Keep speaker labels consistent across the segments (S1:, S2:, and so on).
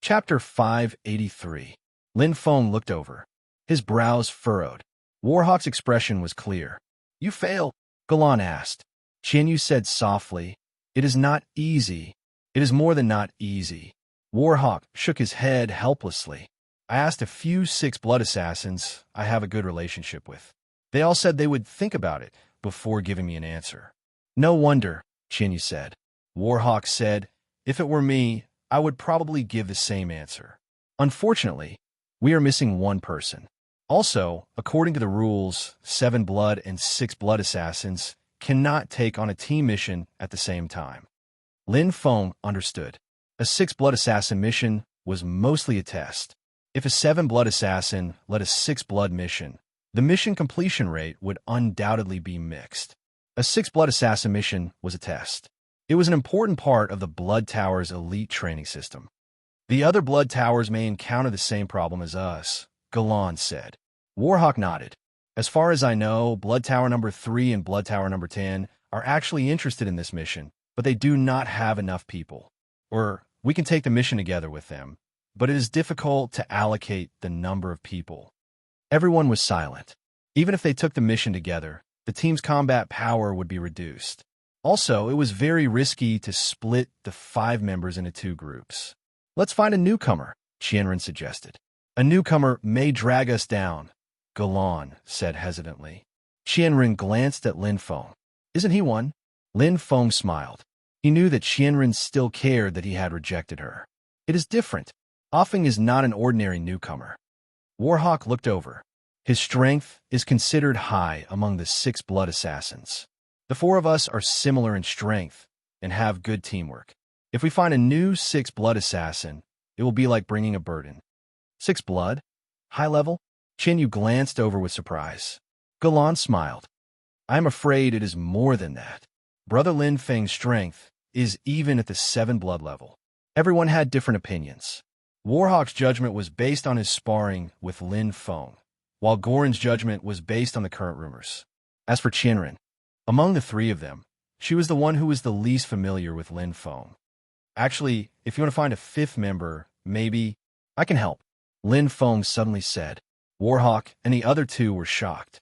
S1: Chapter 583. Lin Feng looked over. His brows furrowed. Warhawk's expression was clear. "You fail?" Galan asked. Qian Yu said softly, "It is not easy. It is more than not easy." Warhawk shook his head helplessly. "I asked a few 6 blood assassins I have a good relationship with. They all said they would think about it before giving me an answer." "No wonder," Qian Yu said. Warhawk said, "If it were me, I would probably give the same answer. Unfortunately, we are missing one person. Also, according to the rules, 7 blood and 6 blood assassins cannot take on a team mission at the same time." Lin Feng understood. A 6 blood assassin mission was mostly a test. If a 7 blood assassin led a 6 blood mission, the mission completion rate would undoubtedly be mixed. A 6 blood assassin mission was a test. It was an important part of the Blood Tower's elite training system. "The other Blood Towers may encounter the same problem as us," Galan said. Warhawk nodded. "As far as I know, Blood Tower number 3 and Blood Tower number 10 are actually interested in this mission, but they do not have enough people. Or we can take the mission together with them, but it is difficult to allocate the number of people." Everyone was silent. Even if they took the mission together, the team's combat power would be reduced. Also, it was very risky to split the 5 members into 2 groups. "Let's find a newcomer," Qianren suggested. "A newcomer may drag us down," Galan said hesitantly. Qianren glanced at Lin Feng. "Isn't he one?" Lin Feng smiled. He knew that Qianren still cared that he had rejected her. "It is different. Offing is not an ordinary newcomer." Warhawk looked over. "His strength is considered high among the 6 blood assassins. The 4 of us are similar in strength and have good teamwork. If we find a new 6 blood assassin, it will be like bringing a burden." "6 blood? High level?" Qian Yu glanced over with surprise. Galan smiled. "I am afraid it is more than that. Brother Lin Feng's strength is even at the 7 blood level." Everyone had different opinions. Warhawk's judgment was based on his sparring with Lin Feng, while Goran's judgment was based on the current rumors. As for Qianren, among the 3 of them, she was the one who was the least familiar with Lin Feng. "Actually, if you want to find a 5th member, maybe I can help," Lin Feng suddenly said. Warhawk and the other 2 were shocked.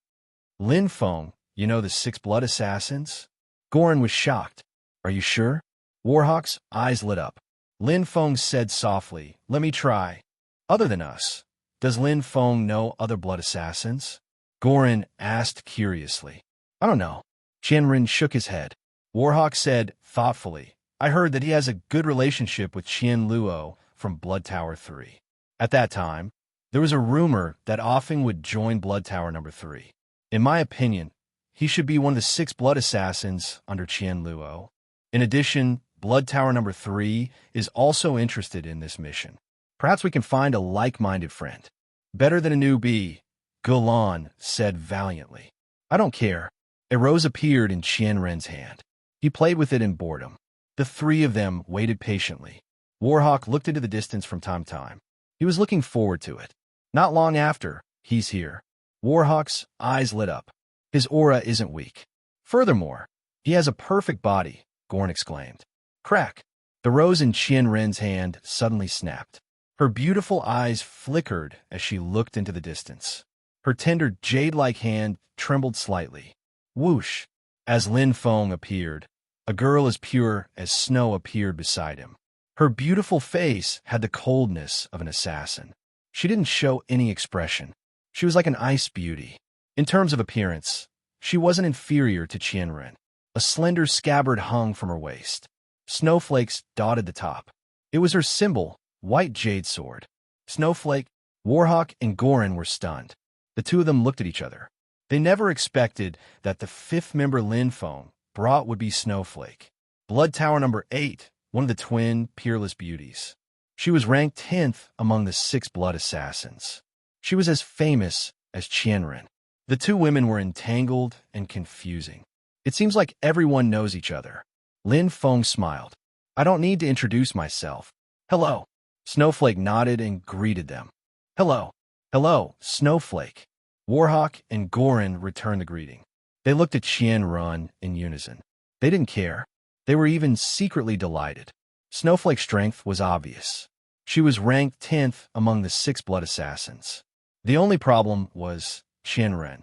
S1: "Lin Feng, you know the 6 blood assassins?" Goran was shocked. "Are you sure?" Warhawk's eyes lit up. Lin Feng said softly, "Let me try. Other than us, does Lin Feng know other blood assassins?" Goran asked curiously. "I don't know." Qianren shook his head. Warhawk said thoughtfully, "I heard that he has a good relationship with Qian Luo from Blood Tower 3. At that time, there was a rumor that Offing would join Blood Tower number 3. In my opinion, he should be one of the 6 blood assassins under Qian Luo. In addition, Blood Tower number 3 is also interested in this mission. Perhaps we can find a like-minded friend." "Better than a newbie," Galan said valiantly. "I don't care." A rose appeared in Qianren's hand. He played with it in boredom. The 3 of them waited patiently. Warhawk looked into the distance from time to time. He was looking forward to it. Not long after, "He's here." Warhawk's eyes lit up. "His aura isn't weak. Furthermore, he has a perfect body," Goran exclaimed. Crack! The rose in Qianren's hand suddenly snapped. Her beautiful eyes flickered as she looked into the distance. Her tender jade-like hand trembled slightly. Whoosh! As Lin Feng appeared, a girl as pure as snow appeared beside him. Her beautiful face had the coldness of an assassin. She didn't show any expression. She was like an ice beauty. In terms of appearance, she wasn't inferior to Qianren. A slender scabbard hung from her waist. Snowflakes dotted the top. It was her symbol, white jade sword. Snowflake, Warhawk, and Goran were stunned. The 2 of them looked at each other. They never expected that the 5th member Lin Feng brought would be Snowflake, Blood Tower number 8, one of the twin peerless beauties. She was ranked 10th among the 6 blood assassins. She was as famous as Qianren. The 2 women were entangled and confusing. It seems like everyone knows each other. Lin Feng smiled. "I don't need to introduce myself. Hello." Snowflake nodded and greeted them. "Hello." "Hello, Snowflake." Warhawk and Goran returned the greeting. They looked at Qianren in unison. They didn't care. They were even secretly delighted. Snowflake's strength was obvious. She was ranked 10th among the 6 blood assassins. The only problem was Qianren.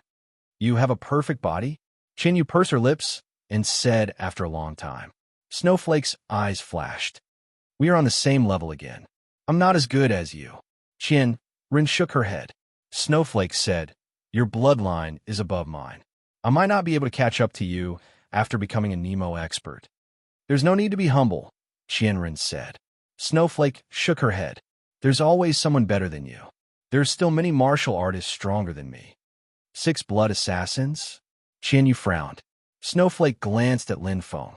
S1: You have a perfect body? Qianyu pursed her lips and said after a long time. Snowflake's eyes flashed. We are on the same level again. I'm not as good as you. Qianren shook her head. Snowflake said, your bloodline is above mine. I might not be able to catch up to you after becoming a Nemo expert. There's no need to be humble, Qianren said. Snowflake shook her head. There's always someone better than you. There's still many martial artists stronger than me. 6 blood assassins? Qianyu frowned. Snowflake glanced at Lin Feng.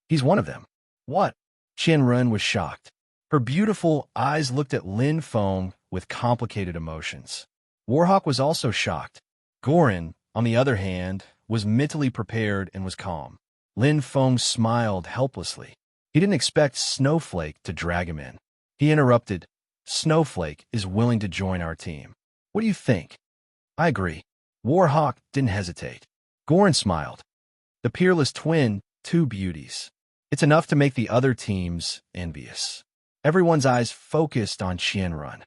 S1: He's one of them. What? Qianren was shocked. Her beautiful eyes looked at Lin Feng with complicated emotions. Warhawk was also shocked. Gorin, on the other hand, was mentally prepared and was calm. Lin Feng smiled helplessly. He didn't expect Snowflake to drag him in. He interrupted. Snowflake is willing to join our team. What do you think? I agree. Warhawk didn't hesitate. Gorin smiled. The peerless twin, 2 beauties. It's enough to make the other teams envious. Everyone's eyes focused on Qianren.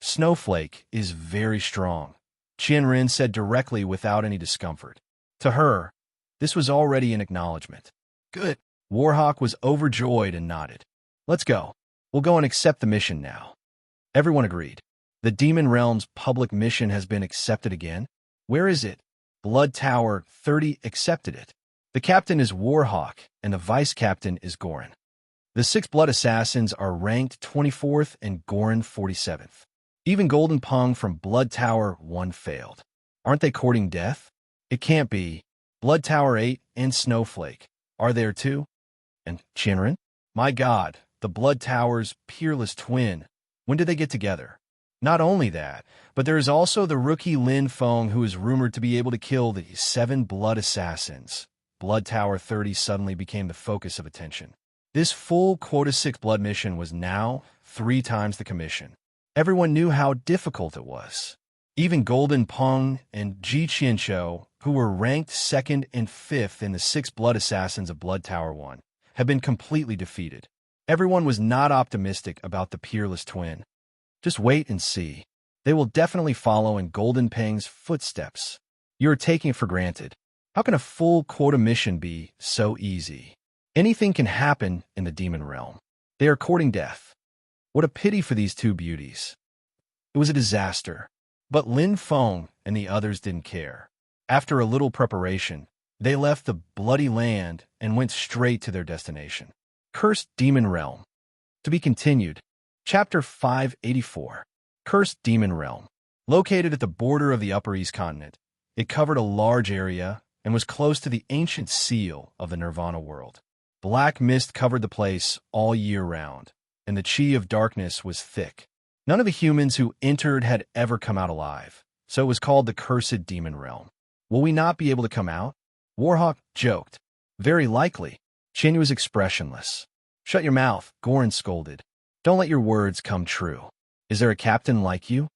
S1: Snowflake is very strong, Qianren said directly without any discomfort. To her, this was already an acknowledgement. Good. Warhawk was overjoyed and nodded. Let's go. We'll go and accept the mission now. Everyone agreed. The Demon Realm's public mission has been accepted again. Where is it? Blood Tower 30 accepted it. The captain is Warhawk, and the vice captain is Gorin. The 6 blood assassins are ranked 24th and Gorin 47th. Even Golden Pung from Blood Tower 1 failed. Aren't they courting death? It can't be. Blood Tower 8 and Snowflake are there too? And Qianren? My God, the Blood Tower's peerless twin. When did they get together? Not only that, but there is also the rookie Lin Feng who is rumored to be able to kill the 7 blood assassins. Blood Tower 30 suddenly became the focus of attention. This full quota 6 blood mission was now 3 times the commission. Everyone knew how difficult it was. Even Golden Pung and Ji Qianqiu, who were ranked 2nd and 5th in the 6 blood assassins of Blood Tower 1, had been completely defeated. Everyone was not optimistic about the peerless twin. Just wait and see. They will definitely follow in Golden Peng's footsteps. You are taking it for granted. How can a full quota mission be so easy? Anything can happen in the demon realm. They are courting death. What a pity for these 2 beauties. It was a disaster. But Lin Feng and the others didn't care. After a little preparation, they left the bloody land and went straight to their destination. Cursed Demon Realm. To be continued. Chapter 584. Cursed Demon Realm. Located at the border of the Upper East Continent, it covered a large area and was close to the ancient seal of the Nirvana world. Black mist covered the place all year round, and the chi of darkness was thick. None of the humans who entered had ever come out alive, so it was called the Cursed Demon Realm. Will we not be able to come out? Warhawk joked. Very likely. Qianyu was expressionless. Shut your mouth, Gorin scolded. Don't let your words come true. Is there a captain like you?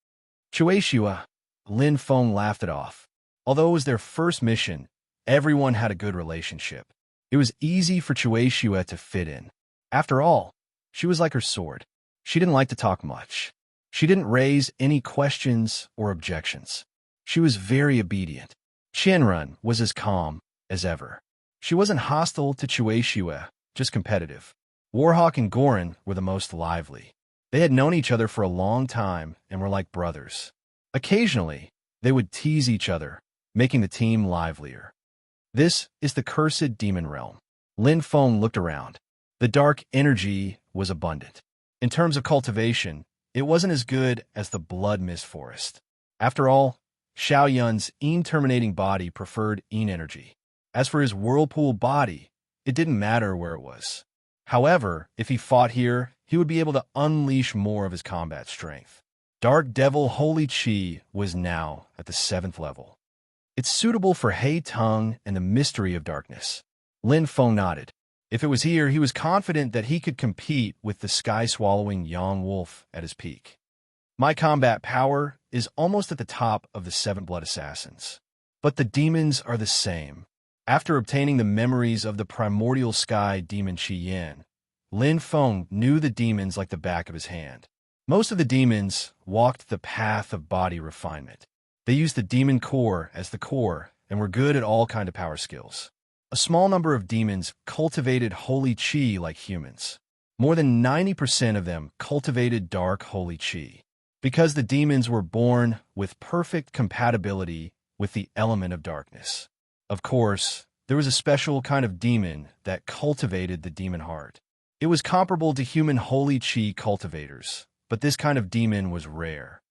S1: Chueshua, Lin Feng laughed it off. Although it was their first mission, everyone had a good relationship. It was easy for Chueshua to fit in. After all, she was like her sword. She didn't like to talk much. She didn't raise any questions or objections. She was very obedient. Qianren was as calm as ever. She wasn't hostile to Chueshua, just competitive. Warhawk and Gorin were the most lively. They had known each other for a long time and were like brothers. Occasionally, they would tease each other, making the team livelier. This is the Cursed Demon Realm. Lin Feng looked around. The dark energy was abundant. In terms of cultivation, it wasn't as good as the Blood Mist Forest. After all, Xiao Yun's Yin-terminating body preferred Yin energy. As for his whirlpool body, it didn't matter where it was. However, if he fought here, he would be able to unleash more of his combat strength. Dark Devil Holy Chi was now at the 7th level. It's suitable for Hei Tung and the Mystery of Darkness. Lin Feng nodded. If it was here, he was confident that he could compete with the sky-swallowing Yang Wolf at his peak. My combat power is almost at the top of the 7 blood assassins. But the demons are the same. After obtaining the memories of the primordial sky demon Qi Yin, Lin Feng knew the demons like the back of his hand. Most of the demons walked the path of body refinement. They used the demon core as the core and were good at all kinds of power skills. A small number of demons cultivated holy chi like humans. More than 90% of them cultivated dark holy chi, because the demons were born with perfect compatibility with the element of darkness. Of course, there was a special kind of demon that cultivated the demon heart. It was comparable to human holy chi cultivators, but this kind of demon was rare.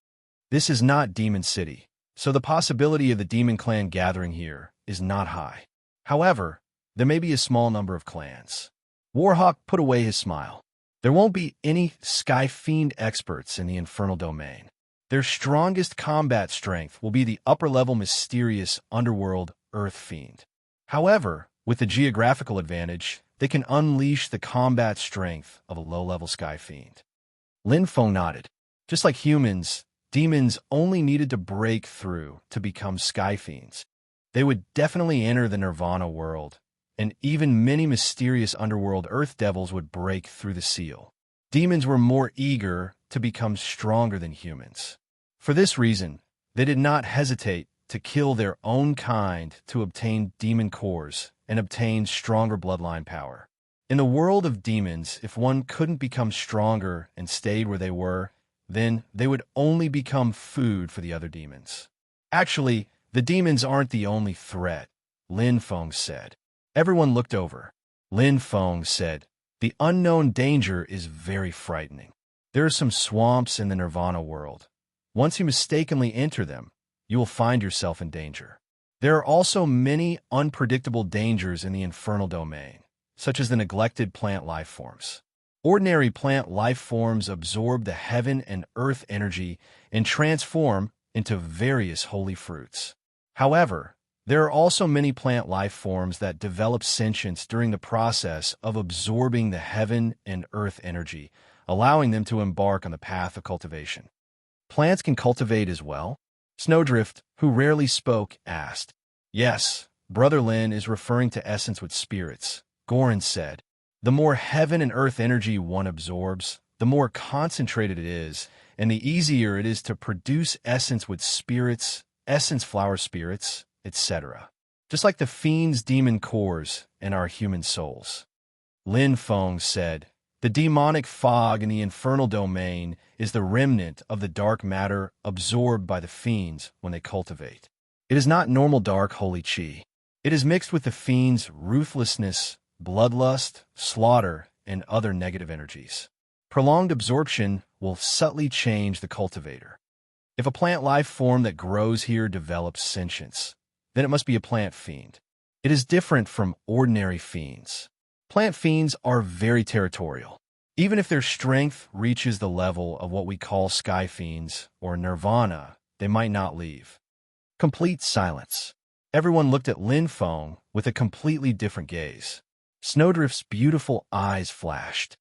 S1: This is not Demon City, so the possibility of the demon clan gathering here is not high. However, there may be a small number of clans. Warhawk put away his smile. There won't be any Sky Fiend experts in the Infernal Domain. Their strongest combat strength will be the upper-level mysterious underworld Earth Fiend. However, with the geographical advantage, they can unleash the combat strength of a low-level Sky Fiend. Lin Feng nodded. Just like humans, demons only needed to break through to become Sky Fiends. They would definitely enter the Nirvana world, and even many mysterious underworld Earth Devils would break through the seal. Demons were more eager to become stronger than humans. For this reason, they did not hesitate to kill their own kind to obtain demon cores and obtain stronger bloodline power. In the world of demons, if one couldn't become stronger and stayed where they were, then they would only become food for the other demons. Actually, the demons aren't the only threat, Lin Feng said. Everyone looked over. Lin Feng said, "The unknown danger is very frightening. There are some swamps in the Nirvana world. Once you mistakenly enter them, you will find yourself in danger. There are also many unpredictable dangers in the Infernal Domain, such as the neglected plant life forms. Ordinary plant life forms absorb the heaven and earth energy and transform into various holy fruits. However, there are also many plant life forms that develop sentience during the process of absorbing the heaven and earth energy, allowing them to embark on the path of cultivation." "Plants can cultivate as well?" Snowdrift, who rarely spoke, asked. "Yes, Brother Lin is referring to essence with spirits," Goran said. "The more heaven and earth energy one absorbs, the more concentrated it is, and the easier it is to produce essence with spirits, essence flower spirits, etc. Just like the fiend's demon cores and our human souls." Lin Feng said, "The demonic fog in the infernal domain is the remnant of the dark matter absorbed by the fiends when they cultivate. It is not normal dark holy chi. It is mixed with the fiend's ruthlessness, bloodlust, slaughter, and other negative energies. Prolonged absorption will subtly change the cultivator. If a plant life form that grows here develops sentience, then it must be a plant fiend. It is different from ordinary fiends. Plant fiends are very territorial. Even if their strength reaches the level of what we call sky fiends or nirvana, they might not leave." Complete silence. Everyone looked at Lin Feng with a completely different gaze. Snowdrift's beautiful eyes flashed.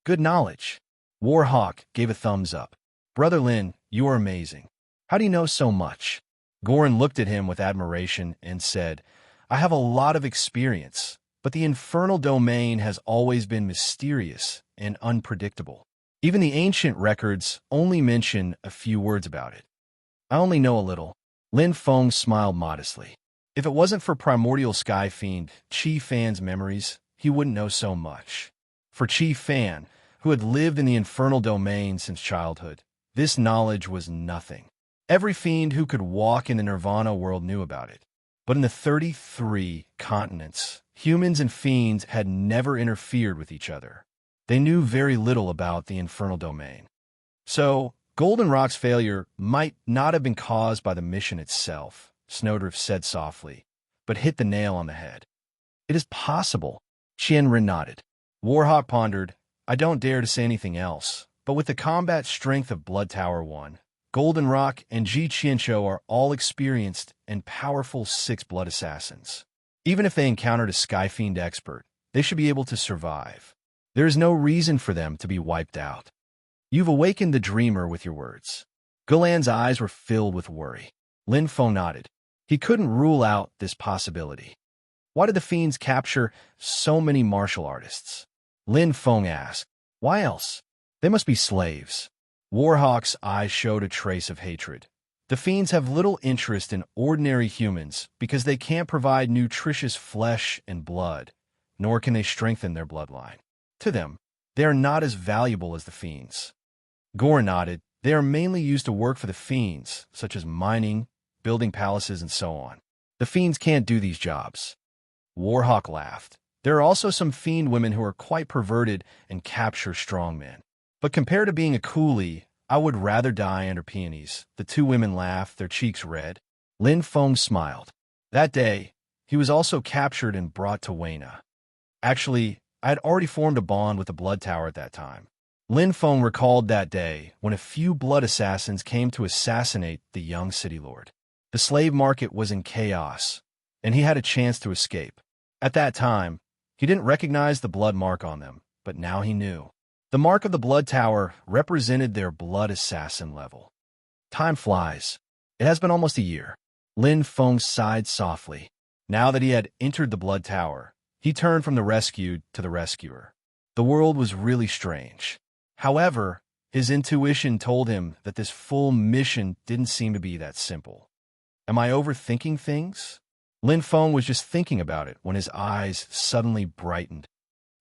S1: "Good knowledge." Warhawk gave a thumbs up. "Brother Lin, you are amazing. How do you know so much?" Goran looked at him with admiration and said, "I have a lot of experience, but the infernal domain has always been mysterious and unpredictable. Even the ancient records only mention a few words about it. I only know a little." Lin Feng smiled modestly. If it wasn't for primordial sky fiend Chi Fan's memories, he wouldn't know so much. For Chi Fan, who had lived in the infernal domain since childhood, this knowledge was nothing. Every fiend who could walk in the Nirvana world knew about it. But in the 33 continents, humans and fiends had never interfered with each other. They knew very little about the infernal domain. So, Goldenrock's failure might not have been caused by the mission itself, Snowdrift said softly, but hit the nail on the head. "It is possible," Qianren nodded. Warhawk pondered, "I don't dare to say anything else, but with the combat strength of Blood Tower 1, Goldenrock and Ji Qianshou are all experienced and powerful 6 blood assassins. Even if they encountered a Sky Fiend expert, they should be able to survive. There is no reason for them to be wiped out." "You've awakened the dreamer with your words." Gulan's eyes were filled with worry. Lin Feng nodded. He couldn't rule out this possibility. "Why did the fiends capture so many martial artists?" Lin Feng asked. "Why else? They must be slaves." Warhawk's eyes showed a trace of hatred. The fiends have little interest in ordinary humans because they can't provide nutritious flesh and blood, nor can they strengthen their bloodline. To them, they are not as valuable as the fiends. Gore nodded. They are mainly used to work for the fiends, such as mining, building palaces, and so on. The fiends can't do these jobs. Warhawk laughed. There are also some fiend women who are quite perverted and capture strong men. But compared to being a coolie, I would rather die under peonies. The two women laughed, their cheeks red. Lin Feng smiled. That day, he was also captured and brought to Wayna. Actually, I had already formed a bond with the Blood Tower at that time. Lin Feng recalled that day when a few blood assassins came to assassinate the young city lord. The slave market was in chaos, and he had a chance to escape. At that time, he didn't recognize the blood mark on them, but now he knew. The mark of the Blood Tower represented their blood assassin level. Time flies. It has been almost a year. Lin Feng sighed softly. Now that he had entered the Blood Tower, he turned from the rescued to the rescuer. The world was really strange. However, his intuition told him that this full mission didn't seem to be that simple. Am I overthinking things? Lin Feng was just thinking about it when his eyes suddenly brightened.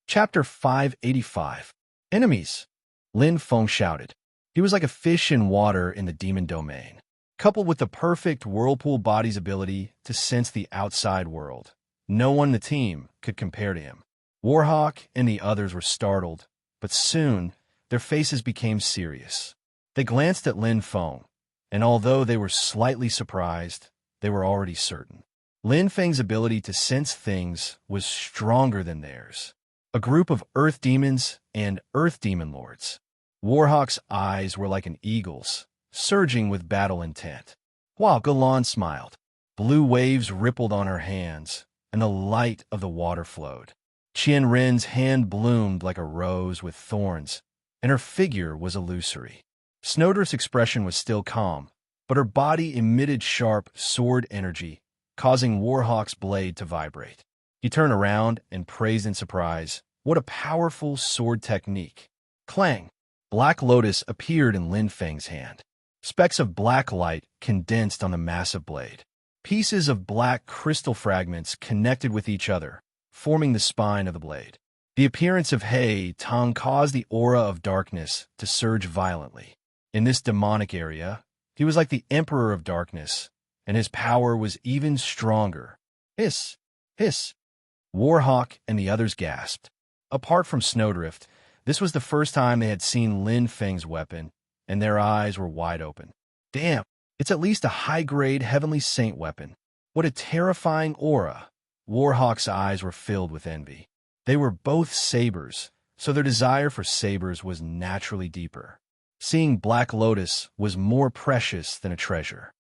S1: Chapter 585. Enemies! Lin Feng shouted. He was like a fish in water in the demon domain, coupled with the perfect whirlpool body's ability to sense the outside world. No one in the team could compare to him. Warhawk and the others were startled, but soon their faces became serious. They glanced at Lin Feng, and although they were slightly surprised, they were already certain. Lin Feng's ability to sense things was stronger than theirs. A group of earth demons and earth demon lords. Warhawk's eyes were like an eagle's, surging with battle intent. While Galan smiled, blue waves rippled on her hands, and the light of the water flowed. Qian Ren's hand bloomed like a rose with thorns, and her figure was illusory. Snowdrift's expression was still calm, but her body emitted sharp sword energy, causing Warhawk's blade to vibrate. He turned around and praised in surprise. What a powerful sword technique. Clang! Black Lotus appeared in Lin Feng's hand. Specks of black light condensed on the massive blade. Pieces of black crystal fragments connected with each other, forming the spine of the blade. The appearance of He Tang caused the aura of darkness to surge violently. In this demonic area, he was like the Emperor of Darkness, and his power was even stronger. Hiss! Hiss! Warhawk and the others gasped. Apart from Snowdrift, this was the first time they had seen Lin Feng's weapon, and their eyes were wide open. Damn, it's at least a high-grade Heavenly Saint weapon. What a terrifying aura. Warhawk's eyes were filled with envy. They were both sabers, so their desire for sabers was naturally deeper. Seeing Black Lotus was more precious than a treasure.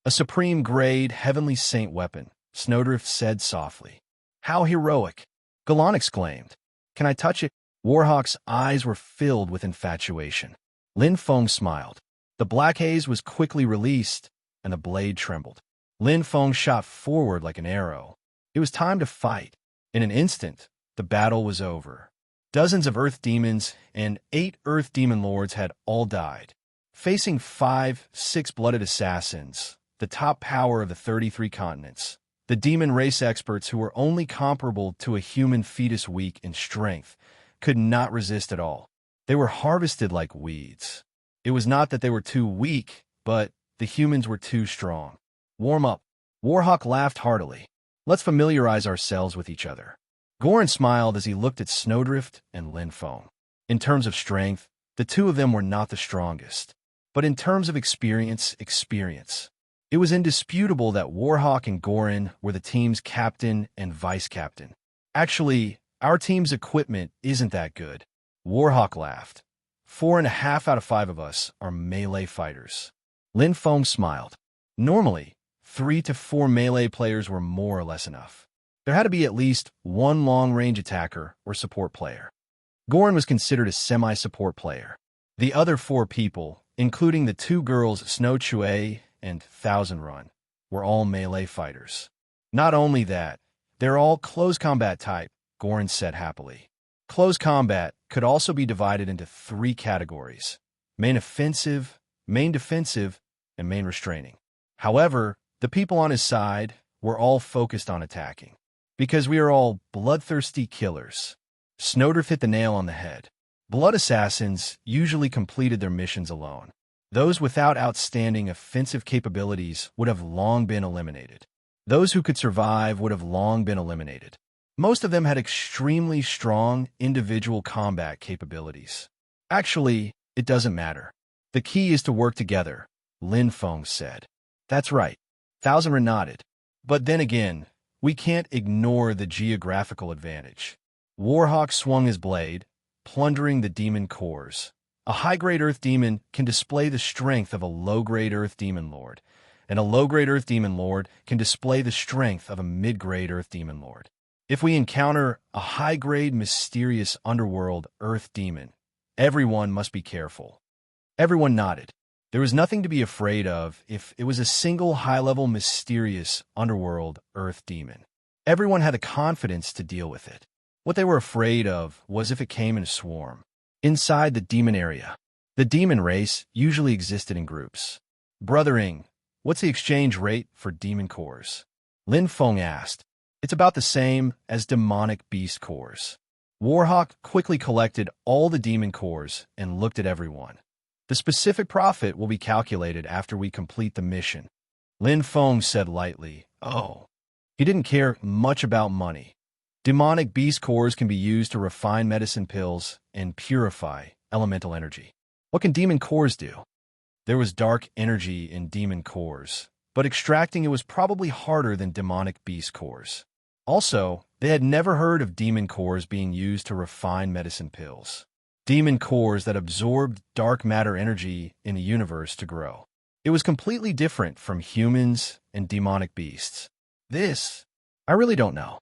S1: A supreme-grade Heavenly Saint weapon, Snowdrift said softly. How heroic! Galan exclaimed. Can I touch it? Warhawk's eyes were filled with infatuation. Lin Feng smiled. The black haze was quickly released, and the blade trembled. Lin Feng shot forward like an arrow. It was time to fight. In an instant, the battle was over. Dozens of earth demons and 8 earth demon lords had all died. Facing 5 six-blooded assassins, the top power of the 33 continents. The demon race experts who were only comparable to a human fetus weak in strength could not resist at all. They were harvested like weeds. It was not that they were too weak, but the humans were too strong. Warm up. Warhawk laughed heartily. Let's familiarize ourselves with each other. Goran smiled as he looked at Snowdrift and Lin Feng. In terms of strength, the two of them were not the strongest. But in terms of experience. It was indisputable that Warhawk and Goran were the team's captain and vice-captain. Actually, our team's equipment isn't that good. Warhawk laughed. 4.5 out of 5 of us are melee fighters. Lin Feng smiled. Normally, 3 to 4 melee players were more or less enough. There had to be at least one long-range attacker or support player. Goran was considered a semi-support player. The other 4 people, including the 2 girls Snow Chue and Thousand Run, were all melee fighters. Not only that, they're all close combat type, Goran said happily. Close combat could also be divided into 3 categories: main offensive, main defensive, and main restraining. However, the people on his side were all focused on attacking, because we are all bloodthirsty killers. Snowdrift hit the nail on the head. Blood assassins usually completed their missions alone. Those without outstanding offensive capabilities would have long been eliminated. Those who could survive would have long been eliminated. Most of them had extremely strong individual combat capabilities. Actually, it doesn't matter. The key is to work together, Lin Feng said. That's right. Thousand Ren nodded. But then again, we can't ignore the geographical advantage. Warhawk swung his blade, plundering the demon cores. A high-grade Earth Demon can display the strength of a low-grade Earth Demon Lord, and a low-grade Earth Demon Lord can display the strength of a mid-grade Earth Demon Lord. If we encounter a high-grade mysterious underworld Earth Demon, everyone must be careful. Everyone nodded. There was nothing to be afraid of if it was a single high-level mysterious underworld Earth Demon. Everyone had the confidence to deal with it. What they were afraid of was if it came in a swarm. Inside the demon area, the demon race usually existed in groups. Brothering, what's the exchange rate for demon cores? Lin Feng asked. It's about the same as demonic beast cores. Warhawk quickly collected all the demon cores and looked at everyone. The specific profit will be calculated after we complete the mission. Lin Feng said lightly, Oh. He didn't care much about money. Demonic beast cores can be used to refine medicine pills and purify elemental energy. What can demon cores do? There was dark energy in demon cores, but extracting it was probably harder than demonic beast cores. Also, they had never heard of demon cores being used to refine medicine pills. Demon cores that absorbed dark matter energy in the universe to grow. It was completely different from humans and demonic beasts. I really don't know.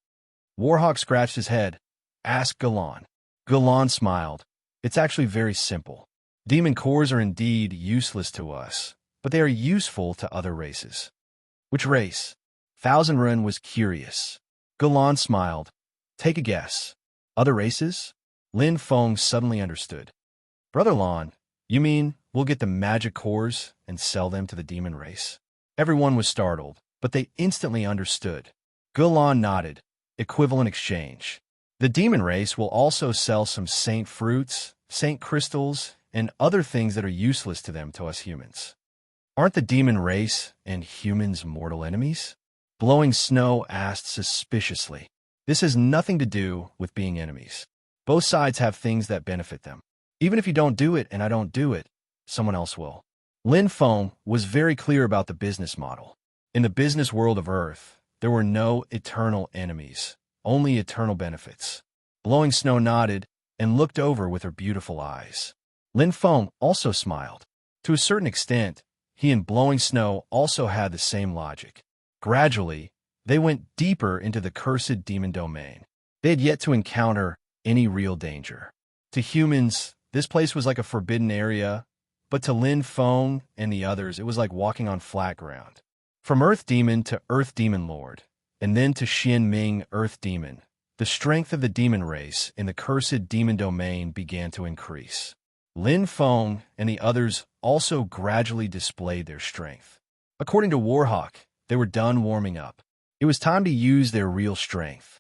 S1: Warhawk scratched his head. Ask Galan. Galan smiled. It's actually very simple. Demon cores are indeed useless to us, but they are useful to other races. Which race? Thousand Ren was curious. Galan smiled. Take a guess. Other races? Lin Feng suddenly understood. Brother Lan, you mean we'll get the magic cores and sell them to the demon race? Everyone was startled, but they instantly understood. Galan nodded. Equivalent exchange. The demon race will also sell some saint fruits, saint crystals, and other things that are useless to them to us humans. Aren't the demon race and humans mortal enemies? Blowing Snow asked suspiciously. This has nothing to do with being enemies. Both sides have things that benefit them. Even if you don't do it and I don't do it, someone else will. Lin Feng was very clear about the business model. In the business world of Earth, there were no eternal enemies, only eternal benefits. Blowing Snow nodded and looked over with her beautiful eyes. Lin Feng also smiled. To a certain extent, he and Blowing Snow also had the same logic. Gradually, they went deeper into the cursed demon domain. They had yet to encounter any real danger. To humans, this place was like a forbidden area, but to Lin Feng and the others, it was like walking on flat ground. From Earth Demon to Earth Demon Lord, and then to Xian Ming Earth Demon, the strength of the demon race in the cursed demon domain began to increase. Lin Feng and the others also gradually displayed their strength. According to Warhawk, they were done warming up. It was time to use their real strength.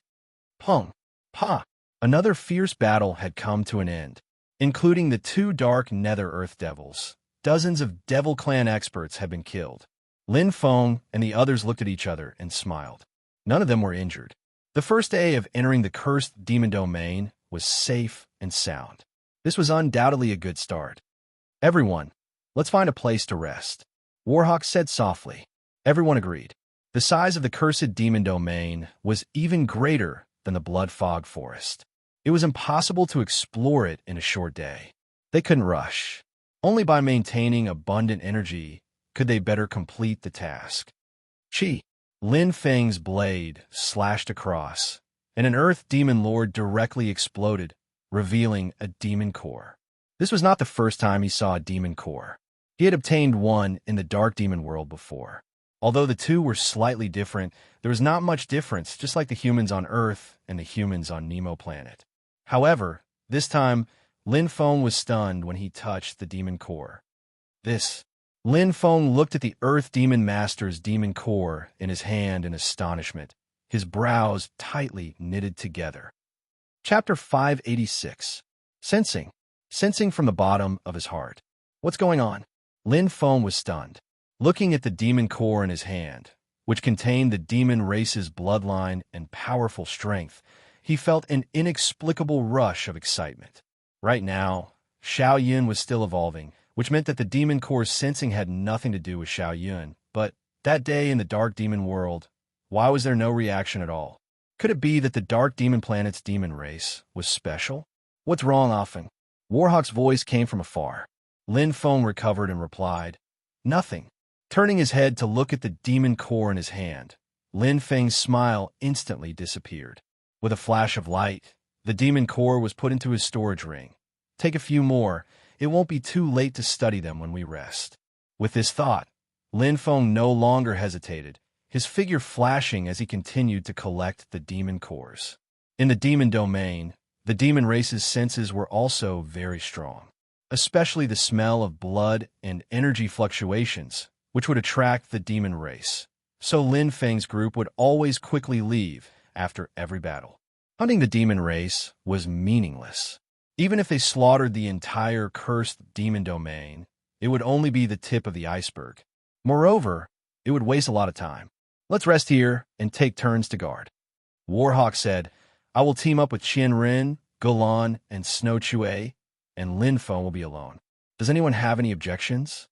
S1: Pung! Pa! Another fierce battle had come to an end, including the two dark Nether Earth Devils. Dozens of Devil Clan experts had been killed. Lin Feng and the others looked at each other and smiled. None of them were injured. The first day of entering the cursed demon domain was safe and sound. This was undoubtedly a good start. Everyone, let's find a place to rest. Warhawk said softly. Everyone agreed. The size of the cursed demon domain was even greater than the Blood Fog Forest. It was impossible to explore it in a short day. They couldn't rush. Only by maintaining abundant energy could they better complete the task. Chi! Lin Feng's blade slashed across, and an Earth Demon Lord directly exploded, revealing a demon core. This was not the first time he saw a demon core. He had obtained one in the Dark Demon world before. Although the two were slightly different, there was not much difference, just like the humans on Earth and the humans on Nemo planet. However, this time, Lin Feng was stunned when he touched the demon core. This. Lin Feng looked at the Earth Demon Master's demon core in his hand in astonishment, his brows tightly knitted together. Chapter 586. Sensing. Sensing from the bottom of his heart. What's going on? Lin Feng was stunned, looking at the demon core in his hand, which contained the demon race's bloodline and powerful strength. He felt an inexplicable rush of excitement. Right now, Xiao Yun was still evolving, which meant that the demon core's sensing had nothing to do with Xiao Yun. But that day in the dark demon world, why was there no reaction at all? Could it be that the dark demon planet's demon race was special? What's wrong, Offing? Warhawk's voice came from afar. Lin Feng recovered and replied, Nothing. Turning his head to look at the demon core in his hand, Lin Feng's smile instantly disappeared. With a flash of light, the demon core was put into his storage ring. Take a few more. It won't be too late to study them when we rest. With this thought, Lin Feng no longer hesitated, his figure flashing as he continued to collect the demon cores. In the demon domain, the demon race's senses were also very strong, especially the smell of blood and energy fluctuations, which would attract the demon race. So Lin Feng's group would always quickly leave after every battle. Hunting the demon race was meaningless. Even if they slaughtered the entire cursed demon domain, it would only be the tip of the iceberg. Moreover, it would waste a lot of time. Let's rest here and take turns to guard. Warhawk said, I will team up with Qian Ren, Gulan, and Snow Chue, and Lin Feng will be alone. Does anyone have any objections?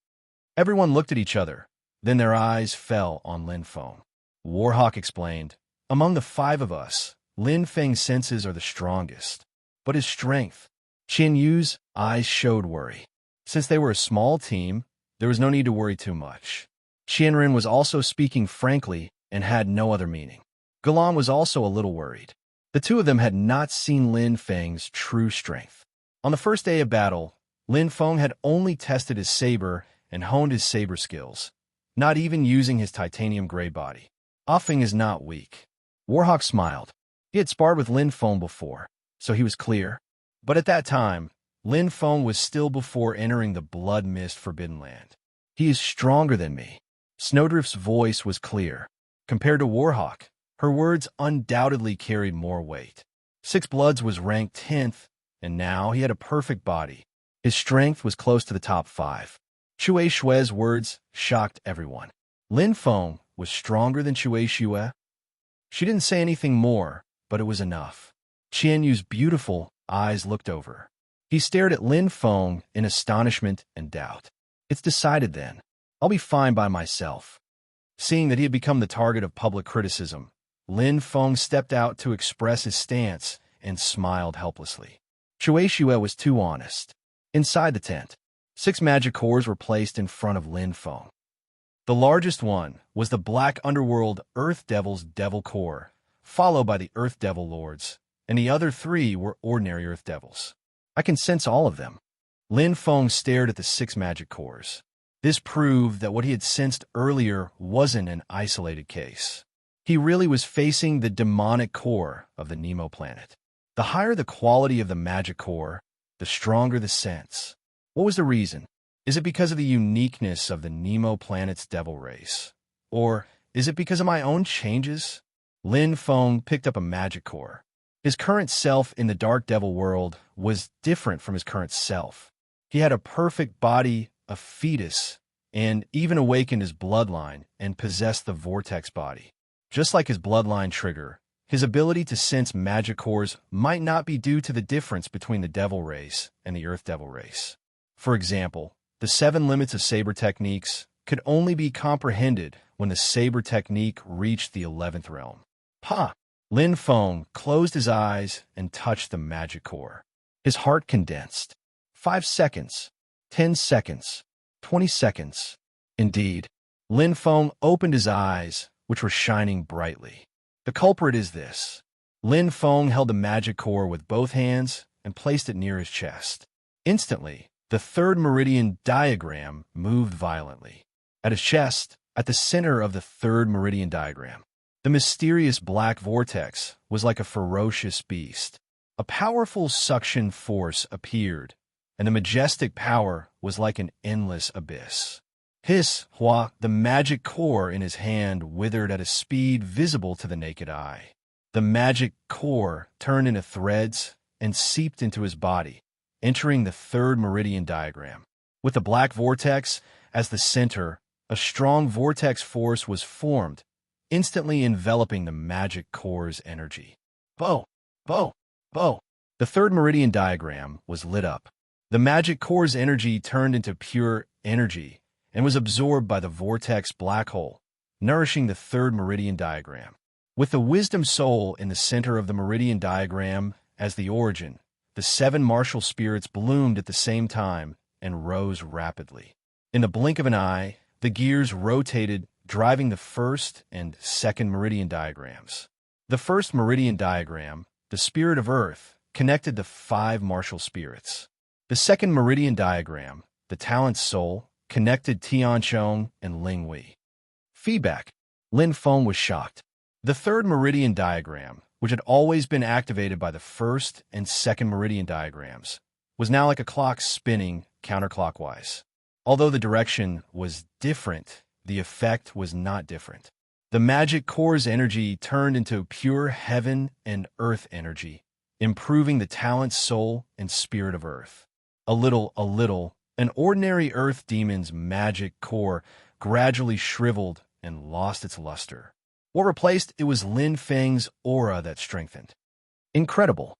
S1: Everyone looked at each other. Then their eyes fell on Lin Feng. Warhawk explained, Among the 5 of us, Lin Feng's senses are the strongest. But his strength. Qian Yu's eyes showed worry. Since they were a small team, there was no need to worry too much. Qian Ren was also speaking frankly and had no other meaning. Gulan was also a little worried. The two of them had not seen Lin Feng's true strength. On the first day of battle, Lin Feng had only tested his saber and honed his saber skills, not even using his titanium gray body. Offing is not weak. Warhawk smiled. He had sparred with Lin Feng before, so he was clear. But at that time, Lin Feng was still before entering the blood mist forbidden land. He is stronger than me. Snowdrift's voice was clear. Compared to Warhawk, her words undoubtedly carried more weight. Six Bloods was ranked 10th, and now he had a perfect body. His strength was close to the top 5. Chue Shue's words shocked everyone. Lin Feng was stronger than Chue Shue. She didn't say anything more, but it was enough. Qian Yu's beautiful eyes looked over. He stared at Lin Feng in astonishment and doubt. It's decided then. I'll be fine by myself. Seeing that he had become the target of public criticism, Lin Feng stepped out to express his stance and smiled helplessly. Chue Shue was too honest. Inside the tent, 6 magic cores were placed in front of Lin Feng. The largest one was the Black Underworld Earth Devil's Devil Core, followed by the Earth Devil Lords, and the other 3 were ordinary Earth Devils. I can sense all of them. Lin Feng stared at the 6 magic cores. This proved that what he had sensed earlier wasn't an isolated case. He really was facing the demonic core of the Nemo planet. The higher the quality of the magic core, the stronger the sense. What was the reason? Is it because of the uniqueness of the Nemo planet's devil race? Or is it because of my own changes? Lin Feng picked up a magic core. His current self in the Dark Devil world was different from his current self. He had a perfect body, a fetus, and even awakened his bloodline and possessed the vortex body. Just like his bloodline trigger, his ability to sense magic cores might not be due to the difference between the devil race and the earth devil race. For example, the 7 limits of saber techniques could only be comprehended when the saber technique reached the 11th realm. Pa! Lin Feng closed his eyes and touched the magic core. His heart condensed. 5 seconds, 10 seconds, 20 seconds. Indeed, Lin Feng opened his eyes, which were shining brightly. The culprit is this. Lin Feng held the magic core with both hands and placed it near his chest. Instantly, the 3rd meridian diagram moved violently. At his chest, at the center of the 3rd meridian diagram, the mysterious black vortex was like a ferocious beast. A powerful suction force appeared, and the majestic power was like an endless abyss. His, Hua, the magic core in his hand withered at a speed visible to the naked eye. The magic core turned into threads and seeped into his body, entering the third meridian diagram. With the black vortex as the center, a strong vortex force was formed, instantly enveloping the magic core's energy. Bo! Bo! Bo! The third meridian diagram was lit up. The magic core's energy turned into pure energy and was absorbed by the vortex black hole, nourishing the third meridian diagram. With the wisdom soul in the center of the meridian diagram as the origin, the 7 martial spirits bloomed at the same time and rose rapidly. In the blink of an eye, the gears rotated, driving the first and second meridian diagrams. The first meridian diagram, the spirit of earth, connected the 5 martial spirits. The second meridian diagram, the talent soul, connected Tianchong and Lingwei. Feedback. Lin Feng was shocked. The third meridian diagram, which had always been activated by the first and second meridian diagrams, was now like a clock spinning counterclockwise. Although the direction was different, the effect was not different. The magic core's energy turned into pure heaven and earth energy, improving the talent soul and spirit of earth. A little, an ordinary earth demon's magic core gradually shriveled and lost its luster. What replaced it was Lin Feng's aura that strengthened. Incredible.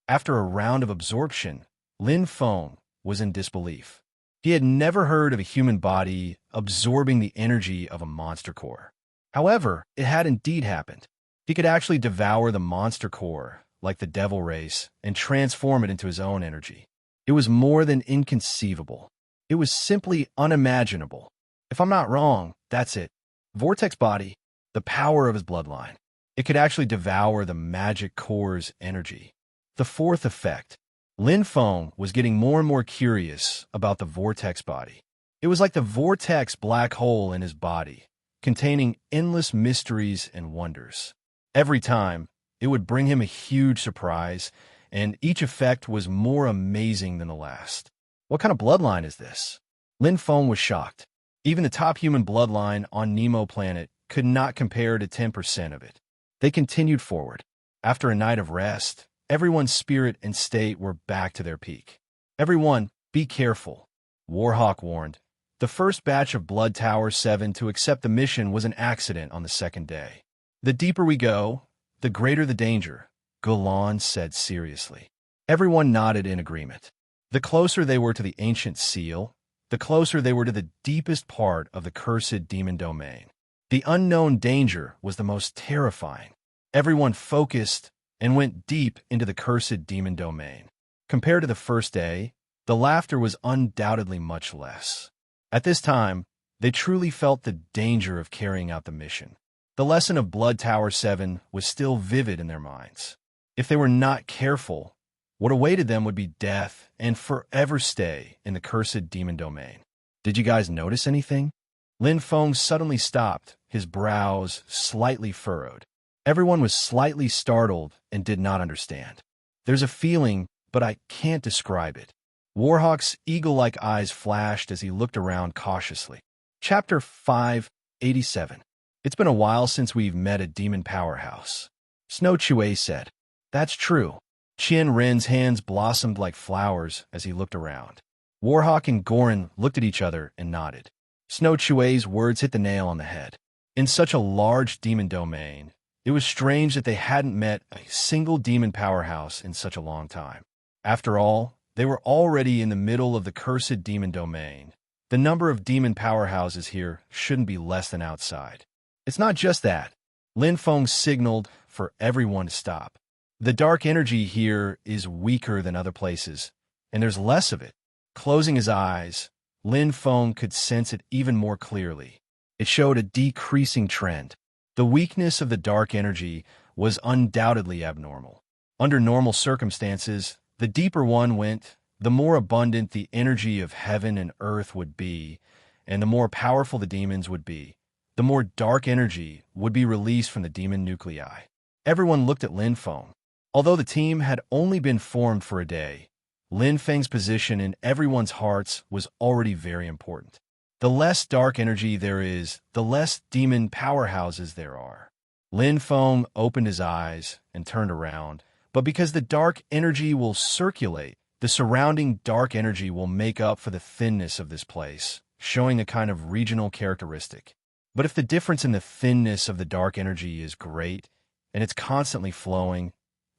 S1: After a round of absorption, Lin Feng was in disbelief. He had never heard of a human body absorbing the energy of a monster core. However, it had indeed happened. He could actually devour the monster core, like the devil race, and transform it into his own energy. It was more than inconceivable. It was simply unimaginable. If I'm not wrong, that's it. Vortex body, the power of his bloodline. It could actually devour the magic core's energy. The fourth effect. Lin Feng was getting more and more curious about the vortex body. It was like the vortex black hole in his body, containing endless mysteries and wonders. Every time, it would bring him a huge surprise, and each effect was more amazing than the last. What kind of bloodline is this? Lin Feng was shocked. Even the top human bloodline on Nemo planet could not compare to 10% of it. They continued forward. After a night of rest, everyone's spirit and state were back to their peak. Everyone, be careful, Warhawk warned. The first batch of Blood Tower 7 to accept the mission was an accident on the second day. The deeper we go, the greater the danger, Golan said seriously. Everyone nodded in agreement. The closer they were to the ancient seal, the closer they were to the deepest part of the cursed demon domain. The unknown danger was the most terrifying. Everyone focused and went deep into the cursed demon domain. Compared to the first day, the laughter was undoubtedly much less. At this time, they truly felt the danger of carrying out the mission. The lesson of Blood Tower 7 was still vivid in their minds. If they were not careful, what awaited them would be death and forever stay in the cursed demon domain. Did you guys notice anything? Lin Feng suddenly stopped, his brows slightly furrowed. Everyone was slightly startled and did not understand. There's a feeling, but I can't describe it. Warhawk's eagle-like eyes flashed as he looked around cautiously. Chapter 587. It's been a while since we've met a demon powerhouse. Snow Chue said. That's true. Qian Ren's hands blossomed like flowers as he looked around. Warhawk and Gorin looked at each other and nodded. Snow Chue's words hit the nail on the head. In such a large demon domain, it was strange that they hadn't met a single demon powerhouse in such a long time. After all, they were already in the middle of the cursed demon domain. The number of demon powerhouses here shouldn't be less than outside. It's not just that. Lin Feng signaled for everyone to stop. The dark energy here is weaker than other places, and there's less of it. Closing his eyes, Lin Feng could sense it even more clearly. It showed a decreasing trend. The weakness of the dark energy was undoubtedly abnormal. Under normal circumstances, the deeper one went, the more abundant the energy of heaven and earth would be, and the more powerful the demons would be. The more dark energy would be released from the demon nuclei. Everyone looked at Lin Feng. Although the team had only been formed for a day, Lin Feng's position in everyone's hearts was already very important. The less dark energy there is, the less demon powerhouses there are. Lin Feng opened his eyes and turned around, but because the dark energy will circulate, the surrounding dark energy will make up for the thinness of this place, showing a kind of regional characteristic. But if the difference in the thinness of the dark energy is great, and it's constantly flowing,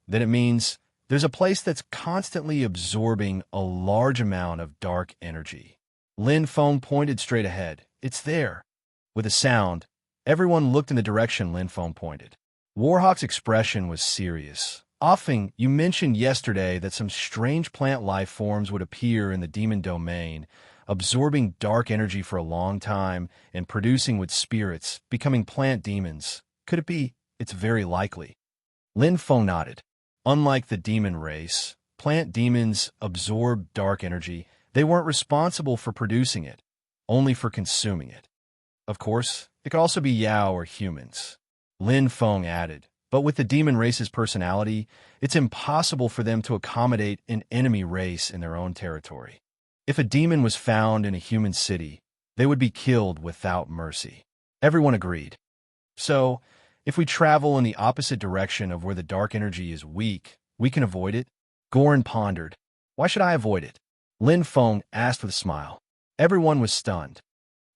S1: then it means there's a place that's constantly absorbing a large amount of dark energy. Lin Feng pointed straight ahead. It's there. With a sound, everyone looked in the direction Lin Feng pointed. Warhawk's expression was serious. Often, you mentioned yesterday that some strange plant life forms would appear in the demon domain, absorbing dark energy for a long time and producing with spirits, becoming plant demons. Could it be? It's very likely. Lin Feng nodded. Unlike the demon race, plant demons absorb dark energy. They weren't responsible for producing it, only for consuming it. Of course, it could also be Yao or humans. Lin Feng added, but with the demon race's personality, it's impossible for them to accommodate an enemy race in their own territory. If a demon was found in a human city, they would be killed without mercy. Everyone agreed. So, if we travel in the opposite direction of where the dark energy is weak, we can avoid it? Goran pondered. Why should I avoid it? Lin Feng asked with a smile. Everyone was stunned.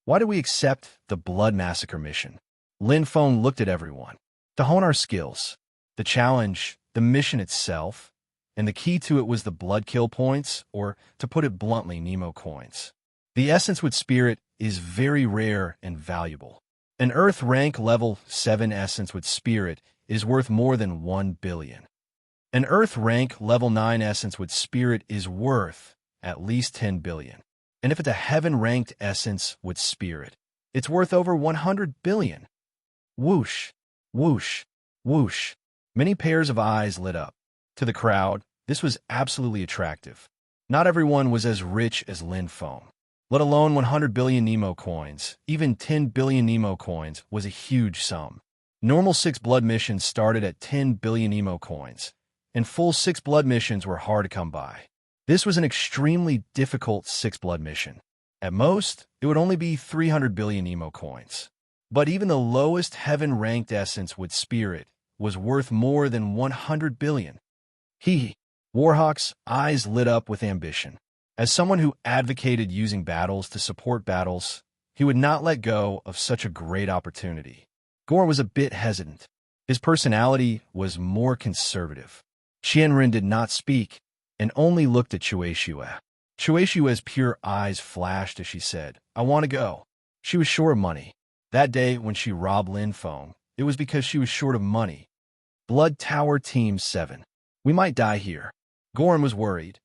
S1: Why do we accept the Blood Massacre mission? Lin Feng looked at everyone. To hone our skills. The challenge, the mission itself, and the key to it was the blood kill points, or, to put it bluntly, Nemo coins. The essence with spirit is very rare and valuable. An Earth rank level 7 essence with spirit is worth more than 1 billion. An Earth rank level 9 essence with spirit is worth at least 10 billion. And if it's a heaven ranked essence with spirit, it's worth over 100 billion. Whoosh, whoosh, whoosh. Many pairs of eyes lit up. To the crowd, this was absolutely attractive. Not everyone was as rich as Lin Feng. Let alone 100 billion Nemo coins. Even 10 billion Nemo coins was a huge sum. Normal 6 blood missions started at 10 billion Nemo coins, and full 6 blood missions were hard to come by. This was an extremely difficult 6 blood mission. At most, it would only be 300 billion Nemo coins. But even the lowest heaven-ranked essence with spirit was worth more than 100 billion. Warhawk's eyes lit up with ambition. As someone who advocated using battles to support battles, he would not let go of such a great opportunity. Goran was a bit hesitant. His personality was more conservative. Qianren did not speak and only looked at Shueishuo. Shueishuo's pure eyes flashed as she said, I want to go. She was short of money. That day when she robbed Lin Feng, it was because she was short of money. Blood Tower Team 7. We might die here. Goran was worried.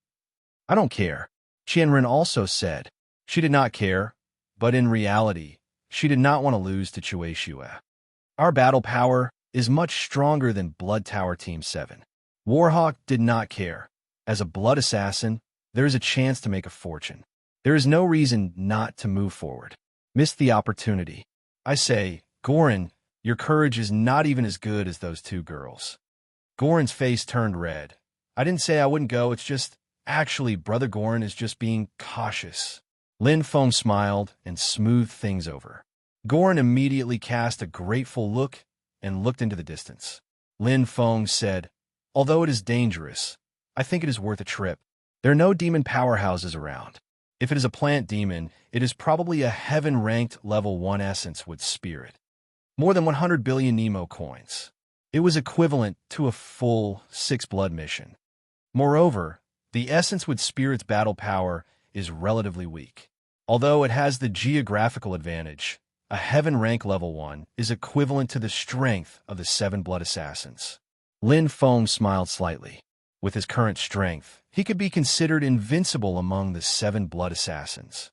S1: I don't care. Qianren also said. She did not care, but in reality, she did not want to lose to Shueishuo. Our battle power is much stronger than Blood Tower Team 7. Warhawk did not care. As a blood assassin, there is a chance to make a fortune. There is no reason not to move forward. Miss the opportunity. I say, Goran, your courage is not even as good as those 2 girls. Goran's face turned red. I didn't say I wouldn't go, it's just, actually, Brother Goran is just being cautious. Lin Feng smiled and smoothed things over. Goran immediately cast a grateful look and looked into the distance. Lin Feng said, although it is dangerous, I think it is worth a trip. There are no demon powerhouses around. If it is a plant demon, it is probably a heaven-ranked level 1 essence with spirit. More than 100 billion Nemo coins. It was equivalent to a full 6 blood mission. Moreover, the essence with spirit's battle power is relatively weak. Although it has the geographical advantage, a heaven rank level 1 is equivalent to the strength of the 7 blood assassins. Lin Feng smiled slightly. With his current strength, he could be considered invincible among the 7 blood assassins.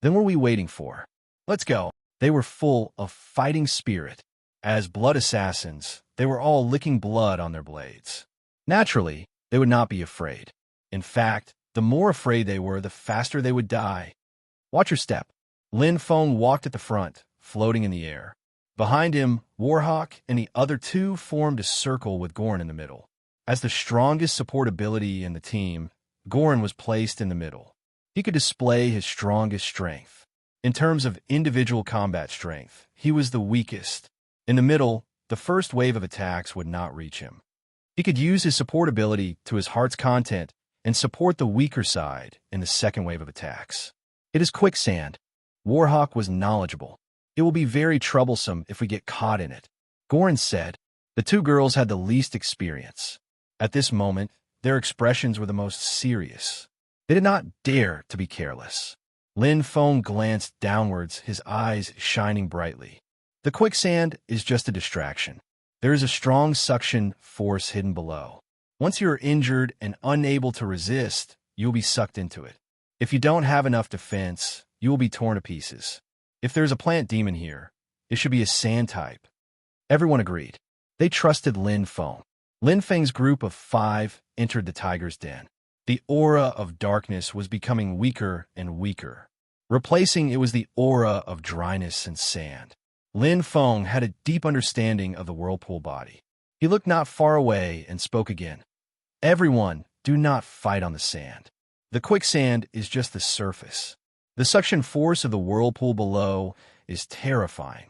S1: Then what are we waiting for? Let's go. They were full of fighting spirit. As blood assassins, they were all licking blood on their blades. Naturally, they would not be afraid. In fact, the more afraid they were, the faster they would die. Watch your step. Lin Feng walked at the front, floating in the air. Behind him, Warhawk and the other 2 formed a circle with Goran in the middle. As the strongest support ability in the team, Goran was placed in the middle. He could display his strongest strength. In terms of individual combat strength, he was the weakest. In the middle, the first wave of attacks would not reach him. He could use his support ability to his heart's content and support the weaker side in the second wave of attacks. It is quicksand. Warhawk was knowledgeable. It will be very troublesome if we get caught in it, Goran said. The two girls had the least experience. At this moment, their expressions were the most serious. They did not dare to be careless. Lin Feng glanced downwards, his eyes shining brightly. The quicksand is just a distraction. There is a strong suction force hidden below. Once you are injured and unable to resist, you will be sucked into it. If you don't have enough defense, you will be torn to pieces. If there's a plant demon here, it should be a sand type. Everyone agreed. They trusted Lin Feng. Lin Feng's group of 5 entered the tiger's den. The aura of darkness was becoming weaker and weaker. Replacing it was the aura of dryness and sand. Lin Feng had a deep understanding of the whirlpool body. He looked not far away and spoke again. Everyone, do not fight on the sand. The quicksand is just the surface. The suction force of the whirlpool below is terrifying.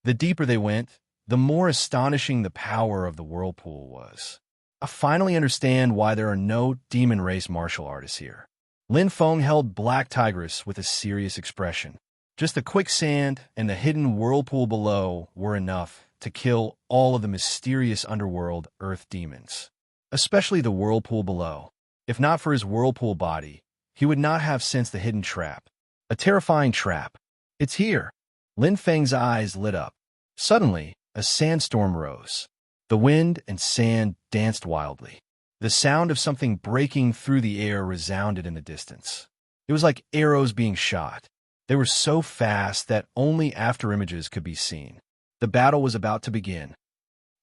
S1: The deeper they went, the more astonishing the power of the whirlpool was. I finally understand why there are no demon race martial artists here. Lin Feng held Black Tigress with a serious expression. Just the quicksand and the hidden whirlpool below were enough to kill all of the mysterious underworld earth demons, especially the whirlpool below. If not for his whirlpool body, he would not have sensed the hidden trap. A terrifying trap. It's here. Lin Feng's eyes lit up. Suddenly, a sandstorm rose. The wind and sand danced wildly. The sound of something breaking through the air resounded in the distance. It was like arrows being shot. They were so fast that only afterimages could be seen. The battle was about to begin.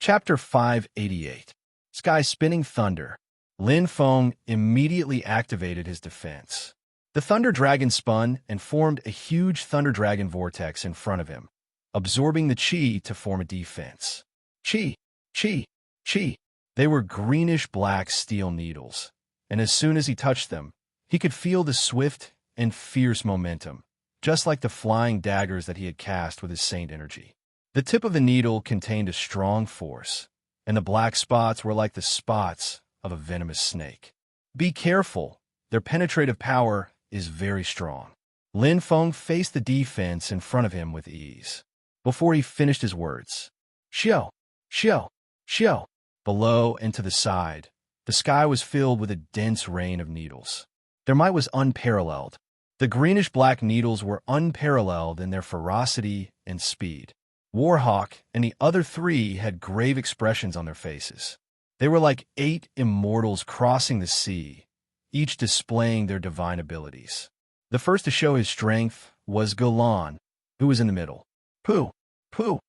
S1: Chapter 588. Sky Spinning Thunder. Lin Feng immediately activated his defense. The Thunder Dragon spun and formed a huge Thunder Dragon vortex in front of him, absorbing the chi to form a defense. Chi, chi, chi. They were greenish-black steel needles, and as soon as he touched them, he could feel the swift and fierce momentum, just like the flying daggers that he had cast with his saint energy. The tip of the needle contained a strong force, and the black spots were like the spots of a venomous snake. Be careful, their penetrative power is very strong. Lin Feng faced the defense in front of him with ease. Before he finished his words, Xiao, Xiao, Xiao. Below and to the side, the sky was filled with a dense rain of needles. Their might was unparalleled. The greenish-black needles were unparalleled in their ferocity and speed. Warhawk and the other 3 had grave expressions on their faces. They were like 8 immortals crossing the sea, each displaying their divine abilities. The first to show his strength was Golan, who was in the middle. Pooh, pooh.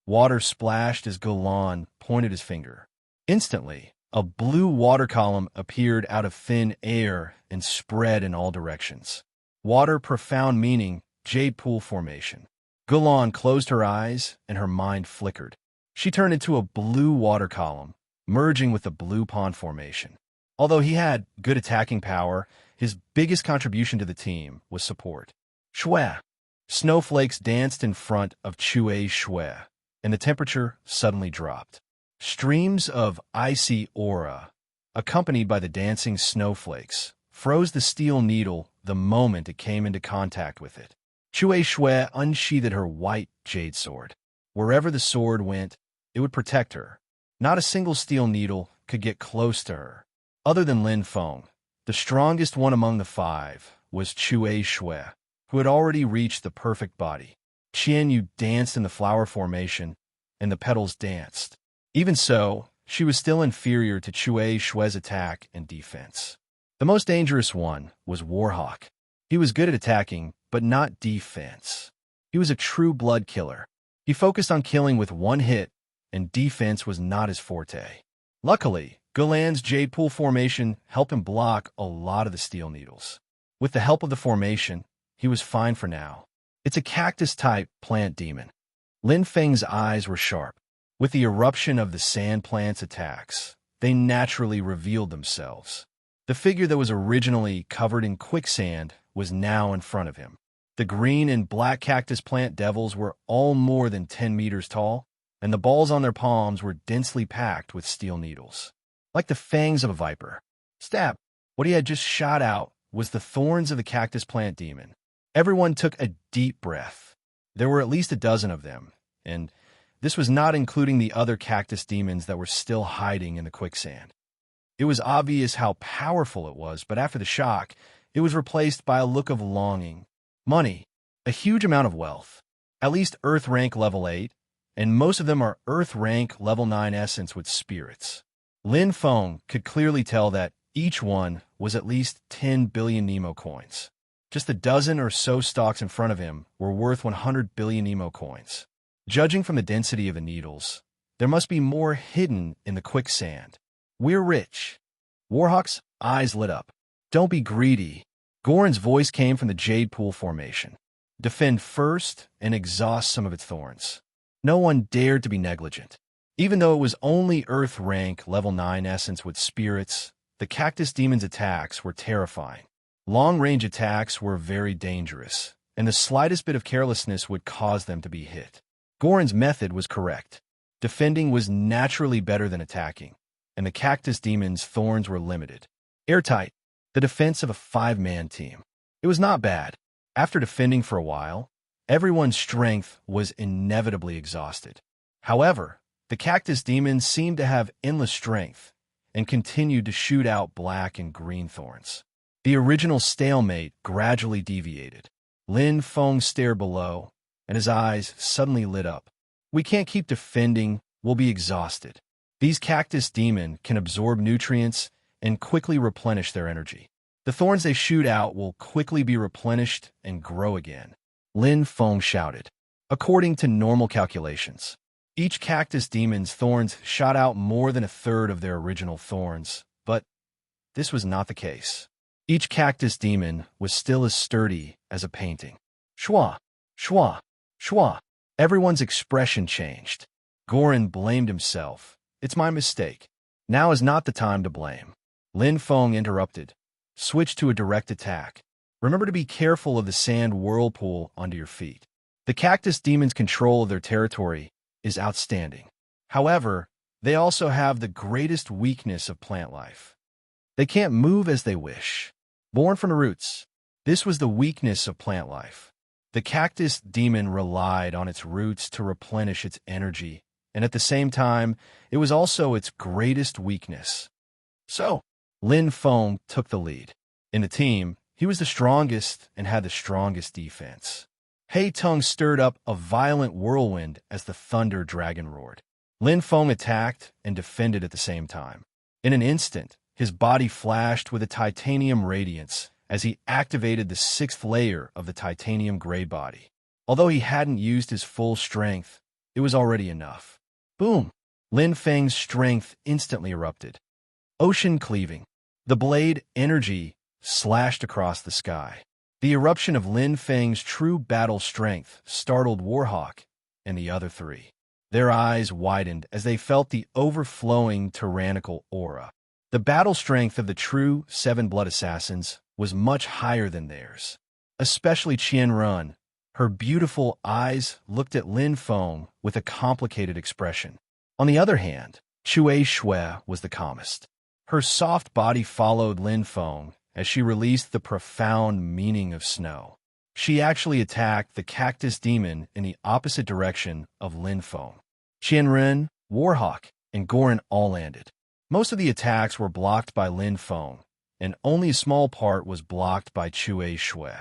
S1: Water splashed as Golan pointed his finger. Instantly, a blue water column appeared out of thin air and spread in all directions. Water profound meaning, jade pool formation. Golan closed her eyes and her mind flickered. She turned into a blue water column, merging with the blue pond formation. Although he had good attacking power, his biggest contribution to the team was support. Shue. Snowflakes danced in front of Chue Shue, and the temperature suddenly dropped. Streams of icy aura, accompanied by the dancing snowflakes, froze the steel needle the moment it came into contact with it. Chue Shue unsheathed her white jade sword. Wherever the sword went, it would protect her. Not a single steel needle could get close to her. Other than Lin Feng, the strongest one among the 5 was Chue Shue, who had already reached the perfect body. Qianyu danced in the flower formation, and the petals danced. Even so, she was still inferior to Chue Shue's attack and defense. The most dangerous one was Warhawk. He was good at attacking, but not defense. He was a true blood killer. He focused on killing with one hit, and defense was not his forte. Luckily, Golan's jade pool formation helped him block a lot of the steel needles. With the help of the formation, he was fine for now. It's a cactus-type plant demon. Lin Feng's eyes were sharp. With the eruption of the sand plant's attacks, they naturally revealed themselves. The figure that was originally covered in quicksand was now in front of him. The green and black cactus plant devils were all more than 10 meters tall, and the balls on their palms were densely packed with steel needles, like the fangs of a viper. Stab! What he had just shot out was the thorns of the cactus plant demon. Everyone took a deep breath. There were at least a dozen of them, and this was not including the other cactus demons that were still hiding in the quicksand. It was obvious how powerful it was, but after the shock, it was replaced by a look of longing. Money, a huge amount of wealth, at least Earth rank level 8, and most of them are Earth rank level 9 essence with spirits. Lin Feng could clearly tell that each one was at least 10 billion Nemo coins. Just a dozen or so stocks in front of him were worth 100 billion Nemo coins. Judging from the density of the needles, there must be more hidden in the quicksand. We're rich. Warhawk's eyes lit up. Don't be greedy. Goran's voice came from the Jade Pool formation. Defend first and exhaust some of its thorns. No one dared to be negligent. Even though it was only Earth rank level 9 essence with spirits, the cactus demon's attacks were terrifying. Long-range attacks were very dangerous, and the slightest bit of carelessness would cause them to be hit. Goran's method was correct. Defending was naturally better than attacking, and the cactus demon's thorns were limited. Airtight, the defense of a 5-man team. It was not bad. After defending for a while, everyone's strength was inevitably exhausted. However, the cactus demons seemed to have endless strength and continued to shoot out black and green thorns. The original stalemate gradually deviated. Lin Feng stared below, and his eyes suddenly lit up. We can't keep defending, we'll be exhausted. These cactus demon can absorb nutrients and quickly replenish their energy. The thorns they shoot out will quickly be replenished and grow again. Lin Feng shouted. According to normal calculations, each cactus demon's thorns shot out more than a third of their original thorns, but this was not the case. Each cactus demon was still as sturdy as a painting. Shwa, shwa, shwa. Everyone's expression changed. Goran blamed himself. It's my mistake. Now is not the time to blame. Lin Feng interrupted. Switch to a direct attack. Remember to be careful of the sand whirlpool under your feet. The cactus demon's control of their territory is outstanding. However, they also have the greatest weakness of plant life. They can't move as they wish. Born from the roots, this was the weakness of plant life. The cactus demon relied on its roots to replenish its energy, and at the same time, it was also its greatest weakness. So, Lin Feng took the lead. In the team, he was the strongest and had the strongest defense. Hei Tung stirred up a violent whirlwind as the thunder dragon roared. Lin Feng attacked and defended at the same time. In an instant, his body flashed with a titanium radiance as he activated the 6th layer of the titanium gray body. Although he hadn't used his full strength, it was already enough. Boom! Lin Feng's strength instantly erupted. Ocean cleaving. The blade energy slashed across the sky. The eruption of Lin Feng's true battle strength startled Warhawk and the other 3. Their eyes widened as they felt the overflowing tyrannical aura. The battle strength of the true 7 blood assassins was much higher than theirs. Especially Qian Run. Her beautiful eyes looked at Lin Feng with a complicated expression. On the other hand, Cui Shui was the calmest. Her soft body followed Lin Feng as she released the profound meaning of snow. She actually attacked the cactus demon in the opposite direction of Lin Feng. Qian Ren, Warhawk, and Goran all landed. Most of the attacks were blocked by Lin Feng, and only a small part was blocked by Cui Shui.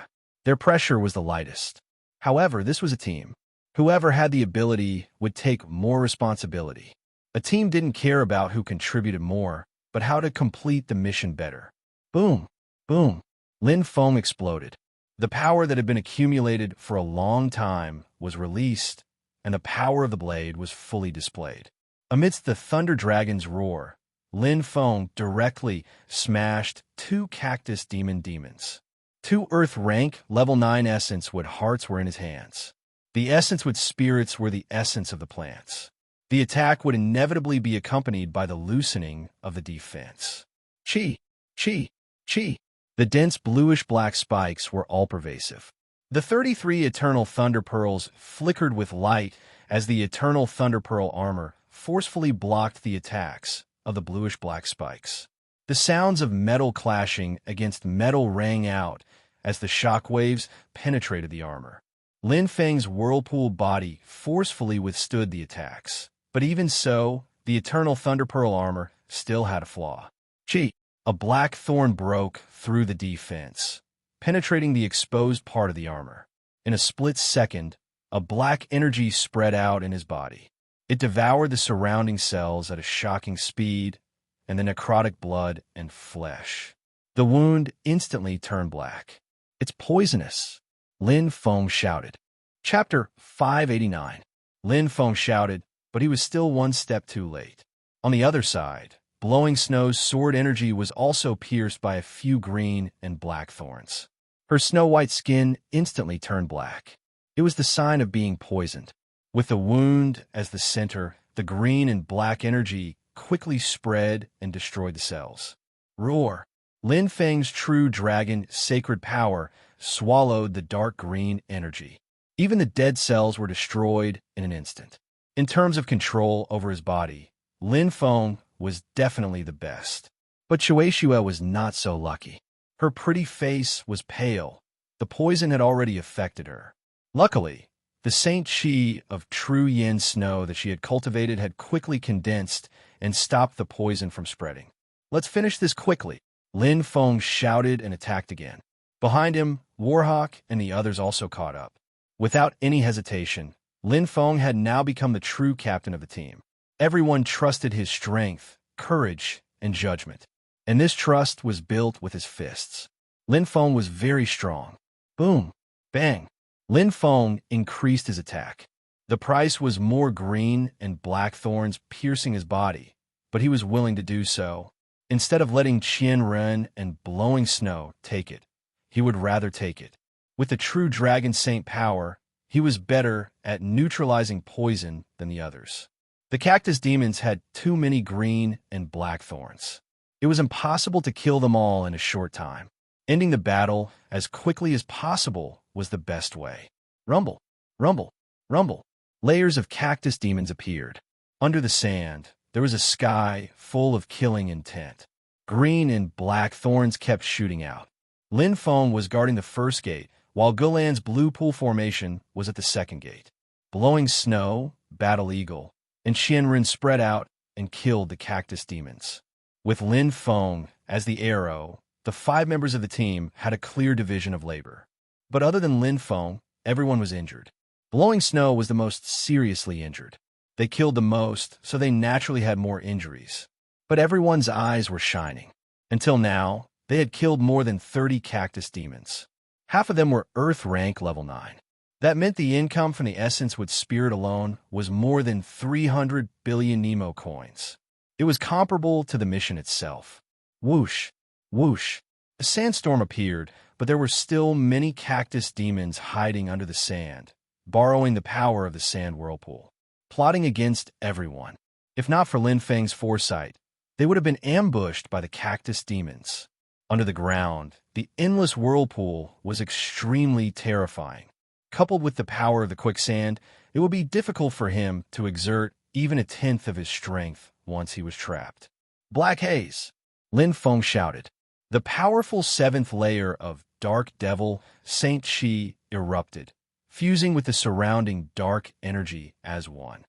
S1: Their pressure was the lightest. However, this was a team. Whoever had the ability would take more responsibility. A team didn't care about who contributed more, but how to complete the mission better. Boom! Boom! Lin Feng exploded. The power that had been accumulated for a long time was released, and the power of the blade was fully displayed. Amidst the Thunder Dragon's roar, Lin Feng directly smashed 2 cactus demons. 2 Earth rank level 9 essence with hearts were in his hands. The essence with spirits were the essence of the plants. the attack would inevitably be accompanied by the loosening of the defense. Chi, chi, chi. The dense bluish-black spikes were all-pervasive. The 33 Eternal Thunder Pearls flickered with light as the Eternal Thunder Pearl armor forcefully blocked the attacks of the bluish-black spikes. The sounds of metal clashing against metal rang out as the shock waves penetrated the armor. Lin Feng's whirlpool body forcefully withstood the attacks, but even so, the Eternal Thunder Pearl armor still had a flaw. Chi, a black thorn broke through the defense, penetrating the exposed part of the armor. In a split second, a black energy spread out in his body. It devoured the surrounding cells at a shocking speed, and the necrotic blood and flesh. The wound instantly turned black. "It's poisonous," Lin Feng shouted. Chapter 589. Lin Feng shouted, but he was still one step too late. On the other side, Blowing Snow's sword energy was also pierced by a few green and black thorns. Her snow-white skin instantly turned black. It was the sign of being poisoned. With the wound as the center, the green and black energy quickly spread and destroyed the cells. Roar! Lin Feng's true dragon sacred power swallowed the dark green energy. Even the dead cells were destroyed in an instant. In terms of control over his body, Lin Feng was definitely the best. But Shueisha was not so lucky. Her pretty face was pale. The poison had already affected her. Luckily, the Saint Chi of true yin snow that she had cultivated had quickly condensed and stopped the poison from spreading. "Let's finish this quickly," Lin Feng shouted and attacked again. Behind him, Warhawk and the others also caught up. Without any hesitation, Lin Feng had now become the true captain of the team. Everyone trusted his strength, courage, and judgment, and this trust was built with his fists. Lin Feng was very strong. Boom! Bang! Lin Feng increased his attack. The price was more green and black thorns piercing his body, but he was willing to do so. Instead of letting Qian Ren and Blowing Snow take it, he would rather take it. With the true Dragon Saint power, he was better at neutralizing poison than the others. The cactus demons had too many green and black thorns. It was impossible to kill them all in a short time. Ending the battle as quickly as possible was the best way. Rumble, rumble, rumble. Layers of cactus demons appeared. Under the sand, there was a sky full of killing intent. Green and black thorns kept shooting out. Lin Feng was guarding the first gate, while Gulan's blue pool formation was at the second gate. Blowing Snow, Battle Eagle, and Qianren spread out and killed the cactus demons. With Lin Feng as the arrow, the 5 members of the team had a clear division of labor. But other than Lin Feng, everyone was injured. Blowing Snow was the most seriously injured. They killed the most, so they naturally had more injuries. But everyone's eyes were shining. Until now, they had killed more than 30 cactus demons. Half of them were Earth rank level 9. That meant the income from the essence with Spirit alone was more than 300 billion Nemo coins. It was comparable to the mission itself. Whoosh, whoosh. A sandstorm appeared, but there were still many cactus demons hiding under the sand, borrowing the power of the sand whirlpool, plotting against everyone. If not for Lin Feng's foresight, they would have been ambushed by the cactus demons. Under the ground, the endless whirlpool was extremely terrifying. Coupled with the power of the quicksand, it would be difficult for him to exert even a tenth of his strength once he was trapped. "Black haze!" Lin Feng shouted. The powerful 7th layer of Dark Devil Saint Chi erupted, fusing with the surrounding dark energy as one.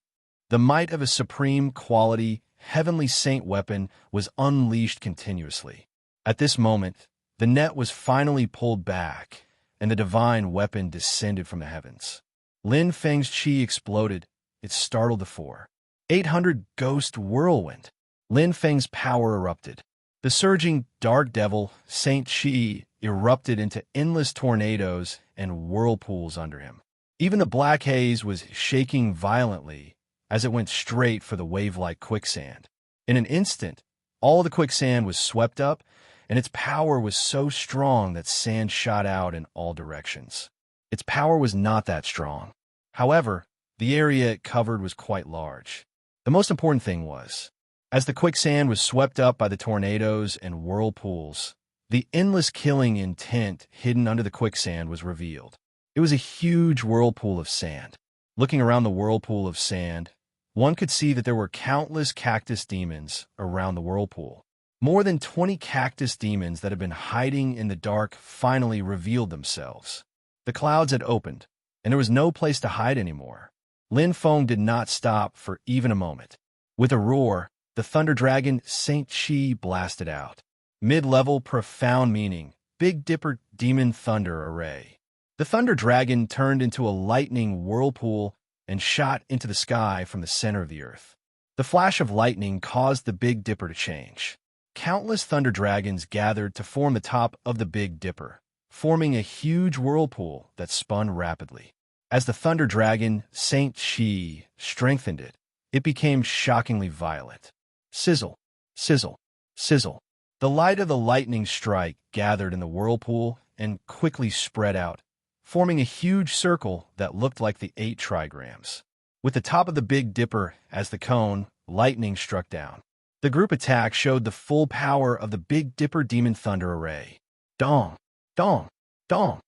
S1: The might of a supreme quality, heavenly saint weapon was unleashed continuously. At this moment, the net was finally pulled back, and the divine weapon descended from the heavens. Lin Feng's chi exploded. It startled the 800 Ghost Whirlwind. Lin Feng's power erupted. The surging Dark Devil Saint Chi erupted into endless tornadoes and whirlpools under him. Even the black haze was shaking violently as it went straight for the wave-like quicksand. In an instant, all the quicksand was swept up, and its power was so strong that sand shot out in all directions. Its power was not that strong. However, the area it covered was quite large. The most important thing was, as the quicksand was swept up by the tornadoes and whirlpools, the endless killing intent hidden under the quicksand was revealed. It was a huge whirlpool of sand. Looking around the whirlpool of sand, one could see that there were countless cactus demons around the whirlpool. More than 20 cactus demons that had been hiding in the dark finally revealed themselves. The clouds had opened, and there was no place to hide anymore. Lin Feng did not stop for even a moment. With a roar, the thunder dragon Saint Chi blasted out. Mid-level profound meaning, Big Dipper Demon Thunder Array. The thunder dragon turned into a lightning whirlpool and shot into the sky from the center of the earth. The flash of lightning caused the Big Dipper to change. Countless thunder dragons gathered to form the top of the Big Dipper, forming a huge whirlpool that spun rapidly. As the thunder dragon, Saint Chi, strengthened it, it became shockingly violent. Sizzle, sizzle, sizzle. The light of the lightning strike gathered in the whirlpool and quickly spread out, forming a huge circle that looked like the 8 trigrams. With the top of the Big Dipper as the cone, lightning struck down. The group attack showed the full power of the Big Dipper Demon Thunder Array. Dong, dong, dong.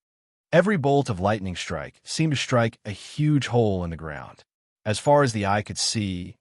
S1: Every bolt of lightning strike seemed to strike a huge hole in the ground. As far as the eye could see,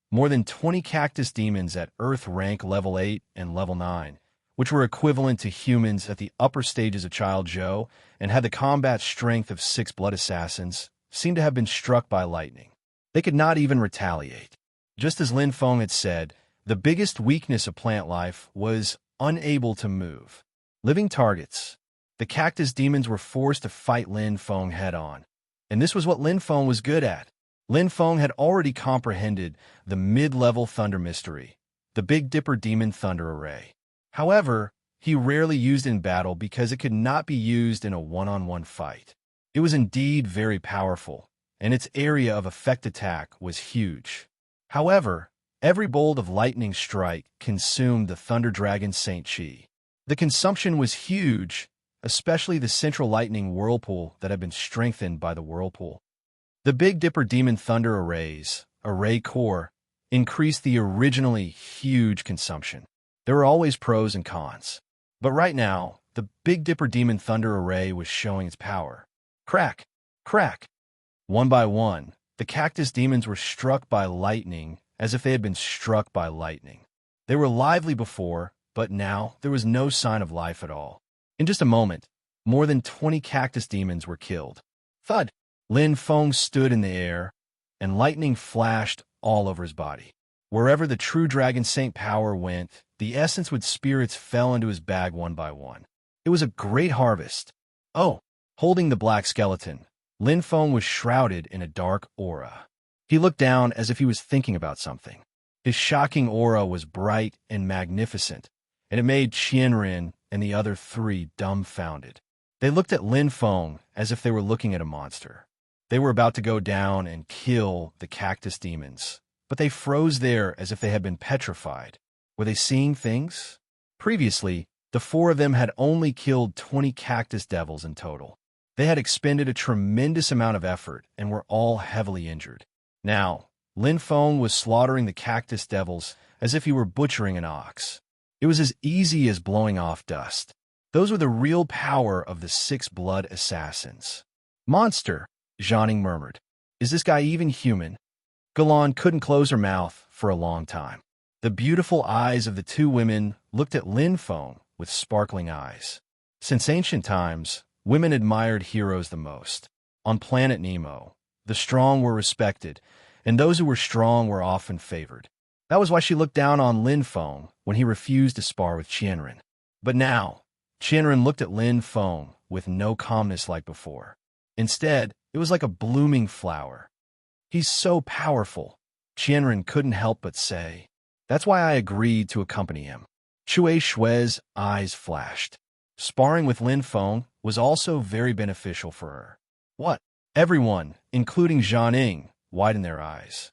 S1: more than 20 cactus demons at Earth rank level 8 and level 9, which were equivalent to humans at the upper stages of Child Joe and had the combat strength of 6 blood assassins, seemed to have been struck by lightning. They could not even retaliate. Just as Lin Feng had said, the biggest weakness of plant life was unable to move. Living targets. The cactus demons were forced to fight Lin Feng head-on, and this was what Lin Feng was good at. Lin Feng had already comprehended the mid-level thunder mystery, the Big Dipper Demon Thunder Array. However, he rarely used it in battle because it could not be used in a one-on-one fight. It was indeed very powerful, and its area of effect attack was huge. However, every bolt of lightning strike consumed the Thunder Dragon Saint Chi. The consumption was huge, especially the central lightning whirlpool that had been strengthened by the whirlpool. The Big Dipper Demon Thunder Arrays, Array Core, increased the originally huge consumption. There were always pros and cons. But right now, the Big Dipper Demon Thunder Array was showing its power. Crack! Crack! One by one, the cactus demons were struck by lightning as if they had been struck by lightning. They were lively before, but now there was no sign of life at all. In just a moment, more than 20 cactus demons were killed. Thud! Lin Feng stood in the air, and lightning flashed all over his body. Wherever the true Dragon Saint power went, the essence with spirits fell into his bag one by one. It was a great harvest. Oh! Holding the black skeleton, Lin Feng was shrouded in a dark aura. He looked down as if he was thinking about something. His shocking aura was bright and magnificent, and it made Qianren and the other 3 dumbfounded. They looked at Lin Feng as if they were looking at a monster. They were about to go down and kill the cactus demons, but they froze there as if they had been petrified. Were they seeing things? Previously, the 4 of them had only killed 20 cactus devils in total. They had expended a tremendous amount of effort and were all heavily injured. Now, Lin Feng was slaughtering the cactus devils as if he were butchering an ox. It was as easy as blowing off dust. Those were the real power of the 6 blood assassins. Monster, Zhanning murmured. Is this guy even human? Galan couldn't close her mouth for a long time. The beautiful eyes of the 2 women looked at Lin Feng with sparkling eyes. Since ancient times, women admired heroes the most. On planet Nemo, the strong were respected, and those who were strong were often favored. That was why she looked down on Lin Feng when he refused to spar with Qianren. But now, Qianren looked at Lin Feng with no calmness like before. Instead, it was like a blooming flower. He's so powerful, Qianren couldn't help but say. That's why I agreed to accompany him. Chui Shui's eyes flashed. Sparring with Lin Feng was also very beneficial for her. What? Everyone, including Zhanning, widened their eyes.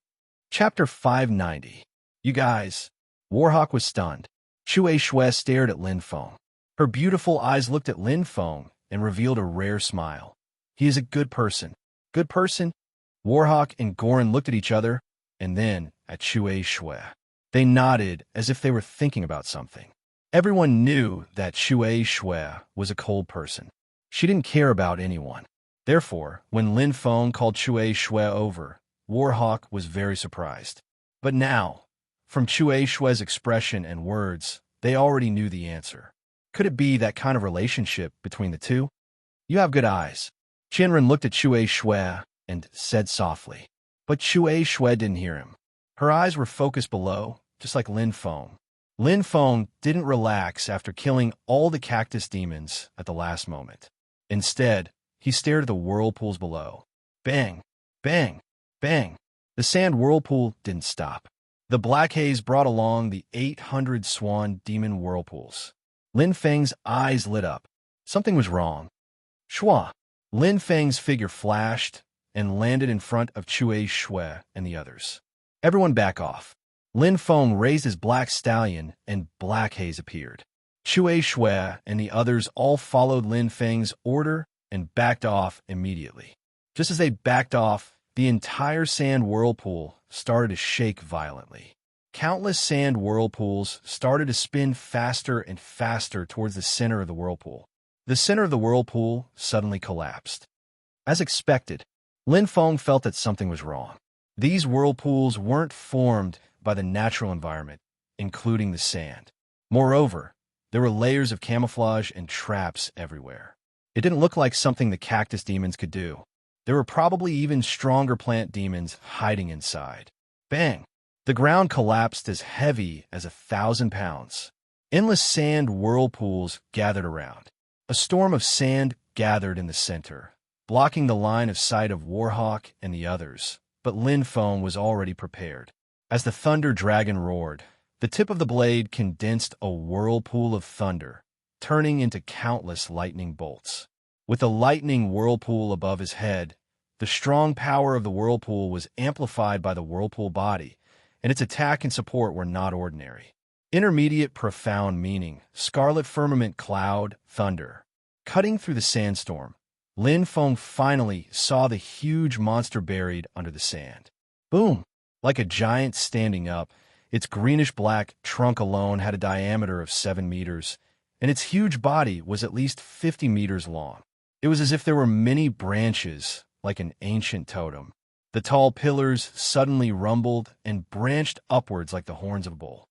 S1: Chapter 590. You guys. Warhawk was stunned. Chui Shui stared at Lin Feng. Her beautiful eyes looked at Lin Feng and revealed a rare smile. He is a good person. Good person? Warhawk and Goran looked at each other, and then at Shui Shui. They nodded as if they were thinking about something. Everyone knew that Shui Shui was a cold person. She didn't care about anyone. Therefore, when Lin Feng called Shui Shui over, Warhawk was very surprised. But now, from Shui Shui's expression and words, they already knew the answer. Could it be that kind of relationship between the two? You have good eyes. Qianren looked at Shui Shui and said softly. But Shui Shui didn't hear him. Her eyes were focused below, just like Lin Feng. Lin Feng didn't relax after killing all the cactus demons at the last moment. Instead, he stared at the whirlpools below. Bang! Bang! Bang! The sand whirlpool didn't stop. The black haze brought along the 800 swan demon whirlpools. Lin Feng's eyes lit up. Something was wrong. Shua! Lin Feng's figure flashed and landed in front of Shui Shui and the others. Everyone back off. Lin Feng raised his black stallion and black haze appeared. Shui Shui and the others all followed Lin Feng's order and backed off immediately. Just as they backed off, the entire sand whirlpool started to shake violently. Countless sand whirlpools started to spin faster and faster towards the center of the whirlpool. The center of the whirlpool suddenly collapsed. As expected, Lin Feng felt that something was wrong. These whirlpools weren't formed by the natural environment, including the sand. Moreover, there were layers of camouflage and traps everywhere. It didn't look like something the cactus demons could do. There were probably even stronger plant demons hiding inside. Bang! The ground collapsed as heavy as 1,000 pounds. Endless sand whirlpools gathered around. A storm of sand gathered in the center, blocking the line of sight of Warhawk and the others, but Lin Feng was already prepared. As the thunder dragon roared, the tip of the blade condensed a whirlpool of thunder, turning into countless lightning bolts. With the lightning whirlpool above his head, the strong power of the whirlpool was amplified by the whirlpool body, and its attack and support were not ordinary. Intermediate profound meaning, scarlet firmament cloud, thunder. Cutting through the sandstorm, Lin Feng finally saw the huge monster buried under the sand. Boom! Like a giant standing up, its greenish-black trunk alone had a diameter of 7 meters, and its huge body was at least 50 meters long. It was as if there were many branches, like an ancient totem. The tall pillars suddenly rumbled and branched upwards like the horns of a bull.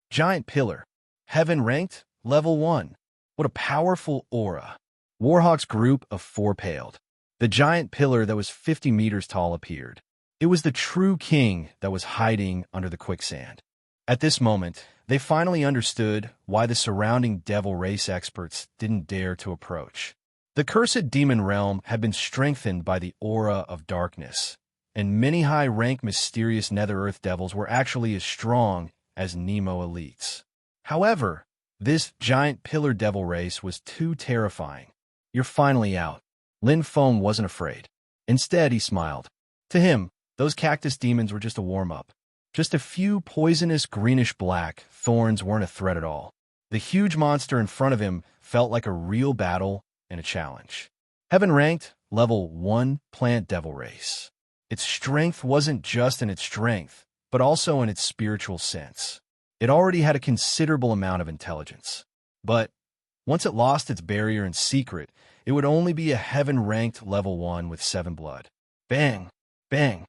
S1: Giant pillar. Heaven ranked, level 1. What a powerful aura. Warhawk's group of 4 paled. The giant pillar that was 50 meters tall appeared. It was the true king that was hiding under the quicksand. At this moment, they finally understood why the surrounding devil race experts didn't dare to approach. The cursed demon realm had been strengthened by the aura of darkness, and many high-rank mysterious Nether-Earth devils were actually as strong as Nemo elites. However, this giant pillar devil race was too terrifying. You're finally out. Lin Feng wasn't afraid. Instead, he smiled. To him, those cactus demons were just a warm-up. Just a few poisonous greenish-black thorns weren't a threat at all. The huge monster in front of him felt like a real battle and a challenge. Heaven ranked, level 1 plant devil race. Its strength wasn't just in its strength, but also in its spiritual sense. It already had a considerable amount of intelligence. But once it lost its barrier and secret, it would only be a heaven-ranked level 1 with 7 blood. Bang! Bang!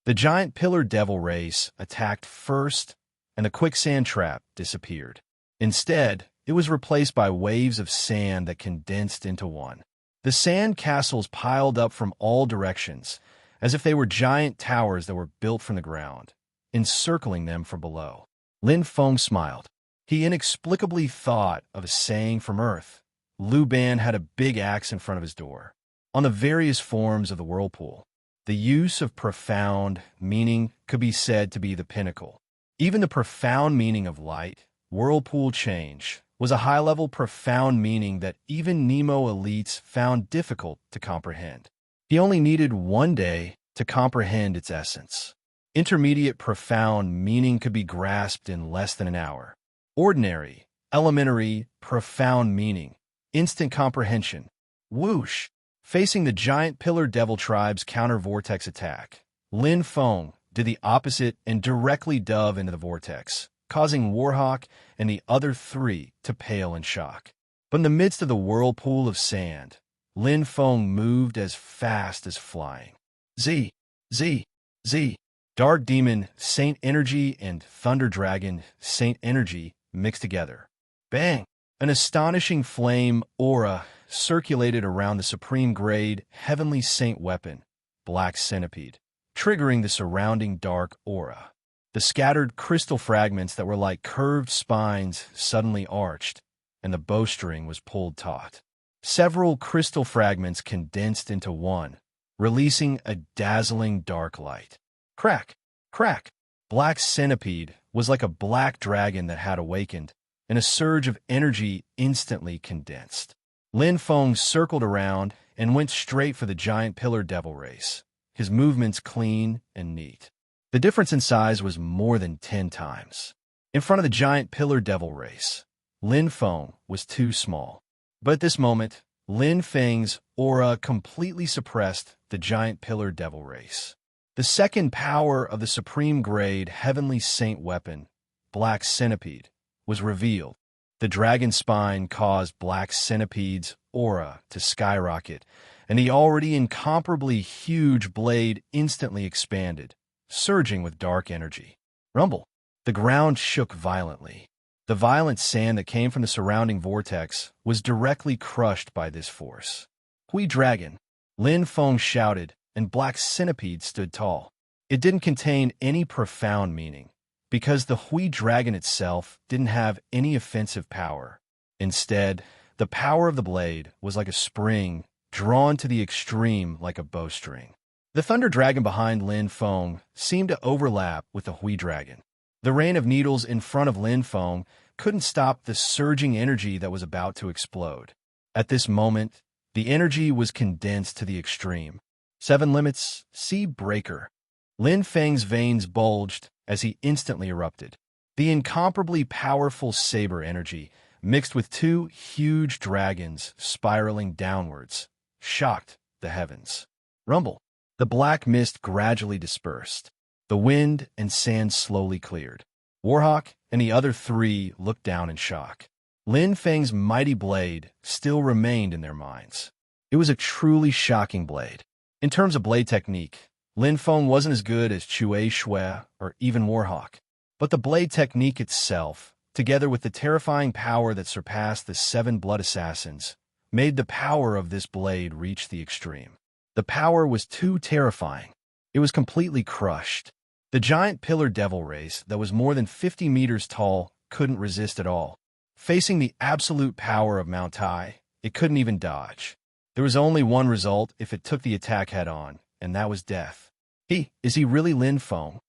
S1: The giant pillar devil race attacked first, and the quicksand trap disappeared. Instead, it was replaced by waves of sand that condensed into one. The sand castles piled up from all directions, as if they were giant towers that were built from the ground, encircling them from below. Lin Feng smiled. He inexplicably thought of a saying from Earth. Lu Ban had a big axe in front of his door. On the various forms of the whirlpool, the use of profound meaning could be said to be the pinnacle. Even the profound meaning of light, whirlpool change, was a high-level profound meaning that even Nemo elites found difficult to comprehend. He only needed one day to comprehend its essence. Intermediate profound meaning could be grasped in less than an hour. Ordinary, elementary, profound meaning, instant comprehension. Whoosh! Facing the giant pillar devil tribe's counter-vortex attack, Lin Feng did the opposite and directly dove into the vortex, causing Warhawk and the other three to pale in shock. But in the midst of the whirlpool of sand, Lin Feng moved as fast as flying. Z, Z, Z. Dark Demon, Saint Energy, and Thunder Dragon, Saint Energy mixed together. Bang! An astonishing flame aura circulated around the supreme grade Heavenly Saint weapon, Black Centipede, triggering the surrounding dark aura. The scattered crystal fragments that were like curved spines suddenly arched, and the bowstring was pulled taut. Several crystal fragments condensed into one, releasing a dazzling dark light. Crack! Crack! Black Centipede was like a black dragon that had awakened, and a surge of energy instantly condensed. Lin Feng circled around and went straight for the giant pillar devil race, his movements clean and neat. The difference in size was more than 10 times. In front of the giant pillar devil race, Lin Feng was too small. But at this moment, Lin Feng's aura completely suppressed the giant pillar devil race. The second power of the supreme grade Heavenly Saint weapon, Black Centipede, was revealed. The dragon spine caused Black Centipede's aura to skyrocket, and the already incomparably huge blade instantly expanded, surging with dark energy. Rumble! The ground shook violently. The violent sand that came from the surrounding vortex was directly crushed by this force. Hui Dragon! Lin Feng shouted, and Black Centipede stood tall. It didn't contain any profound meaning, because the Hui Dragon itself didn't have any offensive power. Instead, the power of the blade was like a spring, drawn to the extreme like a bowstring. The Thunder Dragon behind Lin Feng seemed to overlap with the Hui Dragon. The rain of needles in front of Lin Feng couldn't stop the surging energy that was about to explode. At this moment, the energy was condensed to the extreme. 7 limits, Sea Breaker. Lin Feng's veins bulged as he instantly erupted. The incomparably powerful saber energy, mixed with 2 huge dragons spiraling downwards, shocked the heavens. Rumble! The black mist gradually dispersed. The wind and sand slowly cleared. Warhawk and the other 3 looked down in shock. Lin Feng's mighty blade still remained in their minds. It was a truly shocking blade. In terms of blade technique, Lin Feng wasn't as good as Chui Shui or even Warhawk. But the blade technique itself, together with the terrifying power that surpassed the 7 blood assassins, made the power of this blade reach the extreme. The power was too terrifying. It was completely crushed. The giant pillar devil race that was more than 50 meters tall couldn't resist at all. Facing the absolute power of Mount Tai, it couldn't even dodge. There was only one result if it took the attack head-on, and that was death. Is he really Lin Feng?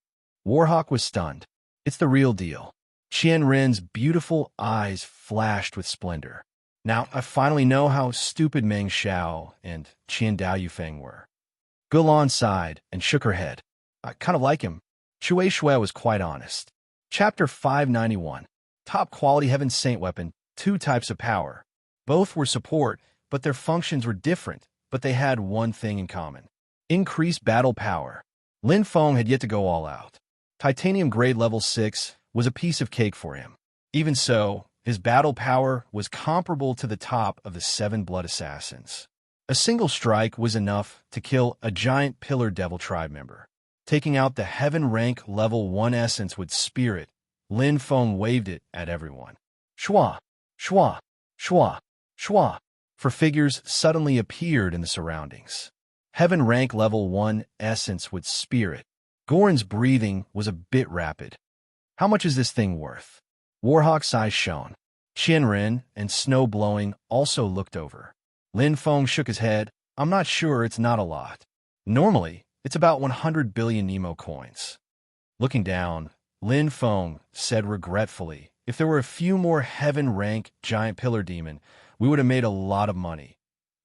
S1: Warhawk was stunned. It's the real deal. Qian Ren's beautiful eyes flashed with splendor. Now, I finally know how stupid Meng Xiao and Qian Daoyufeng were. Gulan sighed and shook her head. I kind of like him. Chui Shui was quite honest. Chapter 591. Top quality Heaven Saint weapon, 2 types of power. Both were support, but their functions were different, but they had one thing in common. Increased battle power. Lin Feng had yet to go all out. Titanium grade level 6 was a piece of cake for him. Even so, his battle power was comparable to the top of the 7 blood assassins. A single strike was enough to kill a giant pillar devil tribe member. Taking out the heaven rank level 1 essence with spirit, Lin Feng waved it at everyone. Shua, shua, shua, shua. For figures suddenly appeared in the surroundings. Heaven rank level 1 essence with spirit. Goran's breathing was a bit rapid. How much is this thing worth? Warhawk's eyes shone. Qian Ren and Snow Blowing also looked over. Lin Feng shook his head. I'm not sure, it's not a lot. Normally, it's about 100 billion Nemo coins. Looking down, Lin Feng said regretfully, if there were a few more heaven rank giant pillar demon, we would have made a lot of money.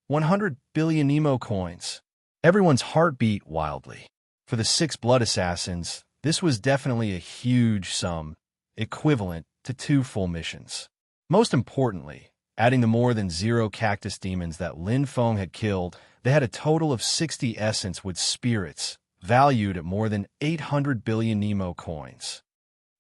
S1: 100 billion Nemo coins. Everyone's heart beat wildly. For the 6 blood assassins, this was definitely a huge sum, equivalent to 2 full missions. Most importantly, adding the more than 0 cactus demons that Lin Feng had killed, they had a total of 60 essence with spirits, valued at more than 800 billion Nemo coins.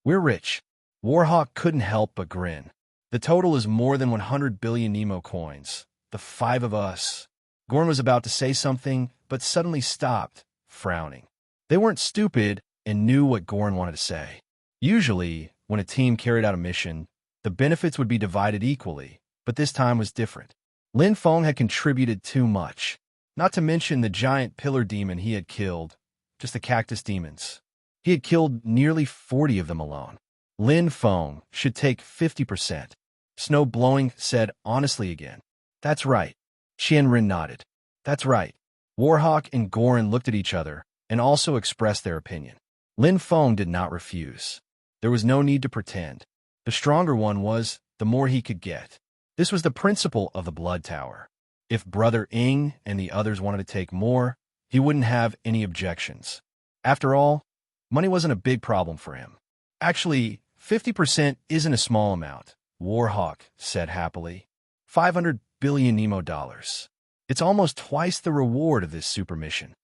S1: We're rich. Warhawk couldn't help but grin. The total is more than 100 billion Nemo coins. The five of us. Gorn was about to say something, but suddenly stopped, frowning. They weren't stupid and knew what Gorn wanted to say. Usually, when a team carried out a mission, the benefits would be divided equally, but this time was different. Lin Feng had contributed too much, not to mention the giant pillar demon he had killed, just the cactus demons. He had killed nearly 40 of them alone. Lin Feng should take 50%. Snow Blowing said honestly again. That's right. Qianren nodded. That's right. Warhawk and Gorin looked at each other and also expressed their opinion. Lin Feng did not refuse. There was no need to pretend. The stronger one was, the more he could get. This was the principle of the Blood Tower. If Brother Ing and the others wanted to take more, he wouldn't have any objections. After all, money wasn't a big problem for him. Actually, 50% isn't a small amount, Warhawk said happily. 500 billion Nemo dollars. It's almost twice the reward of this super mission.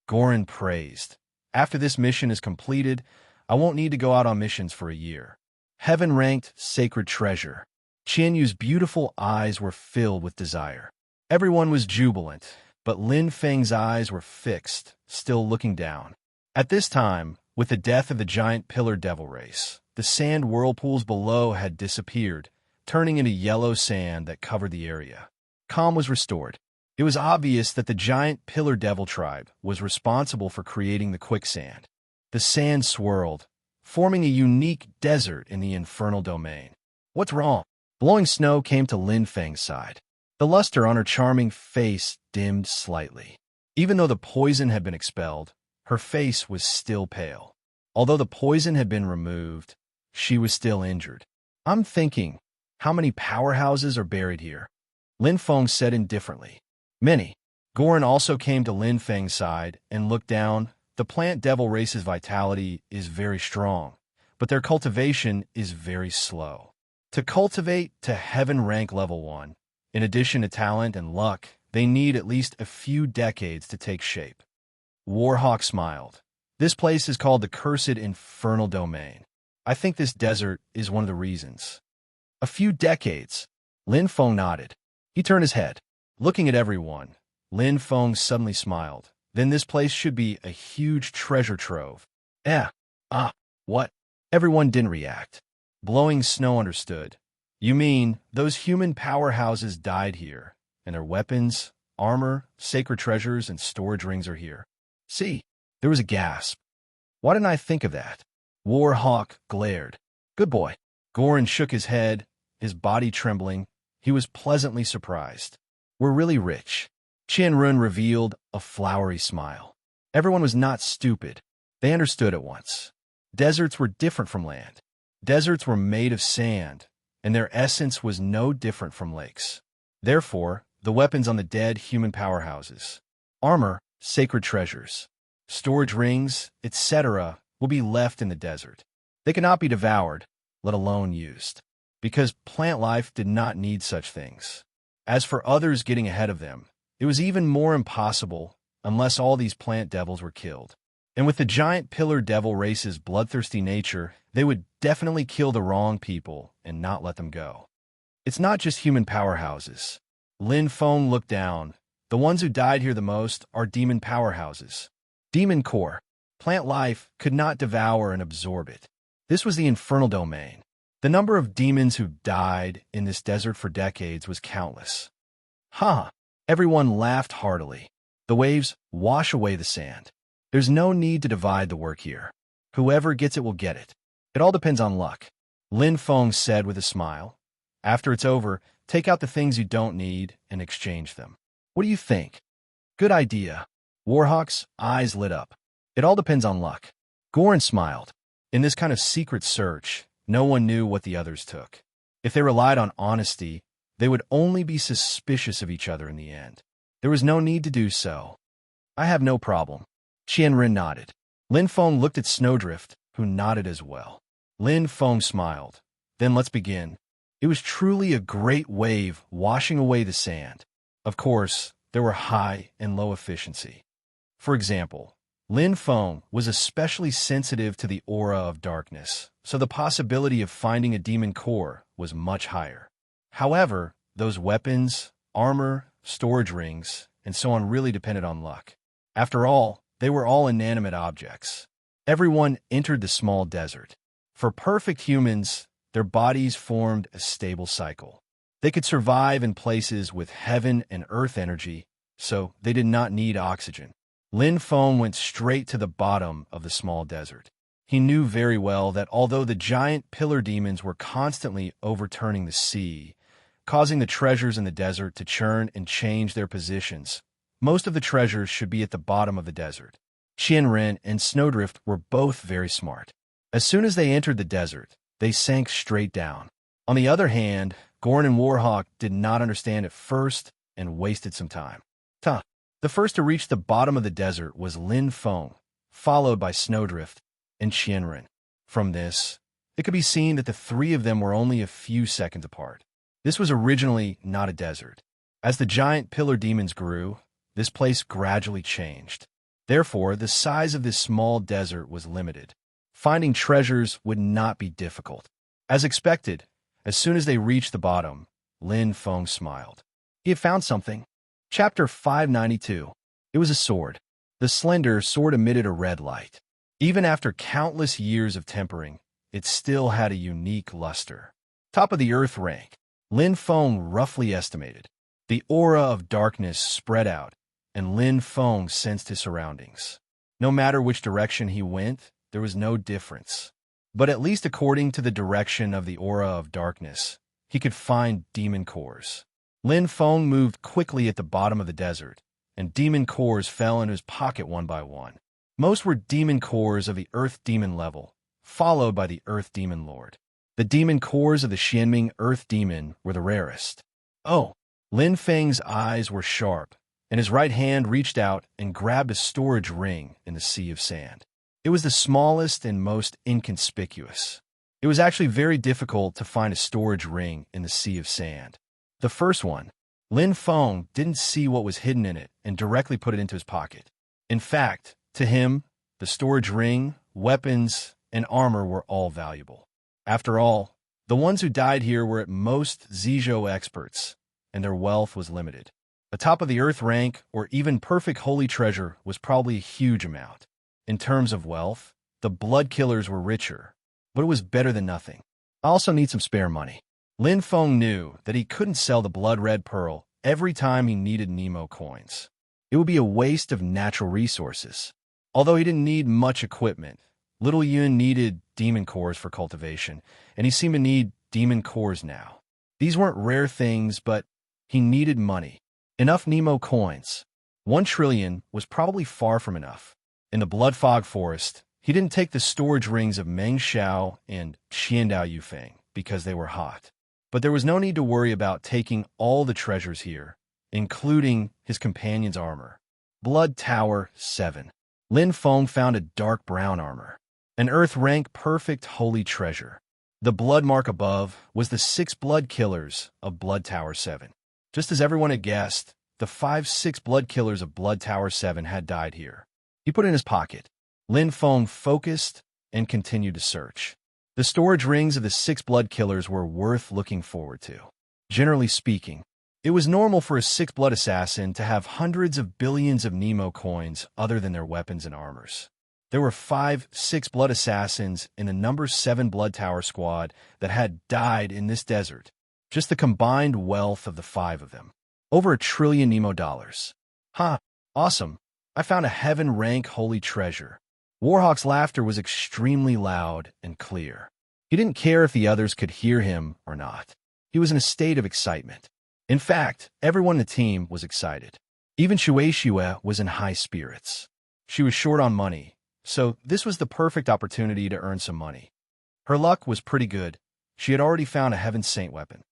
S1: Gorin praised. After this mission is completed, I won't need to go out on missions for a year. Heaven-ranked sacred treasure. Qian Yu's beautiful eyes were filled with desire. Everyone was jubilant, but Lin Feng's eyes were fixed, still looking down. At this time, with the death of the giant pillar devil race, the sand whirlpools below had disappeared, turning into yellow sand that covered the area. Calm was restored. It was obvious that the giant pillar devil tribe was responsible for creating the quicksand. The sand swirled, forming a unique desert in the infernal domain. What's wrong? Blowing Snow came to Lin Feng's side. The luster on her charming face dimmed slightly. Even though the poison had been expelled, her face was still pale. Although the poison had been removed, she was still injured. I'm thinking, how many powerhouses are buried here? Lin Feng said indifferently. Many. Gorin also came to Lin Feng's side and looked down. The plant devil race's vitality is very strong, but their cultivation is very slow. To cultivate to heaven rank level 1, in addition to talent and luck, they need at least a few decades to take shape. Warhawk smiled. This place is called the Cursed Infernal Domain. I think this desert is one of the reasons. A few decades. Lin Feng nodded. He turned his head. Looking at everyone, Lin Feng suddenly smiled. Then this place should be a huge treasure trove. What? Everyone didn't react. Blowing Snow understood. You mean, those human powerhouses died here, and their weapons, armor, sacred treasures, and storage rings are here. See, there was a gasp. Why didn't I think of that? Warhawk glared. Good boy. Gorin shook his head, his body trembling. He was pleasantly surprised. We're really rich. Qianrun revealed a flowery smile. Everyone was not stupid. They understood at once. Deserts were different from land. Deserts were made of sand, and their essence was no different from lakes. Therefore, the weapons on the dead human powerhouses, armor, sacred treasures, storage rings, etc., will be left in the desert. They cannot be devoured, let alone used, because plant life did not need such things. As for others getting ahead of them, it was even more impossible unless all these plant devils were killed. And with the giant pillar devil race's bloodthirsty nature, they would definitely kill the wrong people and not let them go. It's not just human powerhouses. Lin Feng looked down. The ones who died here the most are demon powerhouses. Demon core. Plant life could not devour and absorb it. This was the infernal domain. The number of demons who died in this desert for decades was countless. Everyone laughed heartily. The waves wash away the sand. There's no need to divide the work here. Whoever gets it will get it. It all depends on luck. Lin Feng said with a smile. After it's over, take out the things you don't need and exchange them. What do you think? Good idea. Warhawk's eyes lit up. It all depends on luck. Gorin smiled. In this kind of secret search, no one knew what the others took. If they relied on honesty, they would only be suspicious of each other in the end. There was no need to do so. I have no problem. Qianren nodded. Lin Feng looked at Snowdrift, who nodded as well. Lin Feng smiled. Then let's begin. It was truly a great wave washing away the sand. Of course, there were high and low efficiency. For example, Lin Feng was especially sensitive to the aura of darkness, so the possibility of finding a demon core was much higher. However, those weapons, armor, storage rings, and so on really depended on luck. After all, they were all inanimate objects. Everyone entered the small desert. For perfect humans, their bodies formed a stable cycle. They could survive in places with heaven and earth energy, so they did not need oxygen. Lin Feng went straight to the bottom of the small desert. He knew very well that although the giant pillar demons were constantly overturning the sea, causing the treasures in the desert to churn and change their positions, most of the treasures should be at the bottom of the desert. Qianren and Snowdrift were both very smart. As soon as they entered the desert, they sank straight down. On the other hand, Gorn and Warhawk did not understand at first and wasted some time. The first to reach the bottom of the desert was Lin Feng, followed by Snowdrift and Qianren. From this, it could be seen that the three of them were only a few seconds apart. This was originally not a desert. As the giant pillar demons grew, this place gradually changed. Therefore, the size of this small desert was limited. Finding treasures would not be difficult. As expected, as soon as they reached the bottom, Lin Feng smiled. He had found something. Chapter 592. It was a sword. The slender sword emitted a red light. Even after countless years of tempering, it still had a unique luster. Top of the earth rank, Lin Feng roughly estimated. The aura of darkness spread out, and Lin Feng sensed his surroundings. No matter which direction he went, there was no difference. But at least according to the direction of the aura of darkness, he could find demon cores. Lin Feng moved quickly at the bottom of the desert, and demon cores fell into his pocket one by one. Most were demon cores of the Earth Demon level, followed by the Earth Demon Lord. The demon cores of the Xianming Earth Demon were the rarest. Oh! Lin Feng's eyes were sharp, and his right hand reached out and grabbed a storage ring in the sea of sand. It was the smallest and most inconspicuous. It was actually very difficult to find a storage ring in the sea of sand. The first one, Lin Feng didn't see what was hidden in it and directly put it into his pocket. In fact, to him, the storage ring, weapons, and armor were all valuable. After all, the ones who died here were at most Zizhou experts, and their wealth was limited. A top-of-the-earth rank or even perfect holy treasure was probably a huge amount. In terms of wealth, the blood killers were richer, but it was better than nothing. I also need some spare money. Lin Feng knew that he couldn't sell the blood-red pearl every time he needed Nemo coins. It would be a waste of natural resources. Although he didn't need much equipment, Little Yun needed demon cores for cultivation, and he seemed to need demon cores now. These weren't rare things, but he needed money. Enough Nemo coins. 1 trillion was probably far from enough. In the Blood Fog Forest, he didn't take the storage rings of Meng Xiao and Xiandao Yufeng because they were hot. But there was no need to worry about taking all the treasures here, including his companion's armor. Blood Tower 7. Lin Feng found a dark brown armor. An Earth rank perfect holy treasure. The blood mark above was the 6 blood killers of Blood Tower 7. Just as everyone had guessed, the 5-6 blood killers of Blood Tower 7 had died here. He put it in his pocket. Lin Feng focused and continued to search. The storage rings of the 6 blood killers were worth looking forward to. Generally speaking, it was normal for a 6 blood assassin to have hundreds of billions of Nemo coins other than their weapons and armors. There were 5-6 blood assassins in the number 7 Blood Tower squad that had died in this desert. Just the combined wealth of the 5 of them. Over 1 trillion Nemo dollars. Awesome. I found a heaven rank holy treasure. Warhawk's laughter was extremely loud and clear. He didn't care if the others could hear him or not. He was in a state of excitement. In fact, everyone in the team was excited. Even Shueishue was in high spirits. She was short on money, so this was the perfect opportunity to earn some money. Her luck was pretty good. She had already found a Heaven Saint weapon.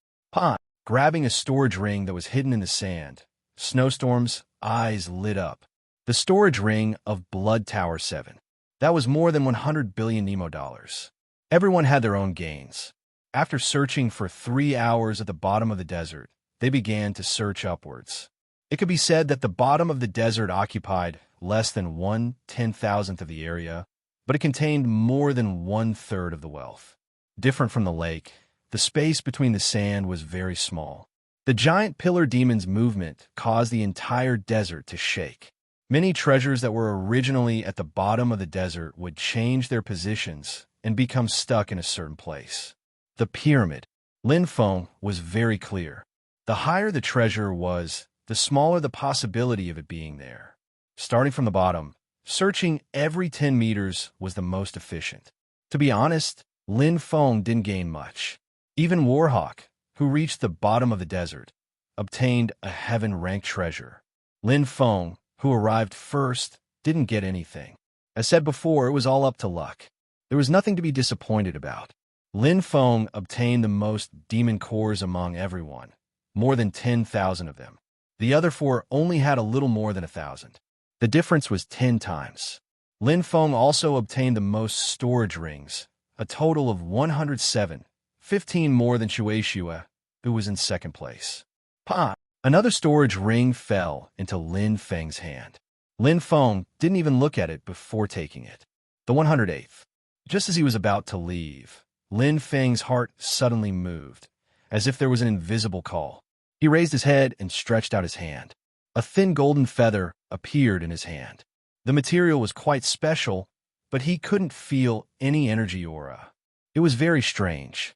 S1: Grabbing a storage ring that was hidden in the sand, Snowstorm's eyes lit up. The storage ring of Blood Tower 7. That was more than 100 billion Nemo dollars. Everyone had their own gains. After searching for 3 hours at the bottom of the desert, they began to search upwards. It could be said that the bottom of the desert occupied less than 1/10,000th of the area, but it contained more than 1/3 of the wealth. Different from the lake, the space between the sand was very small. The giant pillar demon's movement caused the entire desert to shake. Many treasures that were originally at the bottom of the desert would change their positions and become stuck in a certain place. The pyramid. Lin Feng was very clear. The higher the treasure was, the smaller the possibility of it being there. Starting from the bottom, searching every 10 meters was the most efficient. To be honest, Lin Feng didn't gain much. Even Warhawk, who reached the bottom of the desert, obtained a heaven-ranked treasure. Lin Feng, who arrived first, didn't get anything. As said before, it was all up to luck. There was nothing to be disappointed about. Lin Feng obtained the most demon cores among everyone, more than 10,000 of them. The other four only had a little more than 1,000. The difference was 10 times. Lin Feng also obtained the most storage rings, a total of 107, 15 more than Shueisha, who was in second place. Pa! Another storage ring fell into Lin Feng's hand. Lin Feng didn't even look at it before taking it. The 108th. Just as he was about to leave, Lin Feng's heart suddenly moved, as if there was an invisible call. He raised his head and stretched out his hand. A thin golden feather appeared in his hand. The material was quite special, but he couldn't feel any energy aura. It was very strange.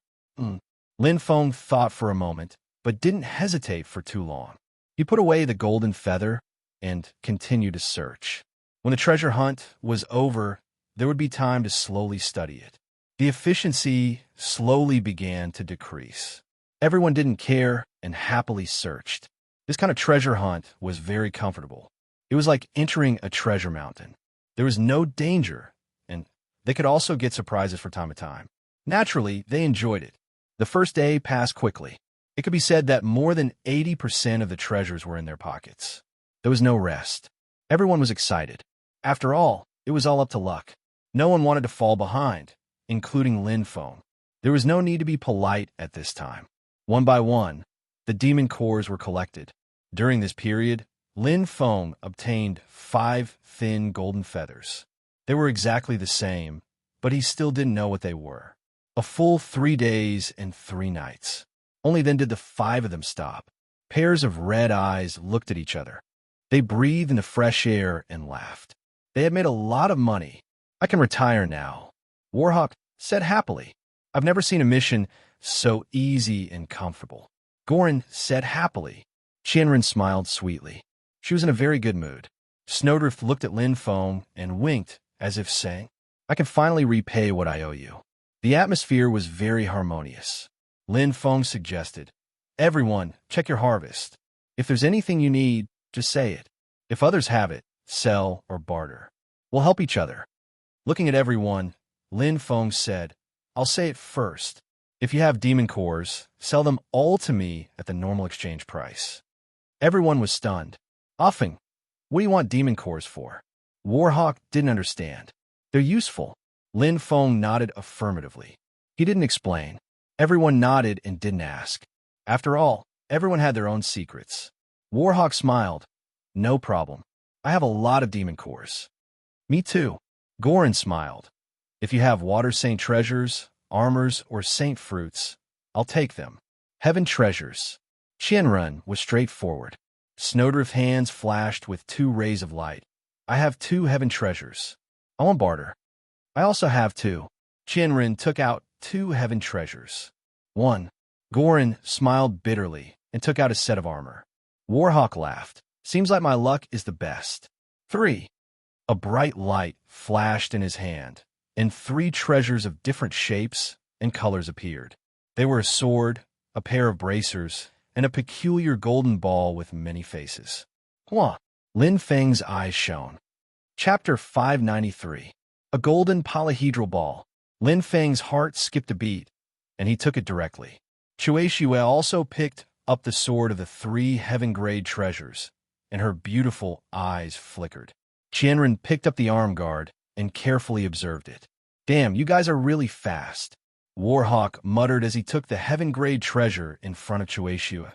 S1: Lin Feng thought for a moment, but didn't hesitate for too long. He put away the golden feather and continued to search. When the treasure hunt was over, there would be time to slowly study it. The efficiency slowly began to decrease. Everyone didn't care and happily searched. This kind of treasure hunt was very comfortable. It was like entering a treasure mountain. There was no danger, and they could also get surprises from time to time. Naturally, they enjoyed it. The first day passed quickly. It could be said that more than 80% of the treasures were in their pockets. There was no rest. Everyone was excited. After all, it was all up to luck. No one wanted to fall behind, including Lin Feng. There was no need to be polite at this time. One by one, the demon cores were collected. During this period, Lin Feng obtained 5 thin golden feathers. They were exactly the same, but he still didn't know what they were. A full 3 days and 3 nights. Only then did the 5 of them stop. Pairs of red eyes looked at each other. They breathed in the fresh air and laughed. They had made a lot of money. I can retire now, Warhawk said happily. I've never seen a mission so easy and comfortable. Gorin said happily. Qianren smiled sweetly. She was in a very good mood. Snowdrift looked at Lin Feng and winked, as if saying, I can finally repay what I owe you. The atmosphere was very harmonious. Lin Feng suggested, everyone, check your harvest. If there's anything you need, just say it. If others have it, sell or barter. We'll help each other. Looking at everyone, Lin Feng said, I'll say it first. If you have demon cores, sell them all to me at the normal exchange price. Everyone was stunned. Offing, what do you want demon cores for? Warhawk didn't understand. They're useful. Lin Feng nodded affirmatively. He didn't explain. Everyone nodded and didn't ask. After all, everyone had their own secrets. Warhawk smiled. No problem. I have a lot of demon cores. Me too. Gorin smiled. If you have water saint treasures, armors, or saint fruits, I'll take them. Heaven treasures. Qianren was straightforward. Snowdrift hands flashed with 2 rays of light. I have 2 heaven treasures. I want barter. I also have 2. Qianren took out 2 heaven treasures. 1. Gorin smiled bitterly and took out a set of armor. Warhawk laughed. Seems like my luck is the best. 3. A bright light flashed in his hand, and 3 treasures of different shapes and colors appeared. They were a sword, a pair of bracers, and a peculiar golden ball with many faces. Hua! Lin Feng's eyes shone. Chapter 593. A golden polyhedral ball. Lin Feng's heart skipped a beat, and he took it directly. Shueisha also picked up the sword of the 3 heaven-grade treasures, and her beautiful eyes flickered. Qianren picked up the arm guard and carefully observed it. Damn, you guys are really fast. Warhawk muttered as he took the heaven-grade treasure in front of Shueisha,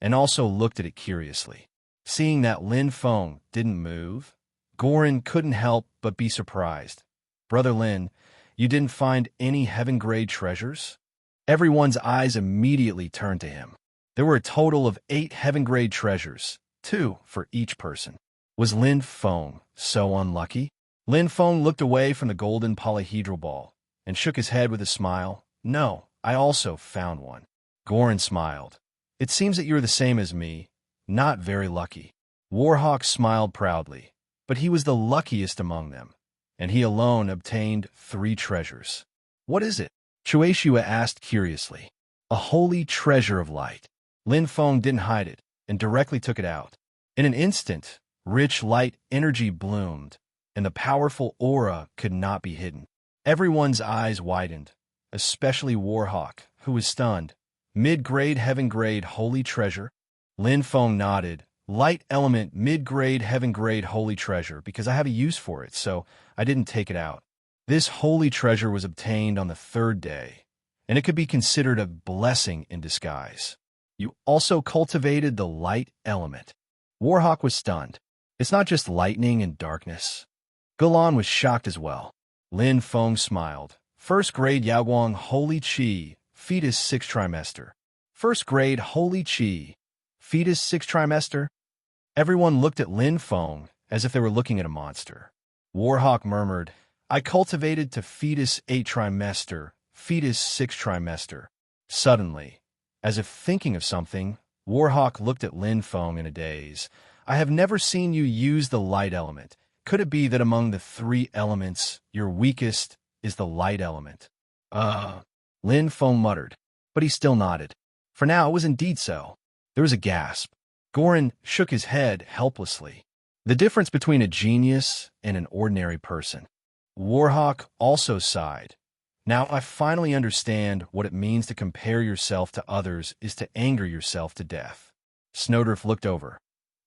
S1: and also looked at it curiously. Seeing that Lin Feng didn't move, Goran couldn't help but be surprised. Brother Lin, you didn't find any heaven-grade treasures? Everyone's eyes immediately turned to him. There were a total of 8 heaven-grade treasures, 2 for each person. Was Lin Feng so unlucky? Lin Feng looked away from the golden polyhedral ball and shook his head with a smile. No, I also found one. Goran smiled. It seems that you're the same as me, not very lucky. Warhawk smiled proudly, but he was the luckiest among them, and he alone obtained 3 treasures. What is it? Chueshua asked curiously. A holy treasure of light. Lin Feng didn't hide it and directly took it out. In an instant, rich light energy bloomed, and the powerful aura could not be hidden. Everyone's eyes widened, especially Warhawk, who was stunned. Mid-grade heaven-grade holy treasure? Lin Feng nodded. Light element mid-grade heaven-grade holy treasure, because I have a use for it, so I didn't take it out. This holy treasure was obtained on the 3rd day, and it could be considered a blessing in disguise. You also cultivated the light element. Warhawk was stunned. It's not just lightning and darkness. Gulan was shocked as well. Lin Feng smiled. 1st grade Yaoguang Holy Qi, fetus 6th trimester. 1st grade Holy Qi, fetus 6th trimester? Everyone looked at Lin Feng as if they were looking at a monster. Warhawk murmured, I cultivated to fetus 8th trimester, fetus 6th trimester. Suddenly, as if thinking of something, Warhawk looked at Lin Feng in a daze. I have never seen you use the light element. Could it be that among the 3 elements, your weakest is the light element? Lin Feng muttered, but he still nodded. For now, it was indeed so. There was a gasp. Goran shook his head helplessly. The difference between a genius and an ordinary person. Warhawk also sighed. Now I finally understand what it means to compare yourself to others is to anger yourself to death. Snowdrift looked over.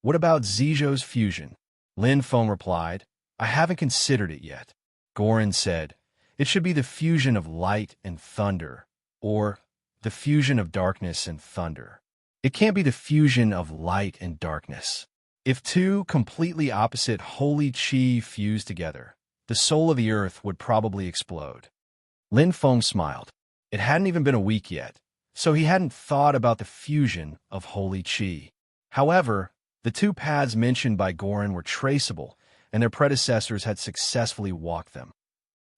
S1: What about Zizhou's fusion? Lin Feng replied, I haven't considered it yet. Goran said, it should be the fusion of light and thunder, or the fusion of darkness and thunder. It can't be the fusion of light and darkness. If 2 completely opposite holy qi fused together, the soul of the earth would probably explode. Lin Feng smiled. It hadn't even been a week yet, so he hadn't thought about the fusion of holy qi. However, the 2 paths mentioned by Goran were traceable, and their predecessors had successfully walked them.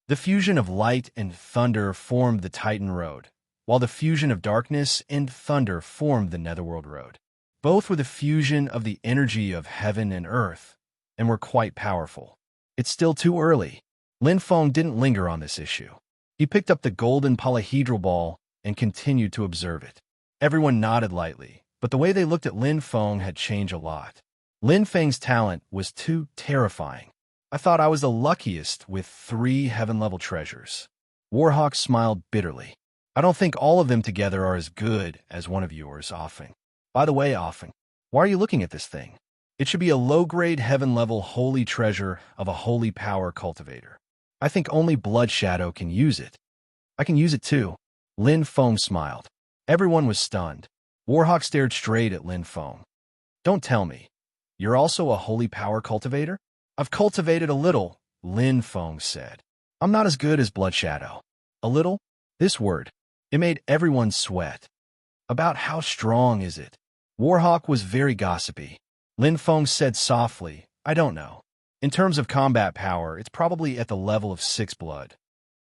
S1: The fusion of light and thunder formed the Titan Road, while the fusion of darkness and thunder formed the Netherworld Road. Both were the fusion of the energy of heaven and earth, and were quite powerful. It's still too early. Lin Feng didn't linger on this issue. He picked up the golden polyhedral ball and continued to observe it. Everyone nodded lightly, but the way they looked at Lin Feng had changed a lot. Lin Feng's talent was too terrifying. I thought I was the luckiest with 3 heaven-level treasures. Warhawk smiled bitterly. I don't think all of them together are as good as one of yours, Offing. By the way, Offing, why are you looking at this thing? It should be a low-grade heaven-level holy treasure of a holy power cultivator. I think only Blood Shadow can use it. I can use it too. Lin Feng smiled. Everyone was stunned. Warhawk stared straight at Lin Feng. Don't tell me. You're also a holy power cultivator? I've cultivated a little, Lin Feng said. I'm not as good as Blood Shadow. A little? This word. It made everyone sweat. About how strong is it? Warhawk was very gossipy. Lin Feng said softly, I don't know. In terms of combat power, it's probably at the level of 6 blood.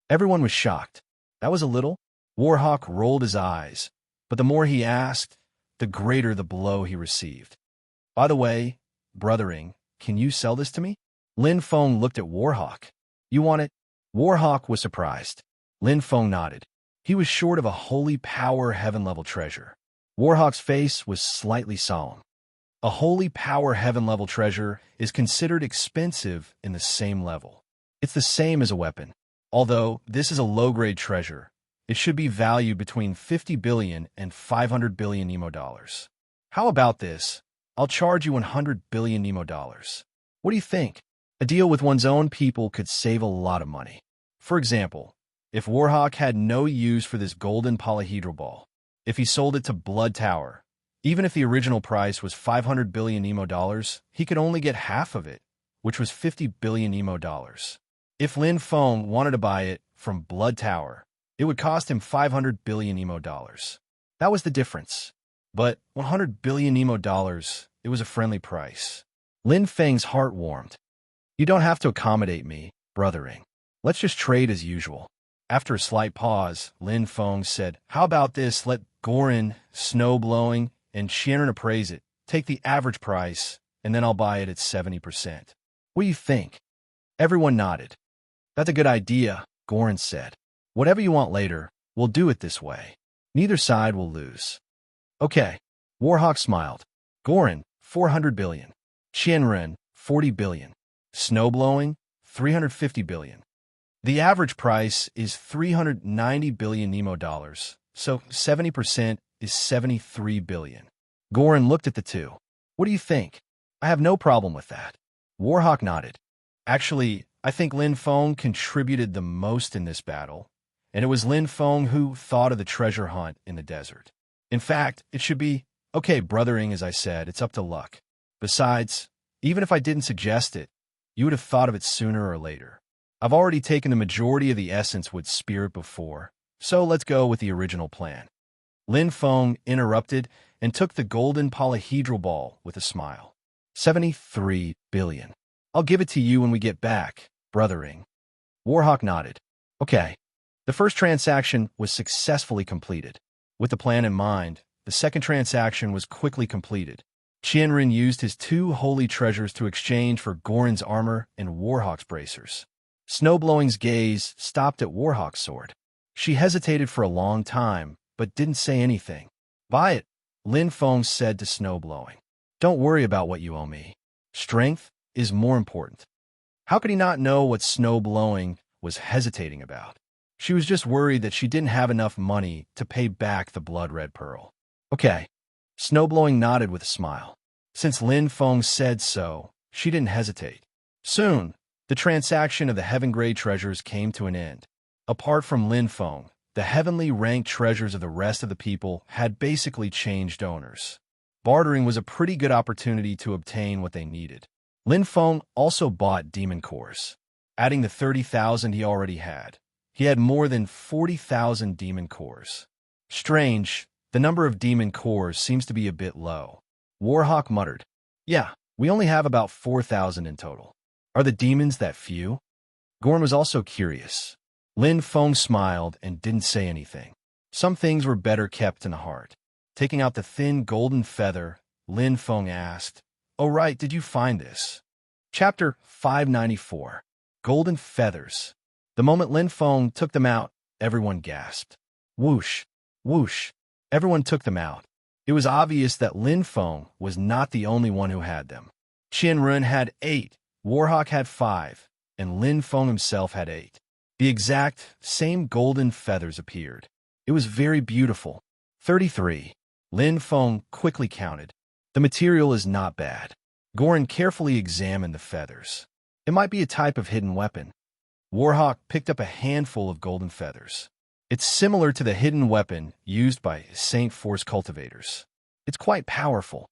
S1: Everyone was shocked. That was a little? Warhawk rolled his eyes, but the more he asked, the greater the blow he received. By the way, brothering, can you sell this to me? Lin Feng looked at Warhawk. You want it? Warhawk was surprised. Lin Feng nodded. He was short of a holy power heaven-level treasure. Warhawk's face was slightly solemn. A holy power heaven-level treasure is considered expensive in the same level. It's the same as a weapon. Although this is a low-grade treasure, it should be valued between 50 billion and 500 billion Nemo dollars. How about this? I'll charge you 100 billion Nemo dollars. What do you think? A deal with one's own people could save a lot of money. For example, if Warhawk had no use for this golden polyhedral ball, if he sold it to Blood Tower, even if the original price was 500 billion Nemo dollars, he could only get half of it, which was 50 billion emo dollars. If Lin Feng wanted to buy it from Blood Tower, it would cost him 500 billion emo dollars. That was the difference. But 100 billion emo dollars, it was a friendly price. Lin Feng's heart warmed. You don't have to accommodate me, brothering. Let's just trade as usual. After a slight pause, Lin Feng said, how about this? Let Gorin, Snowblowing, and Shannon appraise it. Take the average price, and then I'll buy it at 70%. What do you think? Everyone nodded. That's a good idea, Gorin said. Whatever you want later, we'll do it this way. Neither side will lose. Okay. Warhawk smiled. Gorin, 400 billion. Shenren, 40 billion. Snowblowing, 350 billion. The average price is 390 billion Nemo dollars, so 70% is 73 billion. Gorin looked at the two. What do you think? I have no problem with that. Warhawk nodded. Actually, I think Lin Feng contributed the most in this battle, and it was Lin Feng who thought of the treasure hunt in the desert. In fact, it should be, okay, brothering, as I said, it's up to luck. Besides, even if I didn't suggest it, you would have thought of it sooner or later. I've already taken the majority of the essence with spirit before, so let's go with the original plan. Lin Feng interrupted and took the golden polyhedral ball with a smile. 73 billion. I'll give it to you when we get back, brothering. Warhawk nodded. Okay. The first transaction was successfully completed. With the plan in mind, the second transaction was quickly completed. Qianren used his two holy treasures to exchange for Gorin's armor and Warhawk's bracers. Snowblowing's gaze stopped at Warhawk's sword. She hesitated for a long time, but didn't say anything. Buy it, Lin Feng said to Snowblowing. Don't worry about what you owe me. Strength is more important. How could he not know what Snowblowing was hesitating about? She was just worried that she didn't have enough money to pay back the blood-red pearl. Okay. Snowblowing nodded with a smile. Since Lin Feng said so, she didn't hesitate. Soon, the transaction of the heaven-grade treasures came to an end. Apart from Lin Feng, the heavenly ranked treasures of the rest of the people had basically changed owners. Bartering was a pretty good opportunity to obtain what they needed. Lin Feng also bought demon cores. Adding the 30,000 he already had, he had more than 40,000 demon cores. Strange, the number of demon cores seems to be a bit low. Warhawk muttered. Yeah, we only have about 4,000 in total. Are the demons that few? Gorin was also curious. Lin Feng smiled and didn't say anything. Some things were better kept in the heart. Taking out the thin golden feather, Lin Feng asked, Oh right, did you find this? Chapter 594. Golden Feathers. The moment Lin Feng took them out, everyone gasped. Whoosh, whoosh. Everyone took them out. It was obvious that Lin Feng was not the only one who had them. Qianren had 8, Warhawk had 5, and Lin Feng himself had 8. The exact same golden feathers appeared. It was very beautiful. 33. Lin Feng quickly counted. The material is not bad. Gorin carefully examined the feathers. It might be a type of hidden weapon. Warhawk picked up a handful of golden feathers. It's similar to the hidden weapon used by Saint Force cultivators. It's quite powerful.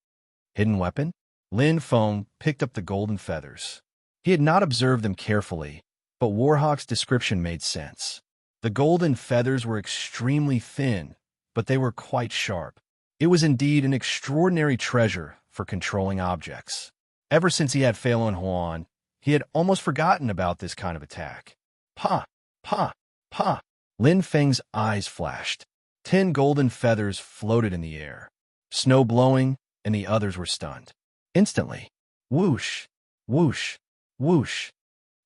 S1: Hidden weapon? Lin Feng picked up the golden feathers. He had not observed them carefully, but Warhawk's description made sense. The golden feathers were extremely thin, but they were quite sharp. It was indeed an extraordinary treasure for controlling objects. Ever since he had Feilun Huan, he had almost forgotten about this kind of attack. Pa! Pa! Pa! Lin Feng's eyes flashed. 10 golden feathers floated in the air. Snowblowing and the others were stunned. Instantly, whoosh, whoosh, whoosh.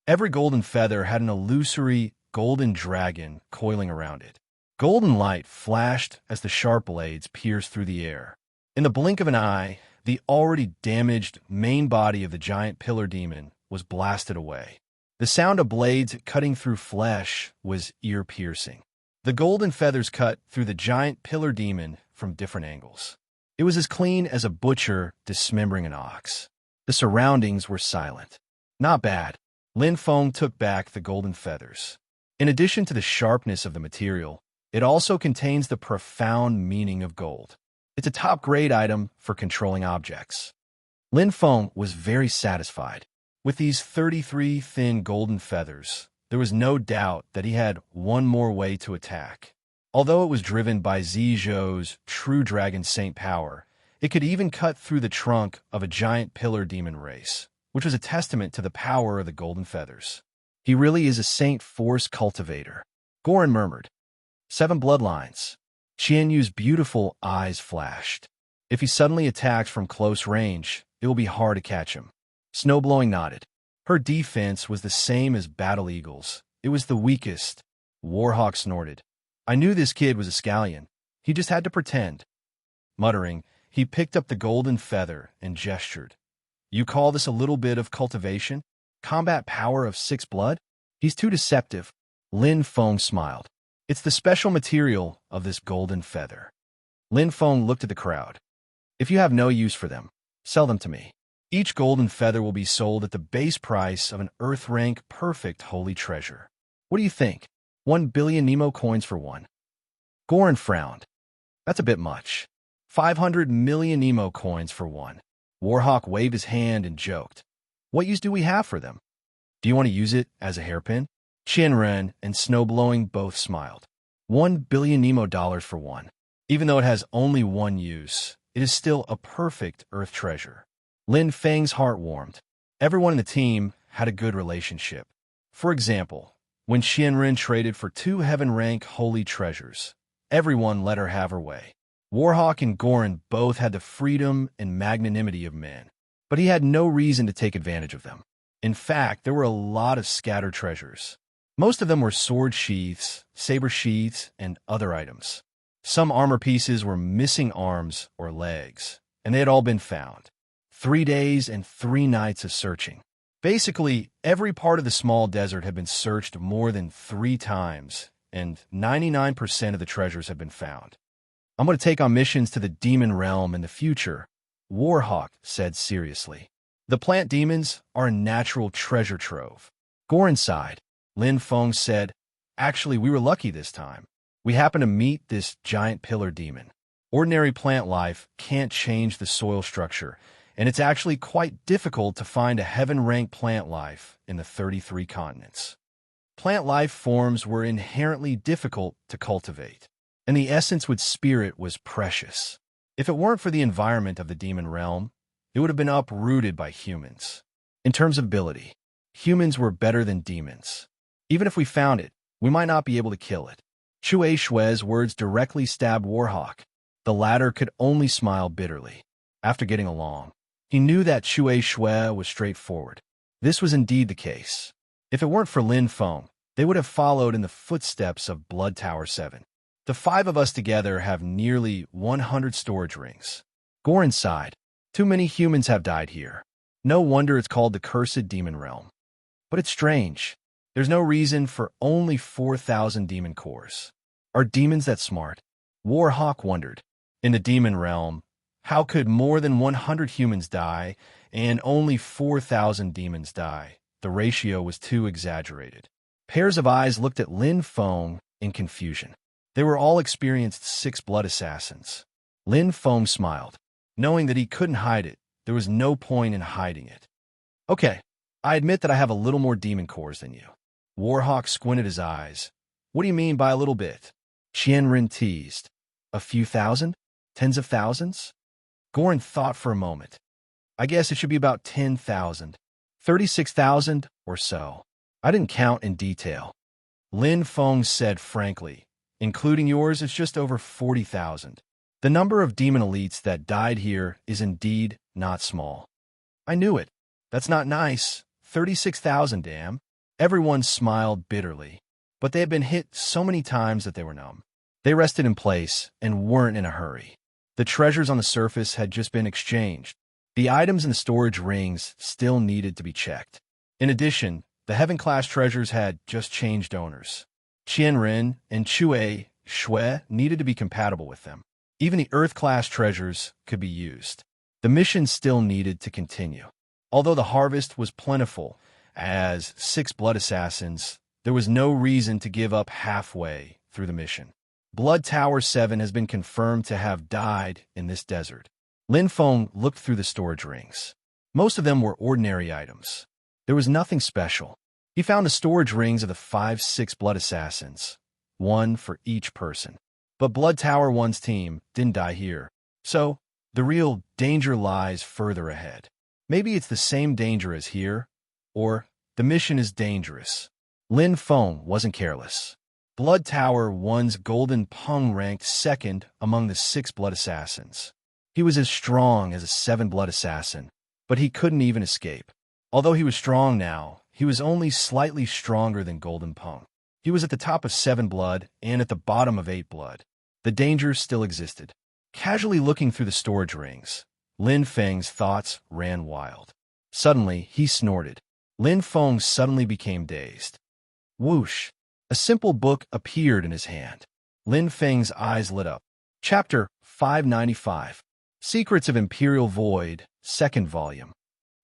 S1: Every golden feather had an illusory golden dragon coiling around it. Golden light flashed as the sharp blades pierced through the air. In the blink of an eye, the already damaged main body of the giant pillar demon was blasted away. The sound of blades cutting through flesh was ear-piercing. The golden feathers cut through the giant pillar demon from different angles. It was as clean as a butcher dismembering an ox. The surroundings were silent. Not bad. Lin Feng took back the golden feathers. In addition to the sharpness of the material, it also contains the profound meaning of gold. It's a top-grade item for controlling objects. Lin Feng was very satisfied. With these 33 thin golden feathers, there was no doubt that he had one more way to attack. Although it was driven by Zizhou's true dragon saint power, it could even cut through the trunk of a giant pillar demon race, which was a testament to the power of the golden feathers. He really is a saint force cultivator, Goran murmured. 7 bloodlines. Qianyu's beautiful eyes flashed. If he suddenly attacks from close range, it will be hard to catch him. Snowblowing nodded. Her defense was the same as Battle Eagle's. It was the weakest. Warhawk snorted. I knew this kid was a scallion. He just had to pretend. Muttering, he picked up the golden feather and gestured. You call this a little bit of cultivation? Combat power of 6 blood? He's too deceptive. Lin Feng smiled. It's the special material of this golden feather. Lin Feng looked at the crowd. If you have no use for them, sell them to me. Each golden feather will be sold at the base price of an Earth rank perfect holy treasure. What do you think? 1 billion Nemo coins for one. Goran frowned. That's a bit much. 500 million Nemo coins for one. Warhawk waved his hand and joked. What use do we have for them? Do you want to use it as a hairpin? Qianren and Snowblowing both smiled. 1 billion Nemo dollars for one. Even though it has only one use, it is still a perfect Earth treasure. Lin Feng's heart warmed. Everyone in the team had a good relationship. For example, when Qianren traded for 2 heaven-rank holy treasures, everyone let her have her way. Warhawk and Goran both had the freedom and magnanimity of men, but he had no reason to take advantage of them. In fact, there were a lot of scattered treasures. Most of them were sword sheaths, saber sheaths, and other items. Some armor pieces were missing arms or legs, and they had all been found. 3 days and 3 nights of searching. Basically, every part of the small desert had been searched more than 3 times, and 99% of the treasures had been found. I'm going to take on missions to the demon realm in the future, Warhawk said seriously. The plant demons are a natural treasure trove. Goran sighed. Lin Feng said, actually, we were lucky this time. We happened to meet this giant pillar demon. Ordinary plant life can't change the soil structure, and it's actually quite difficult to find a heaven-rank plant life in the 33 continents. Plant life forms were inherently difficult to cultivate, and the essence with spirit was precious. If it weren't for the environment of the demon realm, it would have been uprooted by humans. In terms of ability, humans were better than demons. Even if we found it, we might not be able to kill it. Chue Shue's words directly stabbed Warhawk. The latter could only smile bitterly. After getting along, he knew that Chue Shue was straightforward. This was indeed the case. If it weren't for Lin Feng, they would have followed in the footsteps of Blood Tower 7. The 5 of us together have nearly 100 storage rings. Goran sighed. Too many humans have died here. No wonder it's called the Cursed Demon Realm. But it's strange. There's no reason for only 4,000 demon cores. Are demons that smart? Warhawk wondered. In the demon realm, how could more than 100 humans die and only 4,000 demons die? The ratio was too exaggerated. Pairs of eyes looked at Lin Feng in confusion. They were all experienced 6 blood assassins. Lin Feng smiled. Knowing that he couldn't hide it, there was no point in hiding it. Okay, I admit that I have a little more demon cores than you. Warhawk squinted his eyes. What do you mean by a little bit? Qianren teased. A few thousand? Tens of thousands? Goran thought for a moment. I guess it should be about 10,000. 36,000 or so. I didn't count in detail. Lin Feng said frankly, including yours, it's just over 40,000. The number of demon elites that died here is indeed not small. I knew it. That's not nice. 36,000, damn. Everyone smiled bitterly, but they had been hit so many times that they were numb. They rested in place and weren't in a hurry. The treasures on the surface had just been exchanged. The items in the storage rings still needed to be checked. In addition, the Heaven-class treasures had just changed owners. Qianren and Chue Shue needed to be compatible with them. Even the Earth-class treasures could be used. The mission still needed to continue. Although the harvest was plentiful, as 6 blood assassins, there was no reason to give up halfway through the mission. Blood Tower 7 has been confirmed to have died in this desert. Lin Feng looked through the storage rings. Most of them were ordinary items. There was nothing special. He found the storage rings of the 5-6 blood assassins, one for each person. But Blood Tower 1's team didn't die here. So, the real danger lies further ahead. Maybe it's the same danger as here, or the mission is dangerous. Lin Feng wasn't careless. Blood Tower 1's Golden Peng ranked second among the 6 blood assassins. He was as strong as a 7 blood assassin, but he couldn't even escape. Although he was strong now, he was only slightly stronger than Golden Peng. He was at the top of 7 blood and at the bottom of 8 blood. The danger still existed. Casually looking through the storage rings, Lin Feng's thoughts ran wild. Suddenly, he snorted. Lin Feng suddenly became dazed. Whoosh! A simple book appeared in his hand. Lin Feng's eyes lit up. Chapter 595. Secrets of Imperial Void, 2nd volume.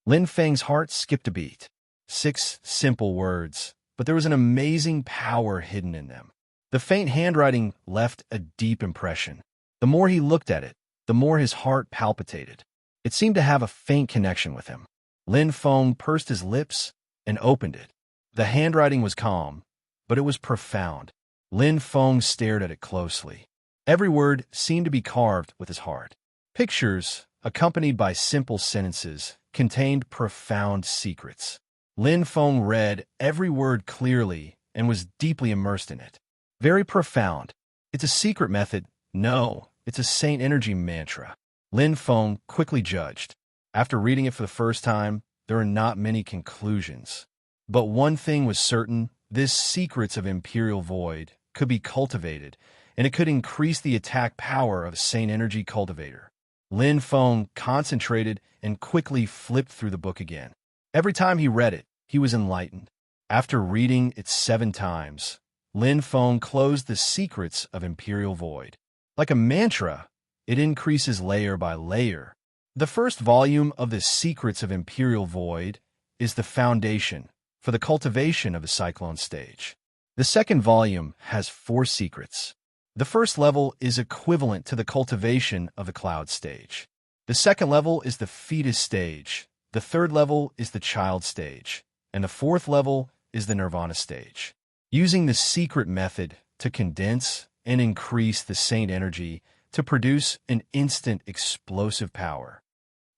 S1: Lin Feng's heart skipped a beat. 6 simple words, but there was an amazing power hidden in them. The faint handwriting left a deep impression. The more he looked at it, the more his heart palpitated. It seemed to have a faint connection with him. Lin Feng pursed his lips and opened it. The handwriting was calm, but it was profound. Lin Feng stared at it closely. Every word seemed to be carved with his heart. Pictures, accompanied by simple sentences, contained profound secrets. Lin Feng read every word clearly and was deeply immersed in it. Very profound. It's a secret method. No, it's a Saint Energy mantra. Lin Feng quickly judged. After reading it for the first time, there are not many conclusions. But one thing was certain, this Secrets of Imperial Void could be cultivated, and it could increase the attack power of a Saint Energy cultivator. Lin Feng concentrated and quickly flipped through the book again. Every time he read it, he was enlightened. After reading it 7 times, Lin Feng closed the Secrets of Imperial Void. Like a mantra, it increases layer by layer. The first volume of the Secrets of Imperial Void is the foundation for the cultivation of the Cyclone stage. The second volume has 4 secrets. The first level is equivalent to the cultivation of the Cloud stage. The second level is the Fetus stage. The third level is the Child stage. And the fourth level is the Nirvana stage. Using the secret method to condense and increase the Saint Energy to produce an instant explosive power.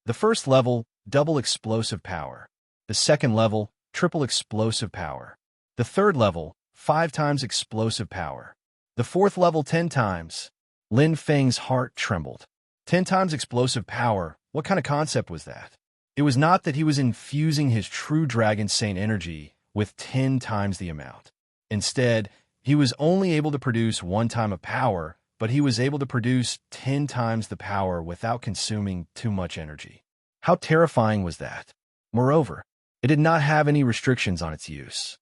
S1: The first level, double explosive power. The second level, triple explosive power. The third level, 5 times explosive power. The fourth level, 10 times. Lin Feng's heart trembled. 10 times explosive power, what kind of concept was that? It was not that he was infusing his true Dragon Saint Energy with 10 times the amount. Instead, he was only able to produce 1 time of power, but he was able to produce 10 times the power without consuming too much energy. How terrifying was that? Moreover, it did not have any restrictions on its use.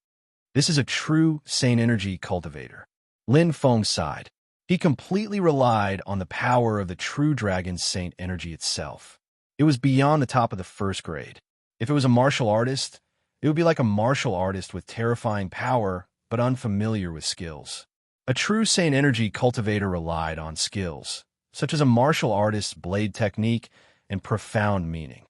S1: This is a true Saint Energy cultivator. Lin Feng sighed. He completely relied on the power of the true Dragon Saint Energy itself. It was beyond the top of the first grade. If it was a martial artist, it would be like a martial artist with terrifying power, but unfamiliar with skills. A true Saint Energy cultivator relied on skills, such as a martial artist's blade technique and profound meaning.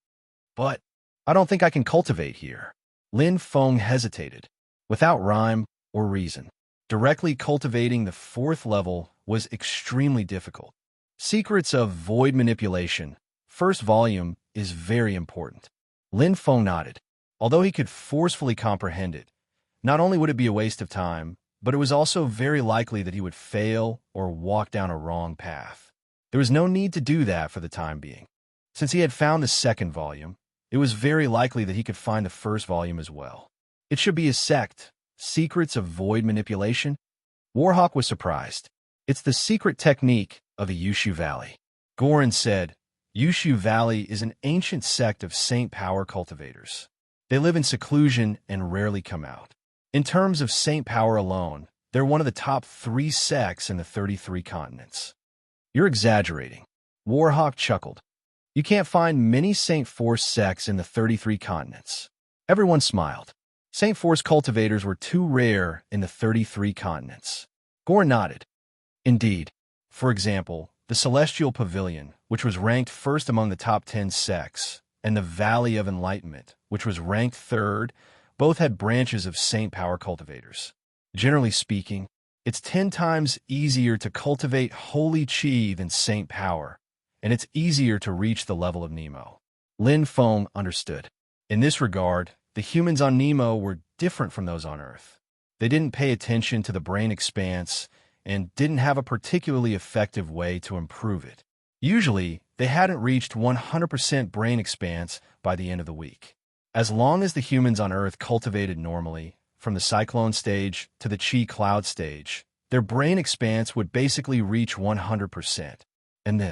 S1: But I don't think I can cultivate here. Lin Feng hesitated, without rhyme or reason. Directly cultivating the 4th level was extremely difficult. Secrets of Void Manipulation, 1st volume, is very important. Lin Feng nodded. Although he could forcefully comprehend it, not only would it be a waste of time, but it was also very likely that he would fail or walk down a wrong path. There was no need to do that for the time being. Since he had found the 2nd volume, it was very likely that he could find the 1st volume as well. It should be a sect, Secrets of Void Manipulation. Warhawk was surprised. It's the secret technique of the Yushu Valley. Goran said, Yushu Valley is an ancient sect of saint power cultivators. They live in seclusion and rarely come out. In terms of saint power alone, they're one of the top 3 sects in the 33 continents. You're exaggerating. Warhawk chuckled. You can't find many Saint Force sects in the 33 continents. Everyone smiled. Saint Force cultivators were too rare in the 33 continents. Gore nodded. Indeed. For example, the Celestial Pavilion, which was ranked first among the top 10 sects, and the Valley of Enlightenment, which was ranked third, both had branches of Saint Power cultivators. Generally speaking, it's 10 times easier to cultivate Holy Chi than Saint Power, and it's easier to reach the level of Nemo. Lin Feng understood. In this regard, the humans on Nemo were different from those on Earth. They didn't pay attention to the brain expanse and didn't have a particularly effective way to improve it. Usually, they hadn't reached 100% brain expanse by the end of the week. As long as the humans on Earth cultivated normally, from the cyclone stage to the chi cloud stage, their brain expanse would basically reach 100%. And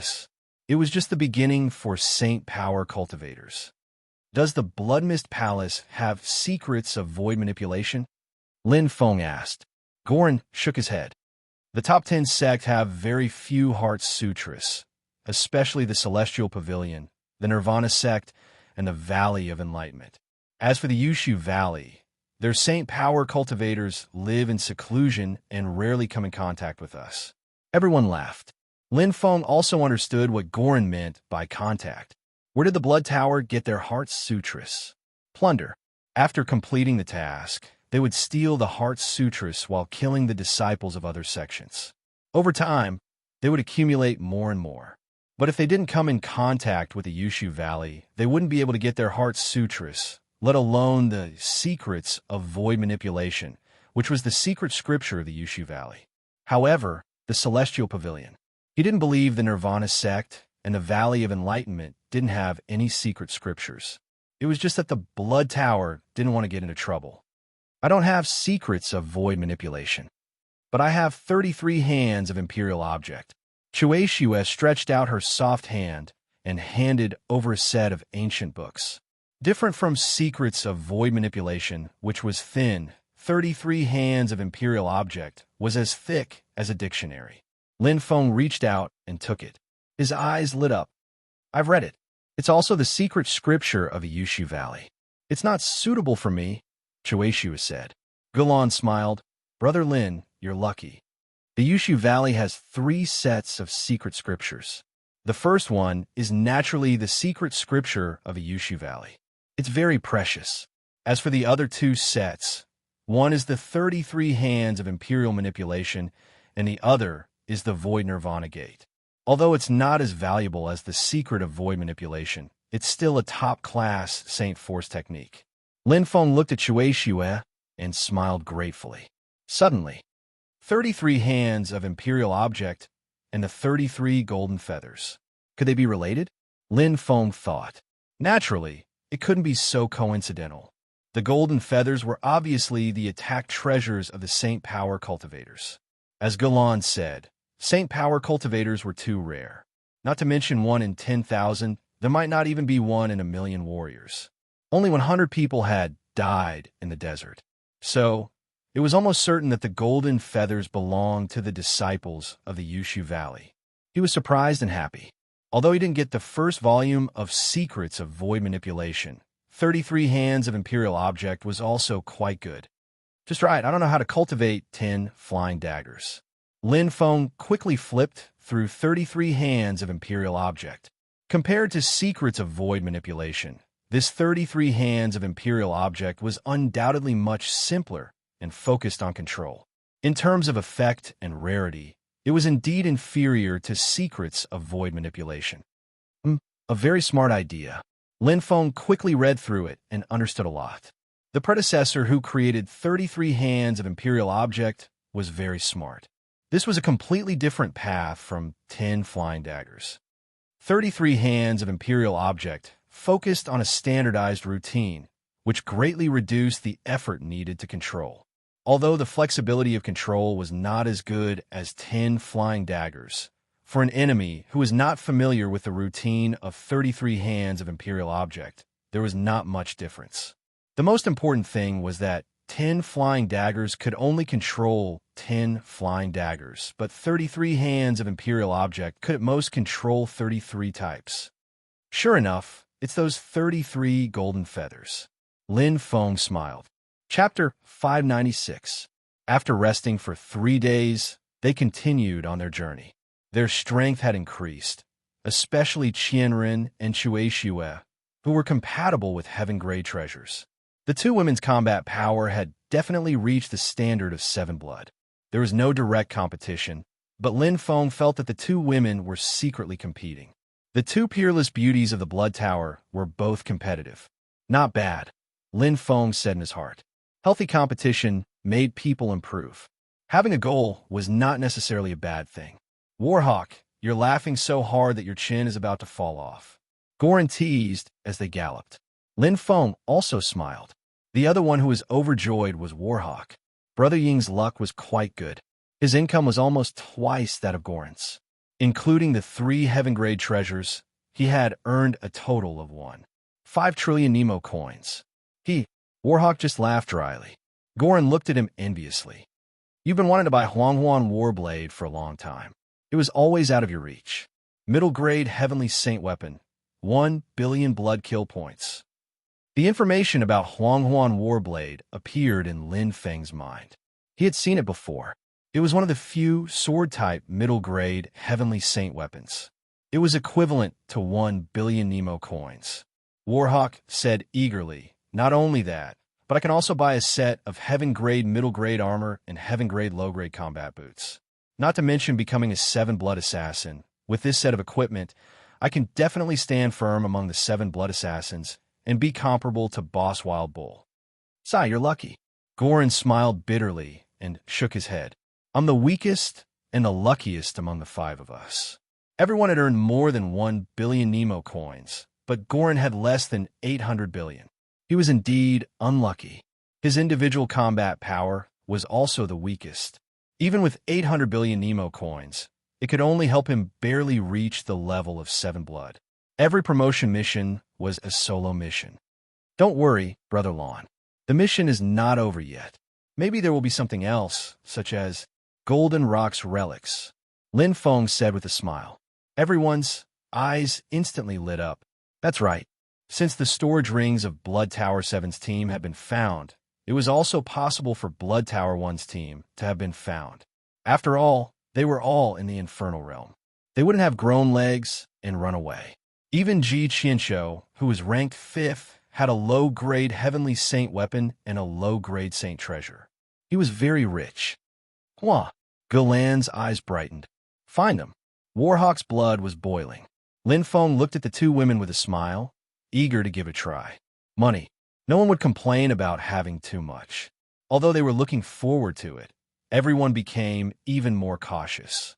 S1: it was just the beginning for Saint Power cultivators. Does the Blood Mist Palace have secrets of void manipulation? Lin Feng asked. Goran shook his head. The top 10 sect have very few heart sutras, especially the Celestial Pavilion, the Nirvana sect, and the Valley of Enlightenment. As for the Yushu Valley, their Saint Power cultivators live in seclusion and rarely come in contact with us. Everyone laughed. Lin Feng also understood what Goran meant by contact. Where did the Blood Tower get their heart sutras? Plunder. After completing the task, they would steal the heart sutras while killing the disciples of other sections. Over time, they would accumulate more and more. But if they didn't come in contact with the Yushu Valley, they wouldn't be able to get their heart sutras, let alone the secrets of void manipulation, which was the secret scripture of the Yushu Valley. However, the Celestial Pavilion. He didn't believe the Nirvana sect and the Valley of Enlightenment didn't have any secret scriptures. It was just that the Blood Tower didn't want to get into trouble. I don't have secrets of void manipulation, but I have 33 hands of Imperial Object. Shueishiue stretched out her soft hand and handed over a set of ancient books. Different from Secrets of Void Manipulation, which was thin, 33 hands of Imperial Object was as thick as a dictionary. Lin Feng reached out and took it. His eyes lit up. I've read it. It's also the secret scripture of a Yushu Valley. It's not suitable for me, Shueishiue said. Gulan smiled. Brother Lin, you're lucky. The Yushu Valley has 3 sets of secret scriptures. The first one is naturally the secret scripture of a Yushu Valley. It's very precious. As for the other 2 sets, one is the 33 hands of Imperial Manipulation, and the other is the Void Nirvana Gate. Although it's not as valuable as the secret of Void Manipulation, it's still a top-class Saint Force technique. Lin Feng looked at Shueishiue and smiled gratefully. Suddenly, 33 hands of Imperial Object and the 33 golden feathers. Could they be related? Lin Feng thought. Naturally, it couldn't be so coincidental. The golden feathers were obviously the attack treasures of the Saint Power cultivators. As Galan said, Saint Power cultivators were too rare. Not to mention 1 in 10,000, there might not even be 1 in 1,000,000 warriors. Only 100 people had died in the desert. So, it was almost certain that the golden feathers belonged to the disciples of the Yushu Valley. He was surprised and happy. Although he didn't get the first volume of Secrets of Void Manipulation, 33 Hands of Imperial Object was also quite good. Just right, I don't know how to cultivate 10 flying daggers. Lin Feng quickly flipped through 33 Hands of Imperial Object. Compared to Secrets of Void Manipulation, this 33 Hands of Imperial Object was undoubtedly much simpler and focused on control. In terms of effect and rarity, it was indeed inferior to Secrets of Void Manipulation. A very smart idea. Lin Feng quickly read through it and understood a lot. The predecessor who created 33 Hands of Imperial Object was very smart. This was a completely different path from 10 flying daggers. 33 Hands of Imperial Object focused on a standardized routine, which greatly reduced the effort needed to control. Although the flexibility of control was not as good as 10 flying daggers, for an enemy who was not familiar with the routine of 33 Hands of Imperial Object, there was not much difference. The most important thing was that 10 flying daggers could only control 10 flying daggers, but 33 Hands of Imperial Object could at most control 33 types. Sure enough, it's those 33 golden feathers. Lin Feng smiled. Chapter 596. After resting for 3 days, they continued on their journey. Their strength had increased, especially Qianren and Shueishiue, who were compatible with heaven-grade treasures. The two women's combat power had definitely reached the standard of 7 blood. There was no direct competition, but Lin Feng felt that the two women were secretly competing. The two peerless beauties of the Blood Tower were both competitive. Not bad, Lin Feng said in his heart. Healthy competition made people improve. Having a goal was not necessarily a bad thing. Warhawk, you're laughing so hard that your chin is about to fall off. Goran teased as they galloped. Lin Feng also smiled. The other one who was overjoyed was Warhawk. Brother Ying's luck was quite good. His income was almost twice that of Goran's. Including the 3 heaven-grade treasures, he had earned a total of 1.5 trillion Nemo coins. Warhawk just laughed dryly. Goran looked at him enviously. You've been wanting to buy Huanghuan Warblade for a long time. It was always out of your reach. Middle-grade Heavenly Saint weapon. 1 billion blood kill points. The information about Huanghuan Warblade appeared in Lin Feng's mind. He had seen it before. It was one of the few sword-type middle-grade Heavenly Saint weapons. It was equivalent to 1 billion Nemo coins. Warhawk said eagerly, not only that, but I can also buy a set of heaven-grade middle-grade armor and heaven-grade low-grade combat boots. Not to mention becoming a 7-blood assassin. With this set of equipment, I can definitely stand firm among the 7-blood assassins and be comparable to Boss Wild Bull. Sai, you're lucky. Goran smiled bitterly and shook his head. I'm the weakest and the luckiest among the 5 of us. Everyone had earned more than 1 billion Nemo coins, but Goran had less than 800 billion. He was indeed unlucky. His individual combat power was also the weakest. Even with 800 billion Nemo coins, it could only help him barely reach the level of 7 blood. Every promotion mission was a solo mission. Don't worry, Brother Lon. The mission is not over yet. Maybe there will be something else, such as Golden Rock's relics, Lin Feng said with a smile. Everyone's eyes instantly lit up. That's right. Since the storage rings of Blood Tower 7's team had been found, it was also possible for Blood Tower 1's team to have been found. After all, they were all in the Infernal Realm. They wouldn't have grown legs and run away. Even Ji Qianshou, who was ranked 5th, had a low-grade Heavenly Saint weapon and a low-grade Saint treasure. He was very rich. Hua! Galan's eyes brightened. Find them. Warhawk's blood was boiling. Lin Feng looked at the two women with a smile, eager to give it a try. Money. No one would complain about having too much. Although they were looking forward to it, everyone became even more cautious.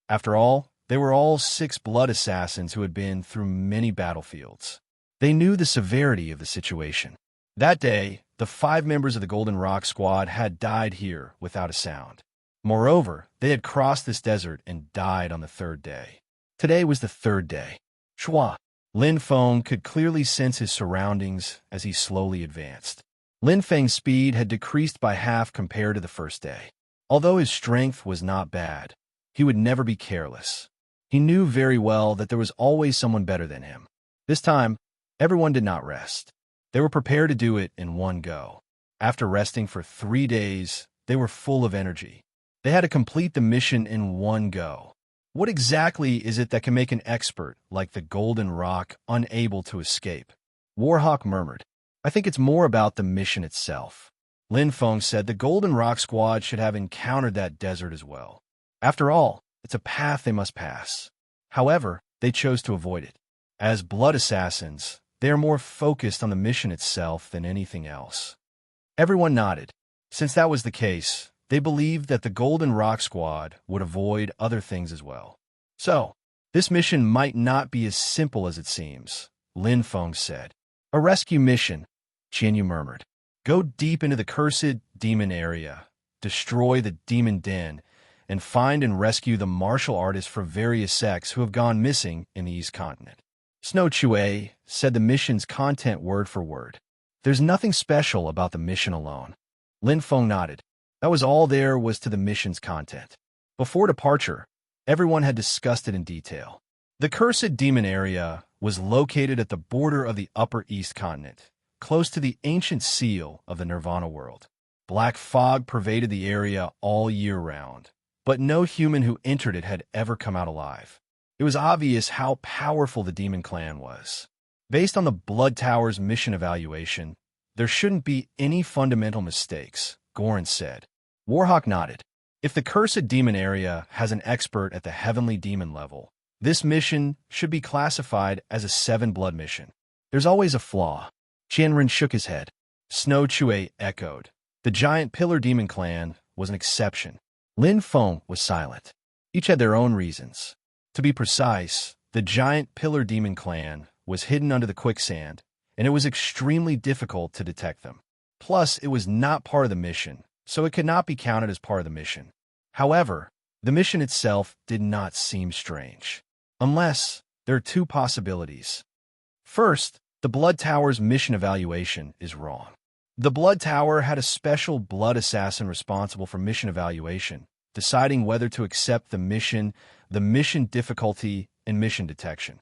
S1: After all, they were all 6 blood assassins who had been through many battlefields. They knew the severity of the situation. That day, the 5 members of the Golden Rock Squad had died here without a sound. Moreover, they had crossed this desert and died on the 3rd day. Today was the 3rd day. Shua! Lin Feng could clearly sense his surroundings as he slowly advanced. Lin Feng's speed had decreased by half compared to the first day. Although his strength was not bad, he would never be careless. He knew very well that there was always someone better than him. This time, everyone did not rest. They were prepared to do it in one go. After resting for 3 days, they were full of energy. They had to complete the mission in one go. What exactly is it that can make an expert like the Golden Rock unable to escape? Warhawk murmured. I think it's more about the mission itself. Lin Feng said the Golden Rock Squad should have encountered that desert as well. After all, it's a path they must pass. However, they chose to avoid it. As blood assassins, they are more focused on the mission itself than anything else. Everyone nodded. Since that was the case, they believed that the Golden Rock Squad would avoid other things as well. So, this mission might not be as simple as it seems, Lin Feng said. A rescue mission, Qianyu murmured. Go deep into the cursed demon area, destroy the demon den, and find and rescue the martial artists from various sects who have gone missing in the East Continent. Snow Chue said the mission's content word for word. There's nothing special about the mission alone. Lin Feng nodded. That was all there was to the mission's content. Before departure, everyone had discussed it in detail. The cursed demon area was located at the border of the Upper East Continent, close to the ancient seal of the Nirvana world. Black fog pervaded the area all year round, but no human who entered it had ever come out alive. It was obvious how powerful the demon clan was. Based on the Blood Tower's mission evaluation, there shouldn't be any fundamental mistakes, Goran said. Warhawk nodded. If the Cursed Demon area has an expert at the Heavenly Demon level, this mission should be classified as a 7-blood mission. There's always a flaw. Qianren shook his head. Snow Chue echoed. The giant Pillar Demon clan was an exception. Lin Feng was silent. Each had their own reasons. To be precise, the giant Pillar Demon clan was hidden under the quicksand, and it was extremely difficult to detect them. Plus, it was not part of the mission, so it could not be counted as part of the mission. However, the mission itself did not seem strange. Unless, there are two possibilities. First, the Blood Tower's mission evaluation is wrong. The Blood Tower had a special blood assassin responsible for mission evaluation, deciding whether to accept the mission difficulty, and mission detection.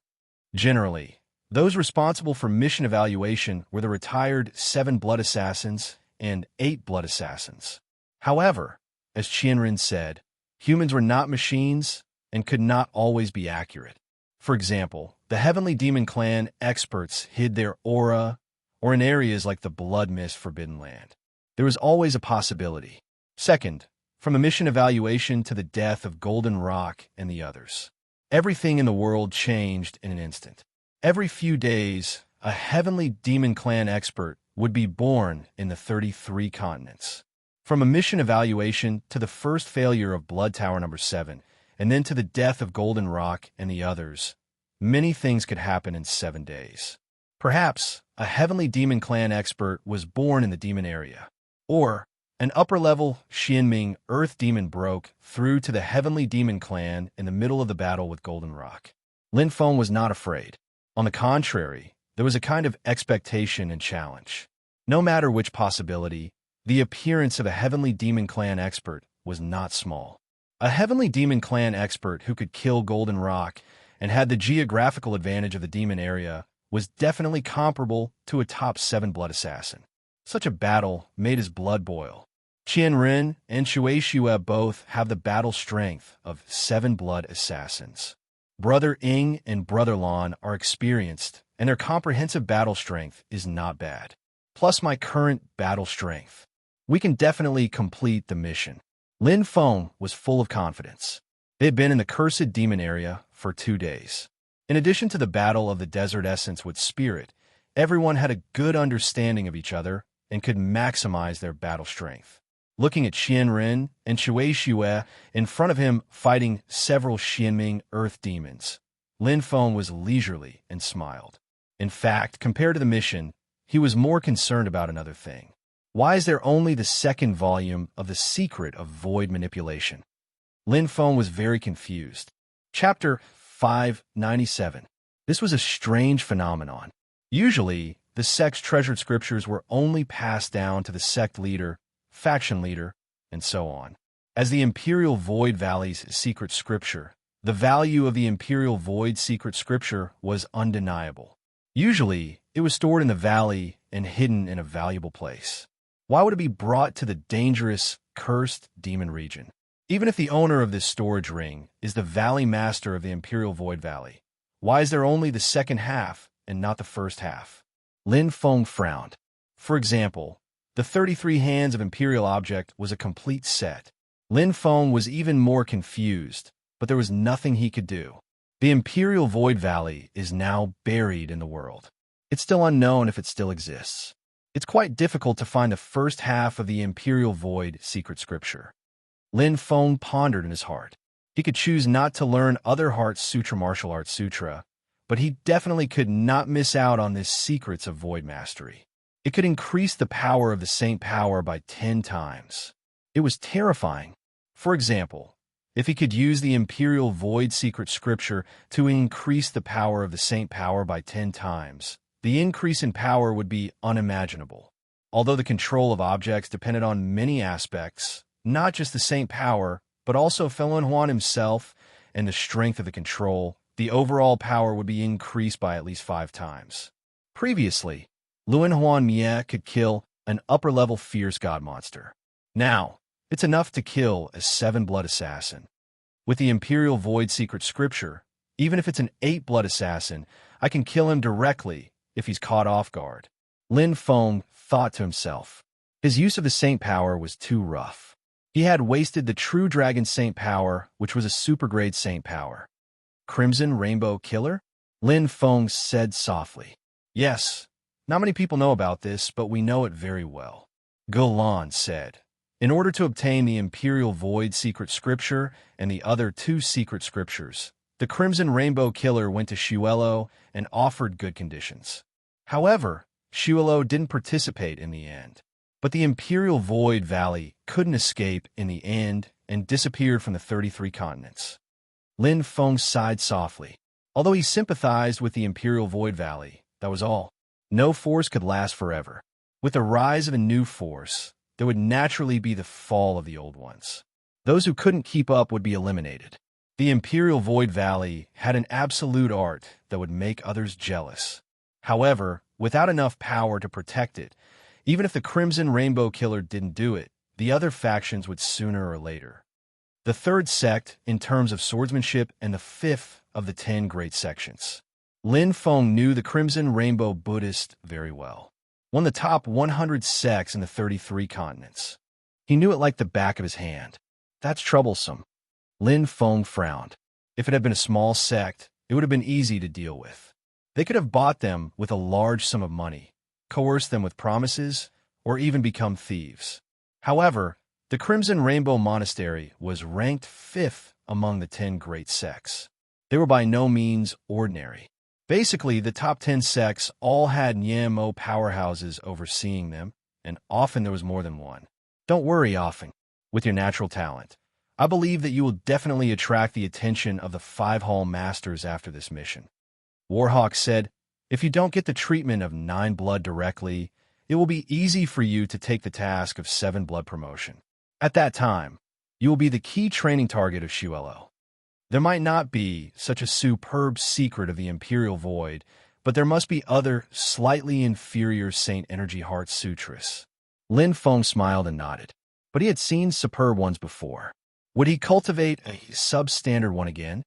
S1: Generally, those responsible for mission evaluation were the retired 7 blood assassins and 8 blood assassins. However, as Qianren said, humans were not machines and could not always be accurate. For example, the Heavenly Demon Clan experts hid their aura or in areas like the Blood Mist Forbidden Land. There was always a possibility. Second, from the mission evaluation to the death of Golden Rock and the others, everything in the world changed in an instant. Every few days, a Heavenly Demon Clan expert would be born in the 33 continents. From a mission evaluation to the first failure of Blood Tower number 7, and then to the death of Golden Rock and the others, many things could happen in 7 days. Perhaps a Heavenly Demon Clan expert was born in the demon area, or an upper-level Xianming Earth Demon broke through to the Heavenly Demon Clan in the middle of the battle with Golden Rock. Lin Feng was not afraid. On the contrary, there was a kind of expectation and challenge. No matter which possibility, the appearance of a Heavenly Demon Clan expert was not small. A Heavenly Demon Clan expert who could kill Golden Rock and had the geographical advantage of the demon area was definitely comparable to a top 7 blood assassin. Such a battle made his blood boil. Qianren and Shueishui both have the battle strength of 7 blood assassins. Brother Ing and Brother Lan are experienced, and their comprehensive battle strength is not bad. Plus my current battle strength. We can definitely complete the mission. Lin Feng was full of confidence. They had been in the Cursed Demon area for 2 days. In addition to the battle of the Desert Essence with Spirit, everyone had a good understanding of each other and could maximize their battle strength. Looking at Qianren and Shueishui in front of him fighting several Xianming Earth demons, Lin Feng was leisurely and smiled. In fact, compared to the mission, he was more concerned about another thing. Why is there only the 2nd volume of The Secret of Void Manipulation? Lin Feng was very confused. Chapter 597. This was a strange phenomenon. Usually, the sect's treasured scriptures were only passed down to the sect leader, faction leader, and so on. As the Imperial Void Valley's secret scripture, the value of the Imperial Void secret scripture was undeniable. Usually, it was stored in the valley and hidden in a valuable place. Why would it be brought to the dangerous, cursed demon region? Even if the owner of this storage ring is the Valley Master of the Imperial Void Valley, why is there only the 2nd half and not the 1st half? Lin Feng frowned. For example, the 33 Hands of Imperial Object was a complete set. Lin Feng was even more confused, but there was nothing he could do. The Imperial Void Valley is now buried in the world. It's still unknown if it still exists. It's quite difficult to find the 1st half of the Imperial Void secret scripture. Lin Feng pondered in his heart. He could choose not to learn other Heart Sutra martial arts sutra, but he definitely could not miss out on this secrets of void mastery. It could increase the power of the Saint Power by 10 times. It was terrifying. For example, if he could use the Imperial Void secret scripture to increase the power of the Saint Power by 10 times, the increase in power would be unimaginable. Although the control of objects depended on many aspects, not just the Saint Power, but also Felon Huan himself and the strength of the control, the overall power would be increased by at least 5 times. Previously, Luan Huan Mie could kill an upper-level fierce god monster. Now, it's enough to kill a 7-blood assassin. With the Imperial Void secret scripture, even if it's an 8-blood assassin, I can kill him directly if he's caught off guard. Lin Feng thought to himself. His use of the Saint power was too rough. He had wasted the true Dragon Saint power, which was a super-grade Saint power. Crimson Rainbow Killer? Lin Feng said softly. Yes, not many people know about this, but we know it very well. Gulan said. In order to obtain the Imperial Void secret scripture and the other 2 secret scriptures, the Crimson Rainbow Killer went to Shuelo and offered good conditions. However, Shuelo didn't participate in the end. But the Imperial Void Valley couldn't escape in the end and disappeared from the 33 continents. Lin Feng sighed softly. Although he sympathized with the Imperial Void Valley, that was all. No force could last forever. With the rise of a new force, there would naturally be the fall of the old ones. Those who couldn't keep up would be eliminated. The Imperial Void Valley had an absolute art that would make others jealous. However, without enough power to protect it, even if the Crimson Rainbow Killer didn't do it, the other factions would sooner or later. The 3rd sect in terms of swordsmanship and the 5th of the 10 great sections. Lin Feng knew the Crimson Rainbow Buddhist very well. One of the top 100 sects in the 33 continents. He knew it like the back of his hand. That's troublesome. Lin Feng frowned. If it had been a small sect, it would have been easy to deal with. They could have bought them with a large sum of money, coerced them with promises, or even become thieves. However, the Crimson Rainbow Monastery was ranked 5th among the 10 great sects. They were by no means ordinary. Basically, the top 10 sects all had Nyamo powerhouses overseeing them, and often there was more than one. Don't worry, often. With your natural talent, I believe that you will definitely attract the attention of the 5 Hall Masters after this mission. Warhawk said, if you don't get the treatment of 9 blood directly, it will be easy for you to take the task of 7 blood promotion. At that time, you will be the key training target of Shuelo. There might not be such a superb secret of the Imperial Void, but there must be other, slightly inferior Saint Energy Heart Sutras. Lin Feng smiled and nodded, but he had seen superb ones before. Would he cultivate a substandard one again?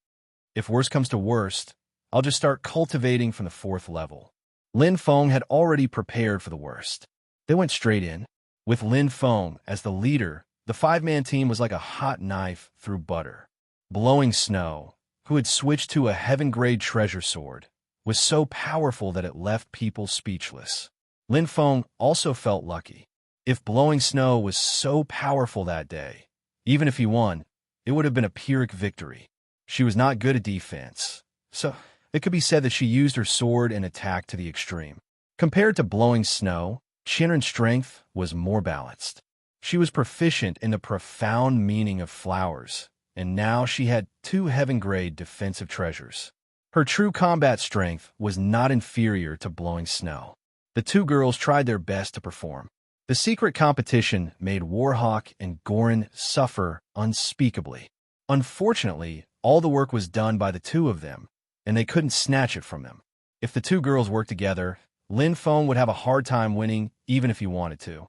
S1: If worst comes to worst, I'll just start cultivating from the 4th level. Lin Feng had already prepared for the worst. They went straight in. With Lin Feng as the leader, the 5-man team was like a hot knife through butter. Blowing Snow, who had switched to a heaven-grade treasure sword, was so powerful that it left people speechless. Lin Feng also felt lucky. If Blowing Snow was so powerful that day, even if he won, it would have been a Pyrrhic victory. She was not good at defense, so it could be said that she used her sword and attack to the extreme. Compared to Blowing Snow, Shinran's strength was more balanced. She was proficient in the profound meaning of flowers, and now she had 2 heaven-grade defensive treasures. Her true combat strength was not inferior to Blowing Snow. The 2 girls tried their best to perform. The secret competition made Warhawk and Gorin suffer unspeakably. Unfortunately, all the work was done by the 2 of them, and they couldn't snatch it from them. If the 2 girls worked together, Lin Feng would have a hard time winning even if he wanted to.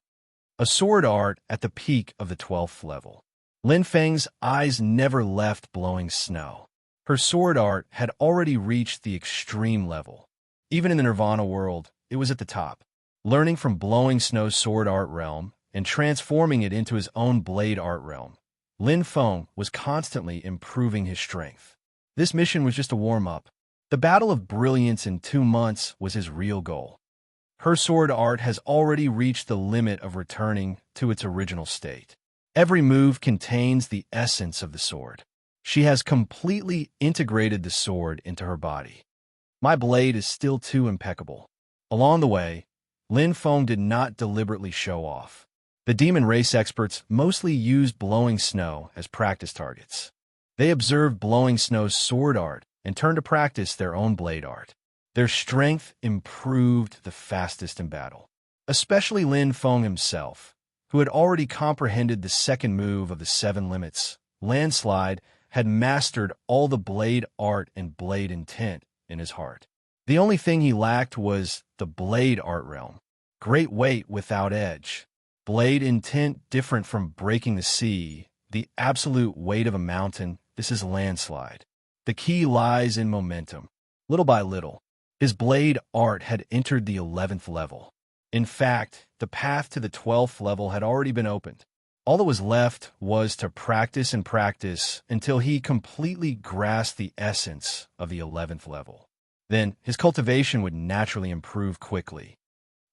S1: A sword art at the peak of the 12th level. Lin Feng's eyes never left Blowing Snow. Her sword art had already reached the extreme level. Even in the Nirvana world, it was at the top. Learning from Blowing Snow's sword art realm and transforming it into his own blade art realm, Lin Feng was constantly improving his strength. This mission was just a warm-up. The Battle of Brilliance in 2 months was his real goal. Her sword art has already reached the limit of returning to its original state. Every move contains the essence of the sword. She has completely integrated the sword into her body. My blade is still too impeccable. Along the way, Lin Feng did not deliberately show off. The demon race experts mostly used Blowing Snow as practice targets. They observed Blowing Snow's sword art and turned to practice their own blade art. Their strength improved the fastest in battle. Especially Lin Feng himself, who had already comprehended the second move of the 7 limits, Landslide, had mastered all the blade art and blade intent in his heart. The only thing he lacked was the blade art realm. Great weight without edge. Blade intent different from breaking the sea, the absolute weight of a mountain. This is Landslide. The key lies in momentum. Little by little, His blade art had entered the 11th level. In fact, the path to the 12th level had already been opened. All that was left was to practice and practice until he completely grasped the essence of the 11th level. Then, his cultivation would naturally improve quickly.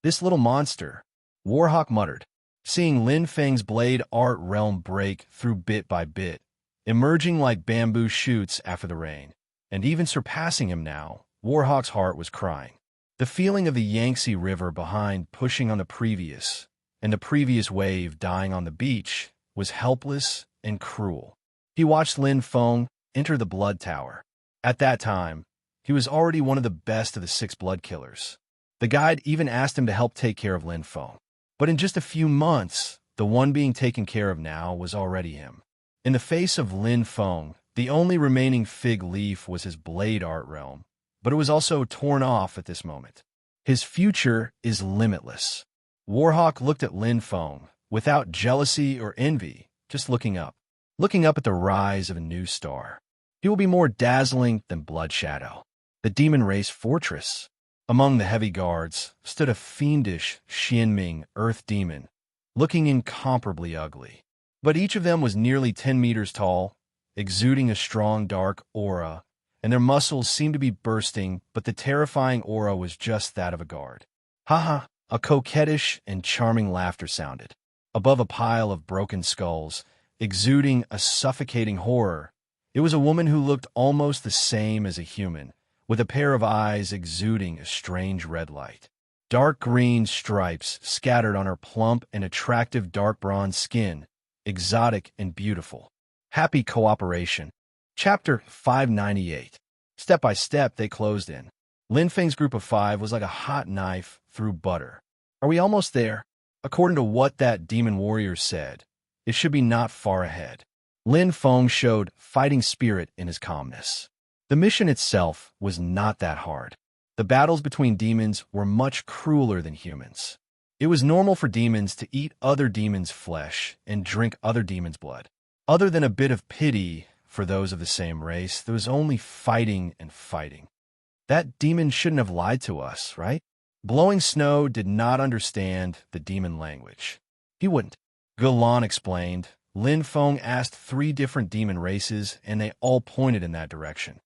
S1: This little monster, Warhawk muttered, seeing Lin Feng's blade art realm break through bit by bit, emerging like bamboo shoots after the rain, and even surpassing him now. Warhawk's heart was crying. The feeling of the Yangtze River behind pushing on the previous, and the previous wave dying on the beach, was helpless and cruel. He watched Lin Feng enter the Blood Tower. At that time, he was already one of the best of the 6 blood killers. The guide even asked him to help take care of Lin Feng. But in just a few months, the one being taken care of now was already him. In the face of Lin Feng, the only remaining fig leaf was his blade art realm, but it was also torn off at this moment. His future is limitless. Warhawk looked at Lin Feng without jealousy or envy, just looking up at the rise of a new star. He will be more dazzling than Blood Shadow, the demon race fortress. Among the heavy guards stood a fiendish Xianming earth demon, looking incomparably ugly. But each of them was nearly 10 meters tall, exuding a strong dark aura, and their muscles seemed to be bursting, but the terrifying aura was just that of a guard. Ha! A coquettish and charming laughter sounded. Above a pile of broken skulls, exuding a suffocating horror, it was a woman who looked almost the same as a human, with a pair of eyes exuding a strange red light. Dark green stripes scattered on her plump and attractive dark bronze skin, exotic and beautiful. Happy cooperation. Chapter 598. Step by step, they closed in. Lin Feng's group of 5 was like a hot knife through butter. Are we almost there? According to what that demon warrior said, it should be not far ahead. Lin Feng showed fighting spirit in his calmness. The mission itself was not that hard. The battles between demons were much crueler than humans. It was normal for demons to eat other demons' flesh and drink other demons' blood. Other than a bit of pity for those of the same race, there was only fighting and fighting. That demon shouldn't have lied to us, right? Blowing Snow did not understand the demon language. He wouldn't. Galan explained. Lin Feng asked 3 different demon races, and they all pointed in that direction.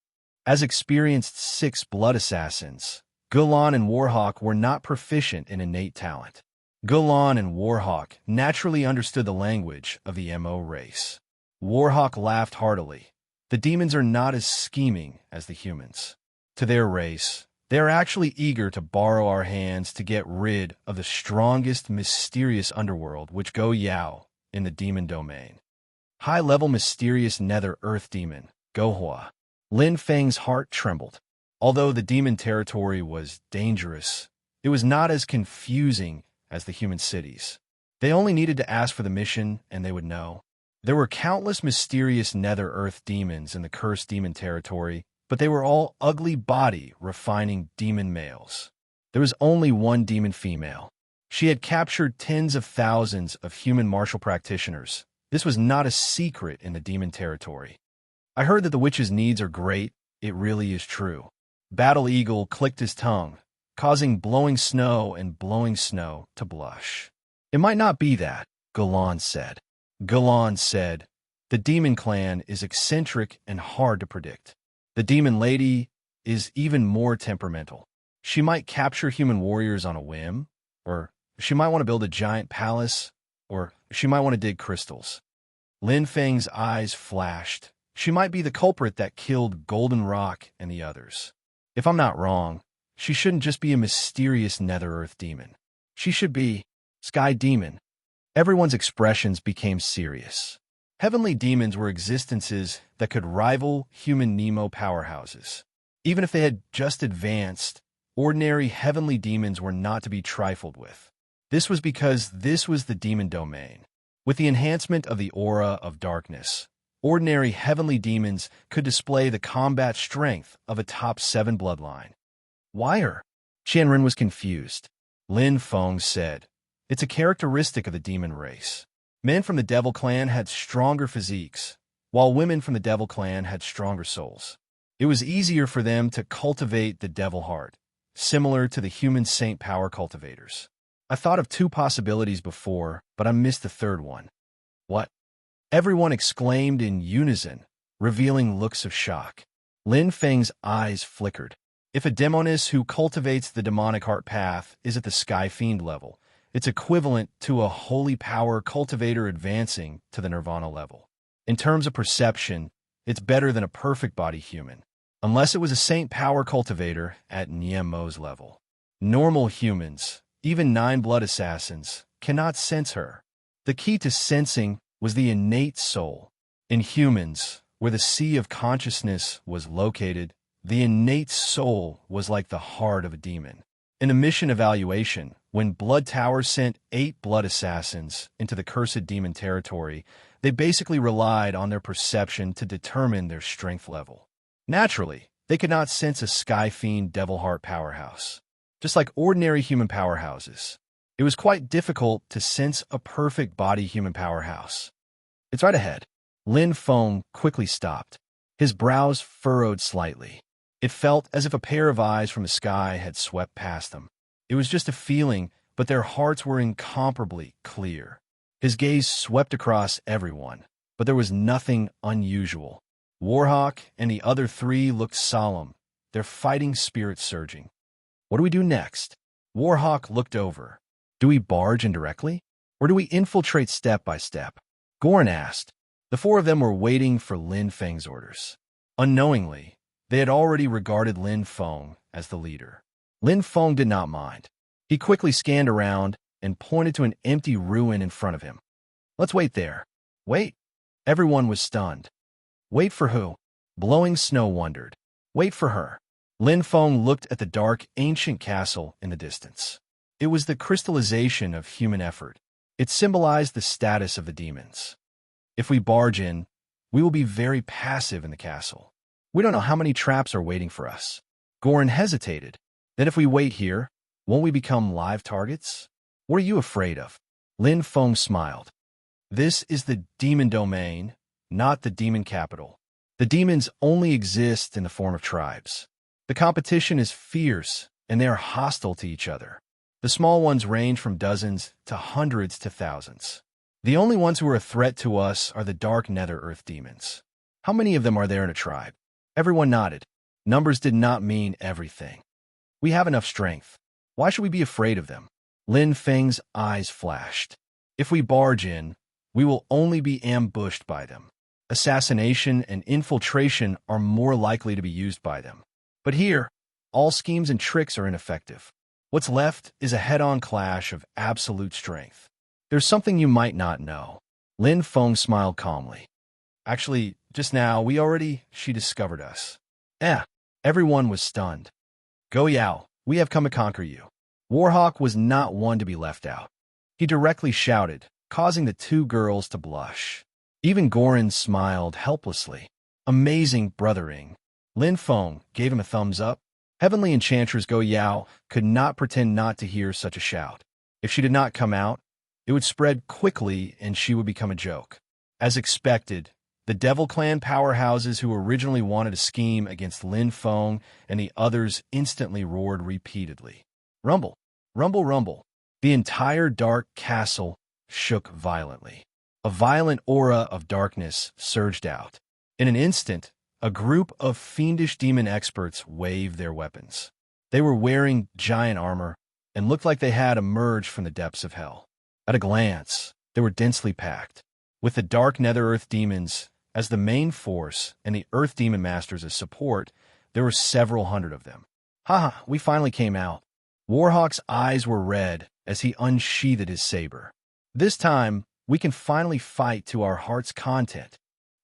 S1: As experienced 6 blood assassins, Galan and Warhawk were not proficient in innate talent. Galan and Warhawk naturally understood the language of the MO race. Warhawk laughed heartily. The demons are not as scheming as the humans. To their race, they are actually eager to borrow our hands to get rid of the strongest mysterious underworld which Go Yao in the demon domain. High-level mysterious nether earth demon, Gohua. Lin Feng's heart trembled. Although the demon territory was dangerous, it was not as confusing as the human cities. They only needed to ask for the mission and they would know. There were countless mysterious nether earth demons in the cursed demon territory, but they were all ugly body refining demon males. There was only one demon female. She had captured tens of thousands of human martial practitioners. This was not a secret in the demon territory. I heard that the witch's needs are great. It really is true. Battle Eagle clicked his tongue, causing Blowing Snow to blush. It might not be that, Galan said. Galan said, the demon clan is eccentric and hard to predict. The demon lady is even more temperamental. She might capture human warriors on a whim, or she might want to build a giant palace, or she might want to dig crystals. Lin Feng's eyes flashed. She might be the culprit that killed Golden Rock and the others. If I'm not wrong, she shouldn't just be a mysterious nether earth demon. She should be Sky Demon. Everyone's expressions became serious. Heavenly demons were existences that could rival human Nemo powerhouses. Even if they had just advanced, ordinary heavenly demons were not to be trifled with. This was because this was the demon domain. With the enhancement of the aura of darkness, ordinary heavenly demons could display the combat strength of a top 7 bloodline. Wire? Qianren was confused. Lin Feng said, it's a characteristic of the demon race. Men from the Devil Clan had stronger physiques, while women from the Devil Clan had stronger souls. It was easier for them to cultivate the devil heart, similar to the human saint power cultivators. I thought of two possibilities before, but I missed the third one. What? Everyone exclaimed in unison, revealing looks of shock. Lin Feng's eyes flickered. If a demoness who cultivates the demonic heart path is at the Sky Fiend level, it's equivalent to a holy power cultivator advancing to the Nirvana level. In terms of perception, it's better than a perfect body human, unless it was a saint power cultivator at Nian level. Normal humans, even 9 blood assassins, cannot sense her. The key to sensing was the innate soul. In humans, where the sea of consciousness was located, the innate soul was like the heart of a demon. In a mission evaluation, when Blood Tower sent 8 blood assassins into the cursed demon territory, they basically relied on their perception to determine their strength level. Naturally, they could not sense a Sky Fiend Devil Heart powerhouse. Just like ordinary human powerhouses, it was quite difficult to sense a perfect body human powerhouse. It's right ahead. Lin Feng quickly stopped. His brows furrowed slightly. It felt as if a pair of eyes from the sky had swept past them. It was just a feeling, but their hearts were incomparably clear. His gaze swept across everyone, but there was nothing unusual. Warhawk and the other 3 looked solemn, their fighting spirit surging. What do we do next? Warhawk looked over. Do we barge in directly? Or do we infiltrate step by step? Goran asked. The 4 of them were waiting for Lin Feng's orders. Unknowingly, they had already regarded Lin Feng as the leader. Lin Feng did not mind. He quickly scanned around and pointed to an empty ruin in front of him. Let's wait there. Wait. Everyone was stunned. Wait for who? Blowing Snow wondered. Wait for her. Lin Feng looked at the dark, ancient castle in the distance. It was the crystallization of human effort. It symbolized the status of the demons. If we barge in, we will be very passive in the castle. We don't know how many traps are waiting for us. Goran hesitated. Then if we wait here, won't we become live targets? What are you afraid of? Lin Feng smiled. This is the demon domain, not the demon capital. The demons only exist in the form of tribes. The competition is fierce, and they are hostile to each other. The small ones range from dozens to hundreds to thousands. The only ones who are a threat to us are the dark Nether Earth demons. How many of them are there in a tribe? Everyone nodded. Numbers did not mean everything. We have enough strength. Why should we be afraid of them? Lin Feng's eyes flashed. If we barge in, we will only be ambushed by them. Assassination and infiltration are more likely to be used by them. But here, all schemes and tricks are ineffective. What's left is a head-on clash of absolute strength. There's something you might not know. Lin Feng smiled calmly. Actually, just now, she discovered us. Everyone was stunned. Go Yao, we have come to conquer you. Warhawk was not one to be left out. He directly shouted, causing the 2 girls to blush. Even Goran smiled helplessly. Amazing brothering. Lin Feng gave him a thumbs up. Heavenly Enchantress Go Yao could not pretend not to hear such a shout. If she did not come out, it would spread quickly and she would become a joke. As expected, the Devil Clan powerhouses who originally wanted a scheme against Lin Feng and the others instantly roared repeatedly. Rumble, rumble, rumble. The entire dark castle shook violently. A violent aura of darkness surged out. In an instant, a group of fiendish demon experts waved their weapons. They were wearing giant armor and looked like they had emerged from the depths of hell. At a glance, they were densely packed, with the dark Nether Earth demons as the main force and the Earth Demon Masters as support. There were several hundred of them. Haha, we finally came out. Warhawk's eyes were red as he unsheathed his saber. This time, we can finally fight to our heart's content.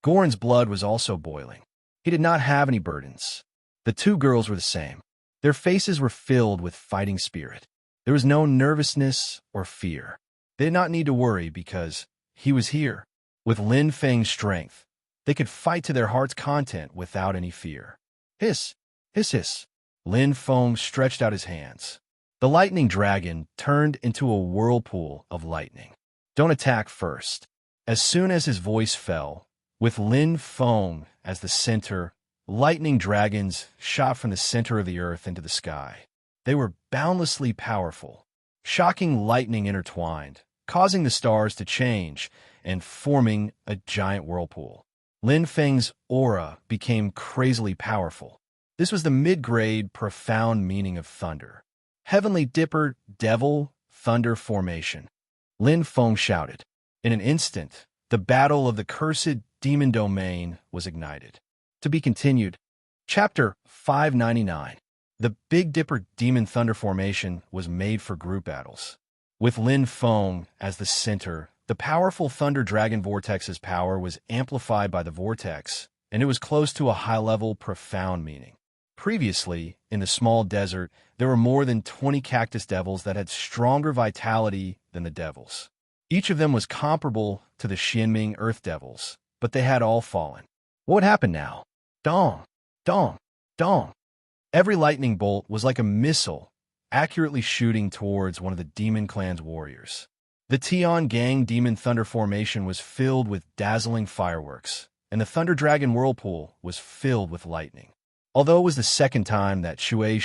S1: Goran's blood was also boiling. He did not have any burdens. The 2 girls were the same. Their faces were filled with fighting spirit. There was no nervousness or fear. They did not need to worry because he was here. With Lin Feng's strength, they could fight to their heart's content without any fear. Hiss, hiss, hiss. Lin Feng stretched out his hands. The lightning dragon turned into a whirlpool of lightning. Don't attack first. As soon as his voice fell, with Lin Feng as the center, lightning dragons shot from the center of the earth into the sky. They were boundlessly powerful. Shocking lightning intertwined, causing the stars to change and forming a giant whirlpool. Lin Feng's aura became crazily powerful. This was the mid-grade, profound meaning of thunder. Heavenly Dipper, Devil, Thunder Formation. Lin Feng shouted. In an instant, the battle of the cursed demon domain was ignited. To be continued. Chapter 599. The Big Dipper Demon Thunder Formation was made for group battles. With Lin Feng as the center, the powerful Thunder Dragon Vortex's power was amplified by the vortex, and it was close to a high-level, profound meaning. Previously, in the small desert, there were more than 20 cactus devils that had stronger vitality than the devils. Each of them was comparable to the Xianming Earth Devils, but they had all fallen. What would happen now? Dong! Dong! Dong! Every lightning bolt was like a missile, accurately shooting towards one of the Demon Clan's warriors. The Tian Gang Demon Thunder Formation was filled with dazzling fireworks, and the Thunder Dragon Whirlpool was filled with lightning. Although it was the second time that Shui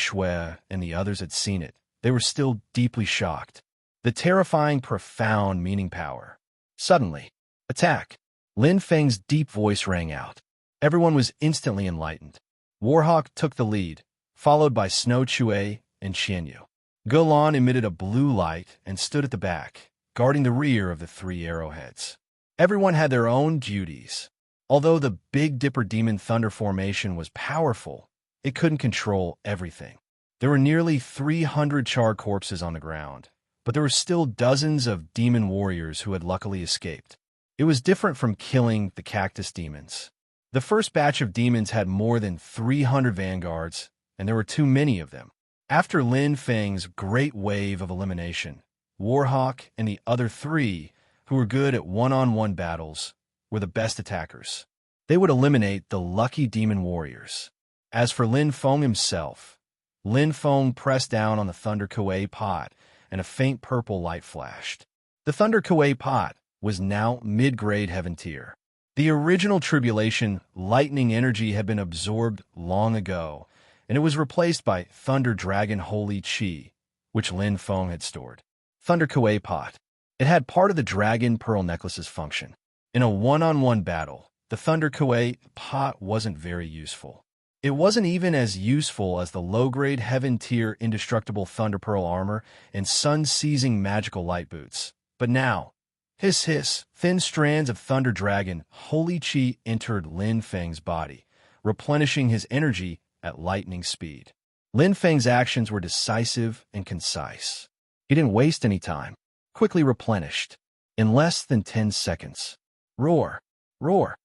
S1: and the others had seen it, they were still deeply shocked. The terrifying, profound meaning power. Suddenly, attack! Lin Feng's deep voice rang out. Everyone was instantly enlightened. Warhawk took the lead, followed by Snow Chue and Xianyu. Gulan emitted a blue light and stood at the back, guarding the rear of the three arrowheads. Everyone had their own duties. Although the Big Dipper Demon Thunder Formation was powerful, it couldn't control everything. There were nearly 300 charred corpses on the ground, but there were still dozens of demon warriors who had luckily escaped. It was different from killing the cactus demons. The first batch of demons had more than 300 vanguards, and there were too many of them. After Lin Feng's great wave of elimination, Warhawk and the other three, who were good at one-on-one battles, were the best attackers. They would eliminate the lucky demon warriors. As for Lin Feng himself, Lin Feng pressed down on the Thunder Kuei pot, and a faint purple light flashed. The Thunder Kuei pot was now mid-grade heaven tier. The original tribulation lightning energy had been absorbed long ago, and it was replaced by Thunder Dragon Holy Chi, which Lin Feng had stored. Thunder Kuei pot. It had part of the Dragon Pearl Necklace's function. In a one-on-one battle, the Thunder Kuei pot wasn't very useful. It wasn't even as useful as the low-grade heaven-tier indestructible Thunder Pearl armor and sun-seizing magical light boots. But now, hiss hiss, thin strands of Thunder Dragon Holy Chi entered Lin Feng's body, replenishing his energy at lightning speed. Lin Feng's actions were decisive and concise. He didn't waste any time, quickly replenished. In less than 10 seconds. Roar! Roar!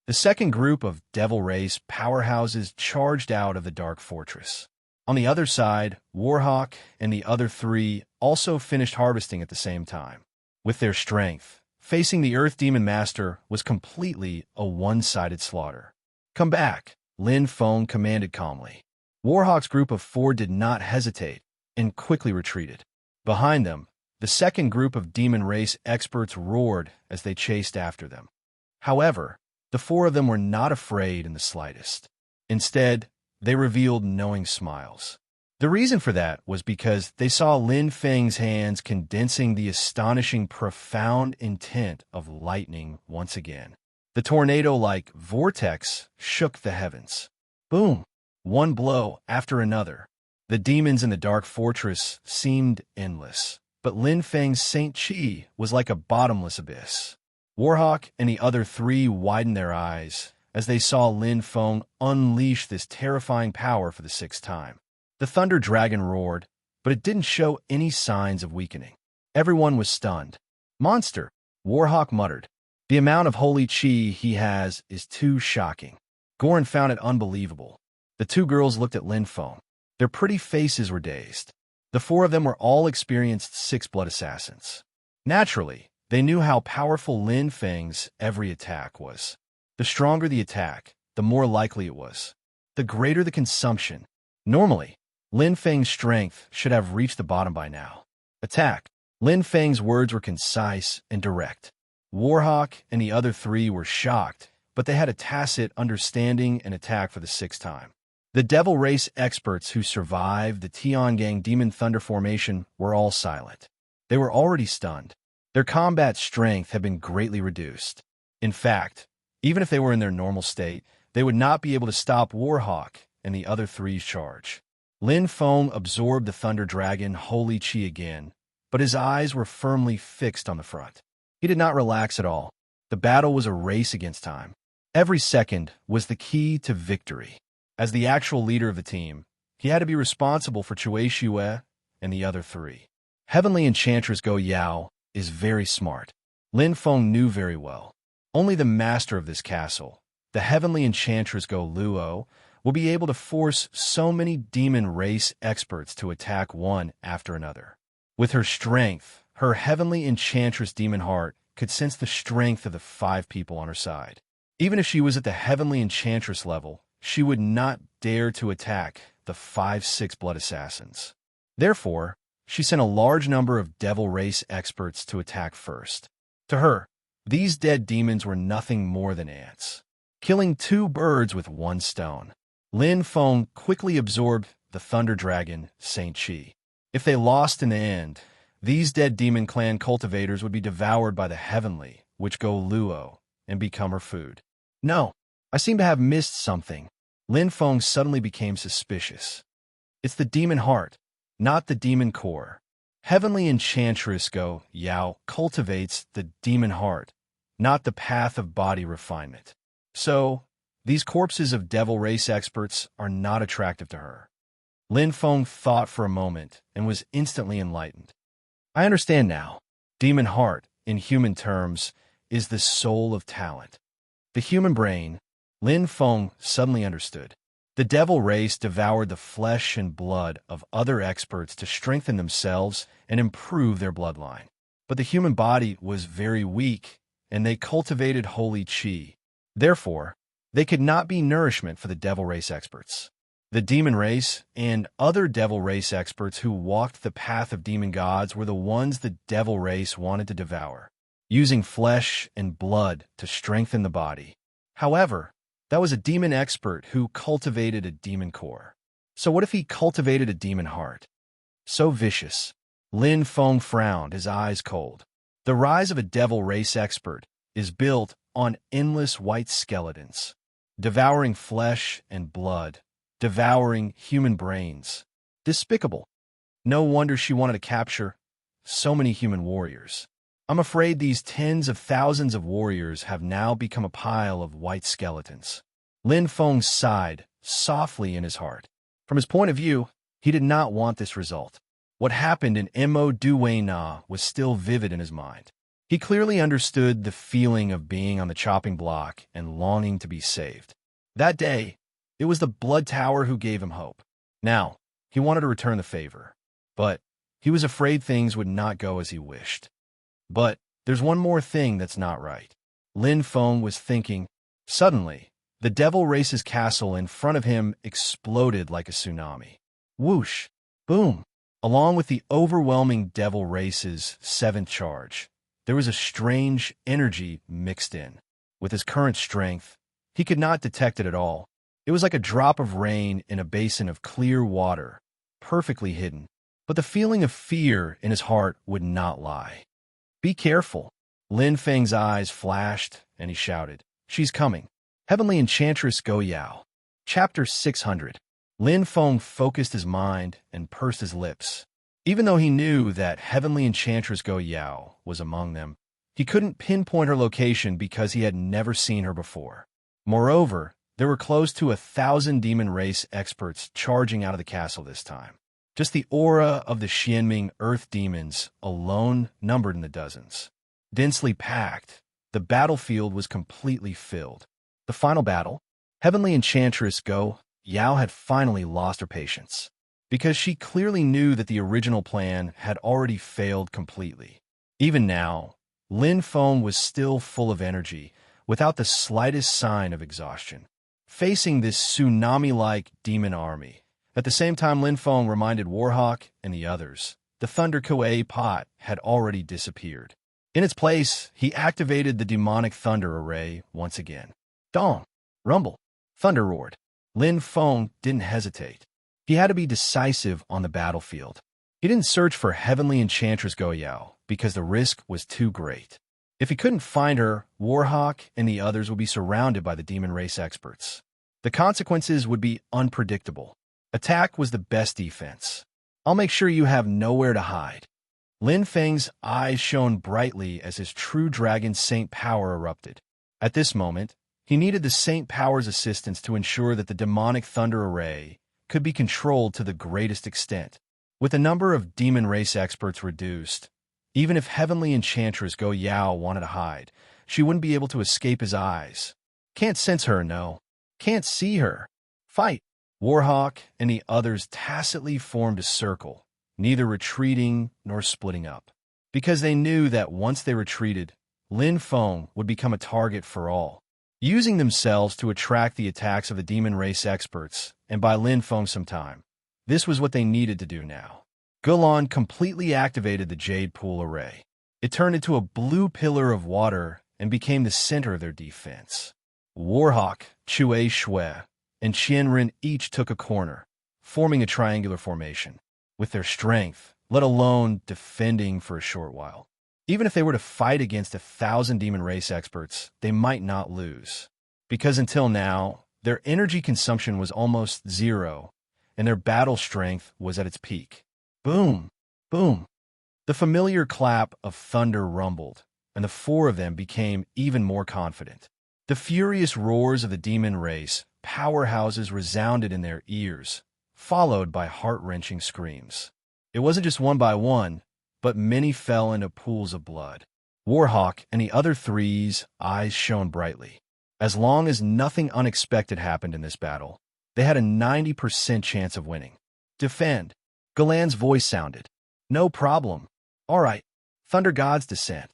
S1: The second group of Devil Race powerhouses charged out of the Dark Fortress. On the other side, Warhawk and the other three also finished harvesting at the same time. With their strength, facing the Earth Demon Master was completely a one-sided slaughter. Come back, Lin Feng commanded calmly. Warhawk's group of four did not hesitate and quickly retreated. Behind them, the second group of Demon Race experts roared as they chased after them. However, the four of them were not afraid in the slightest. Instead, they revealed knowing smiles. The reason for that was because they saw Lin Feng's hands condensing the astonishing, profound intent of lightning once again. The tornado-like vortex shook the heavens. Boom! One blow after another. The demons in the Dark Fortress seemed endless, but Lin Feng's Saint Chi was like a bottomless abyss. Warhawk and the other three widened their eyes as they saw Lin Feng unleash this terrifying power for the sixth time. The Thunder Dragon roared, but it didn't show any signs of weakening. Everyone was stunned. Monster, Warhawk muttered. The amount of holy chi he has is too shocking. Goran found it unbelievable. The two girls looked at Lin Feng. Their pretty faces were dazed. The four of them were all experienced six-blood assassins. Naturally, they knew how powerful Lin Feng's every attack was. The stronger the attack, the more likely it was. The greater the consumption. Normally, Lin Feng's strength should have reached the bottom by now. Attack. Lin Feng's words were concise and direct. Warhawk and the other three were shocked, but they had a tacit understanding and attack for the sixth time. The Devil Race experts who survived the Tiangang Demon Thunder formation were all silent. They were already stunned. Their combat strength had been greatly reduced. In fact, even if they were in their normal state, they would not be able to stop Warhawk and the other three's charge. Lin Feng absorbed the Thunder Dragon Holy Chi again, but his eyes were firmly fixed on the front. He did not relax at all. The battle was a race against time. Every second was the key to victory. As the actual leader of the team, he had to be responsible for Cui Xue and the other three. Heavenly Enchantress Go Yao is very smart. Lin Feng knew very well. Only the master of this castle, the Heavenly Enchantress Go Luo, will be able to force so many demon race experts to attack one after another. With her strength, her Heavenly Enchantress Demon Heart could sense the strength of the 5 people on her side. Even if she was at the Heavenly Enchantress level, she would not dare to attack the 5-6 blood assassins. Therefore, she sent a large number of devil race experts to attack first. To her, these dead demons were nothing more than ants, killing 2 birds with 1 stone. Lin Feng quickly absorbed the Thunder Dragon, Saint Chi. If they lost in the end, these dead demon clan cultivators would be devoured by the Heavenly, which Go Luo, and become her food. No, I seem to have missed something. Lin Feng suddenly became suspicious. It's the demon heart, not the demon core. Heavenly Enchantress Go Yao cultivates the demon heart, not the path of body refinement. So, these corpses of devil race experts are not attractive to her. Lin Feng thought for a moment and was instantly enlightened. I understand now. Demon heart, in human terms, is the soul of talent. The human brain, Lin Feng suddenly understood. The devil race devoured the flesh and blood of other experts to strengthen themselves and improve their bloodline. But the human body was very weak, and they cultivated holy chi. Therefore, they could not be nourishment for the devil race experts. The demon race and other devil race experts who walked the path of demon gods were the ones the devil race wanted to devour, using flesh and blood to strengthen the body. However, that was a demon expert who cultivated a demon core. So what if he cultivated a demon heart? So vicious. Lin Feng frowned, his eyes cold. The rise of a devil race expert is built on endless white skeletons, devouring flesh and blood, devouring human brains. Despicable. No wonder she wanted to capture so many human warriors. I'm afraid these tens of thousands of warriors have now become a pile of white skeletons. Lin Feng sighed softly in his heart. From his point of view, he did not want this result. What happened in Mo Duena was still vivid in his mind. He clearly understood the feeling of being on the chopping block and longing to be saved. That day, it was the Blood Tower who gave him hope. Now, he wanted to return the favor, but he was afraid things would not go as he wished. But there's one more thing that's not right. Lin Feng was thinking. Suddenly, the devil race's castle in front of him exploded like a tsunami. Whoosh! Boom! Along with the overwhelming devil race's 7th charge, there was a strange energy mixed in. With his current strength, he could not detect it at all. It was like a drop of rain in a basin of clear water, perfectly hidden. But the feeling of fear in his heart would not lie. Be careful. Lin Feng's eyes flashed, and he shouted, She's coming. Heavenly Enchantress Go Yao. Chapter 600. Lin Feng focused his mind and pursed his lips. Even though he knew that Heavenly Enchantress Go Yao was among them, he couldn't pinpoint her location because he had never seen her before. Moreover, there were close to 1,000 demon race experts charging out of the castle this time. Just the aura of the Xianming earth demons alone numbered in the dozens. Densely packed, the battlefield was completely filled. The final battle, Heavenly Enchantress Go Yao had finally lost her patience, because she clearly knew that the original plan had already failed completely. Even now, Lin Feng was still full of energy, without the slightest sign of exhaustion. Facing this tsunami-like demon army, at the same time Lin Feng reminded Warhawk and the others, the Thunder Kuei pot had already disappeared. In its place, he activated the demonic thunder array once again. Dong! Rumble! Thunder roared. Lin Feng didn't hesitate. He had to be decisive on the battlefield. He didn't search for Heavenly Enchantress Go Yao because the risk was too great. If he couldn't find her, Warhawk and the others would be surrounded by the demon race experts. The consequences would be unpredictable. Attack was the best defense. I'll make sure you have nowhere to hide. Lin Feng's eyes shone brightly as his true dragon Saint Power erupted. At this moment, he needed the Saint Power's assistance to ensure that the demonic thunder array could be controlled to the greatest extent. With the number of demon race experts reduced, even if Heavenly Enchantress Go Yao wanted to hide, she wouldn't be able to escape his eyes. Can't sense her, no. Can't see her. Fight! Warhawk and the others tacitly formed a circle, neither retreating nor splitting up, because they knew that once they retreated, Lin Feng would become a target for all, using themselves to attract the attacks of the demon race experts and buy Lin Feng some time. This was what they needed to do now. Gulan completely activated the Jade Pool array. It turned into a blue pillar of water and became the center of their defense. Warhawk, Chue Shui, and Qianren each took a corner, forming a triangular formation. With their strength, let alone defending for a short while. Even if they were to fight against 1,000 demon race experts, they might not lose. Because until now, their energy consumption was almost zero, and their battle strength was at its peak. Boom! Boom! The familiar clap of thunder rumbled, and the four of them became even more confident. The furious roars of the demon race powerhouses resounded in their ears, followed by heart-wrenching screams. It wasn't just one by one, but many fell into pools of blood. Warhawk and the other three's eyes shone brightly. As long as nothing unexpected happened in this battle, they had a 90% chance of winning. Defend! Galan's voice sounded. No problem. All right, Thunder God's descent.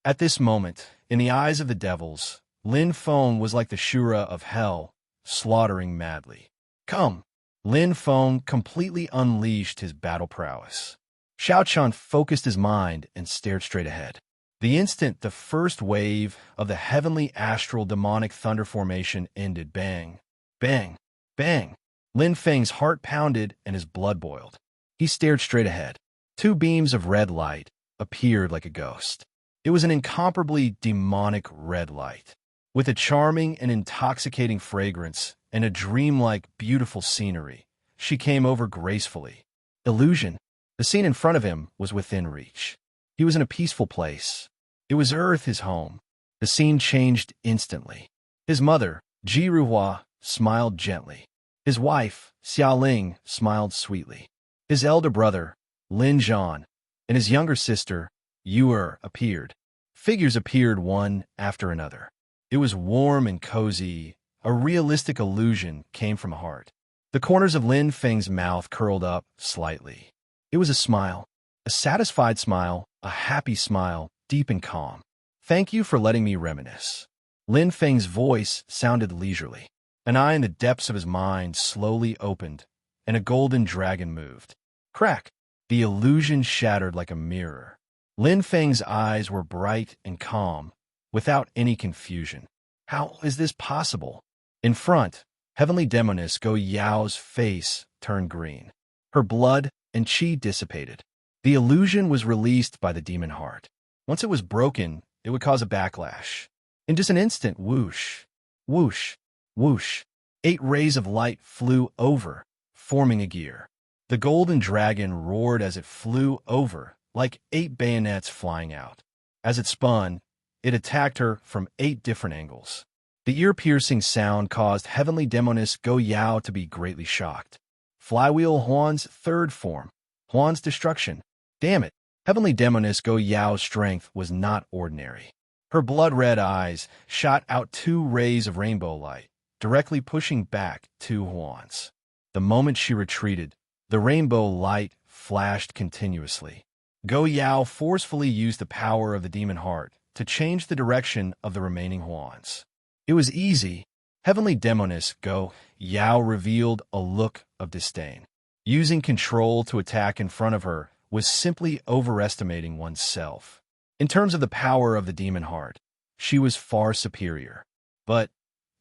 S1: At this moment, in the eyes of the devils, Lin Feng was like the Shura of hell, slaughtering madly. Come! Lin Feng completely unleashed his battle prowess. Xiao Chun focused his mind and stared straight ahead. The instant the first wave of the heavenly astral demonic thunder formation ended, bang, bang, bang. Lin Feng's heart pounded and his blood boiled. He stared straight ahead. Two beams of red light appeared like a ghost. It was an incomparably demonic red light, with a charming and intoxicating fragrance and a dreamlike, beautiful scenery. She came over gracefully. Illusion. The scene in front of him was within reach. He was in a peaceful place. It was Earth, his home. The scene changed instantly. His mother, Ji Ruhua, smiled gently. His wife, Xia Ling, smiled sweetly. His elder brother, Lin Zhan, and his younger sister, Yu appeared. Figures appeared one after another. It was warm and cozy. A realistic illusion came from the heart. The corners of Lin Feng's mouth curled up slightly. It was a smile, a satisfied smile, a happy smile, deep and calm. Thank you for letting me reminisce. Lin Feng's voice sounded leisurely. An eye in the depths of his mind slowly opened, and a golden dragon moved. Crack! The illusion shattered like a mirror. Lin Feng's eyes were bright and calm, without any confusion. How is this possible? In front, Heavenly Demoness Go Yao's face turned green. Her blood and qi dissipated. The illusion was released by the demon heart. Once it was broken, it would cause a backlash. In just an instant, whoosh, whoosh, whoosh, 8 rays of light flew over, forming a gear. The golden dragon roared as it flew over, like 8 bayonets flying out. As it spun, it attacked her from 8 different angles. The ear-piercing sound caused Heavenly Demoness Go Yao to be greatly shocked. Flywheel Huan's third form. Huan's destruction. Damn it! Heavenly Demoness Go Yao's strength was not ordinary. Her blood-red eyes shot out 2 rays of rainbow light, directly pushing back 2 Huans. The moment she retreated, the rainbow light flashed continuously. Go Yao forcefully used the power of the demon heart to change the direction of the remaining Huans. It was easy. Heavenly Demoness Go Yao revealed a look of disdain. Using control to attack in front of her was simply overestimating oneself. In terms of the power of the demon heart, she was far superior. But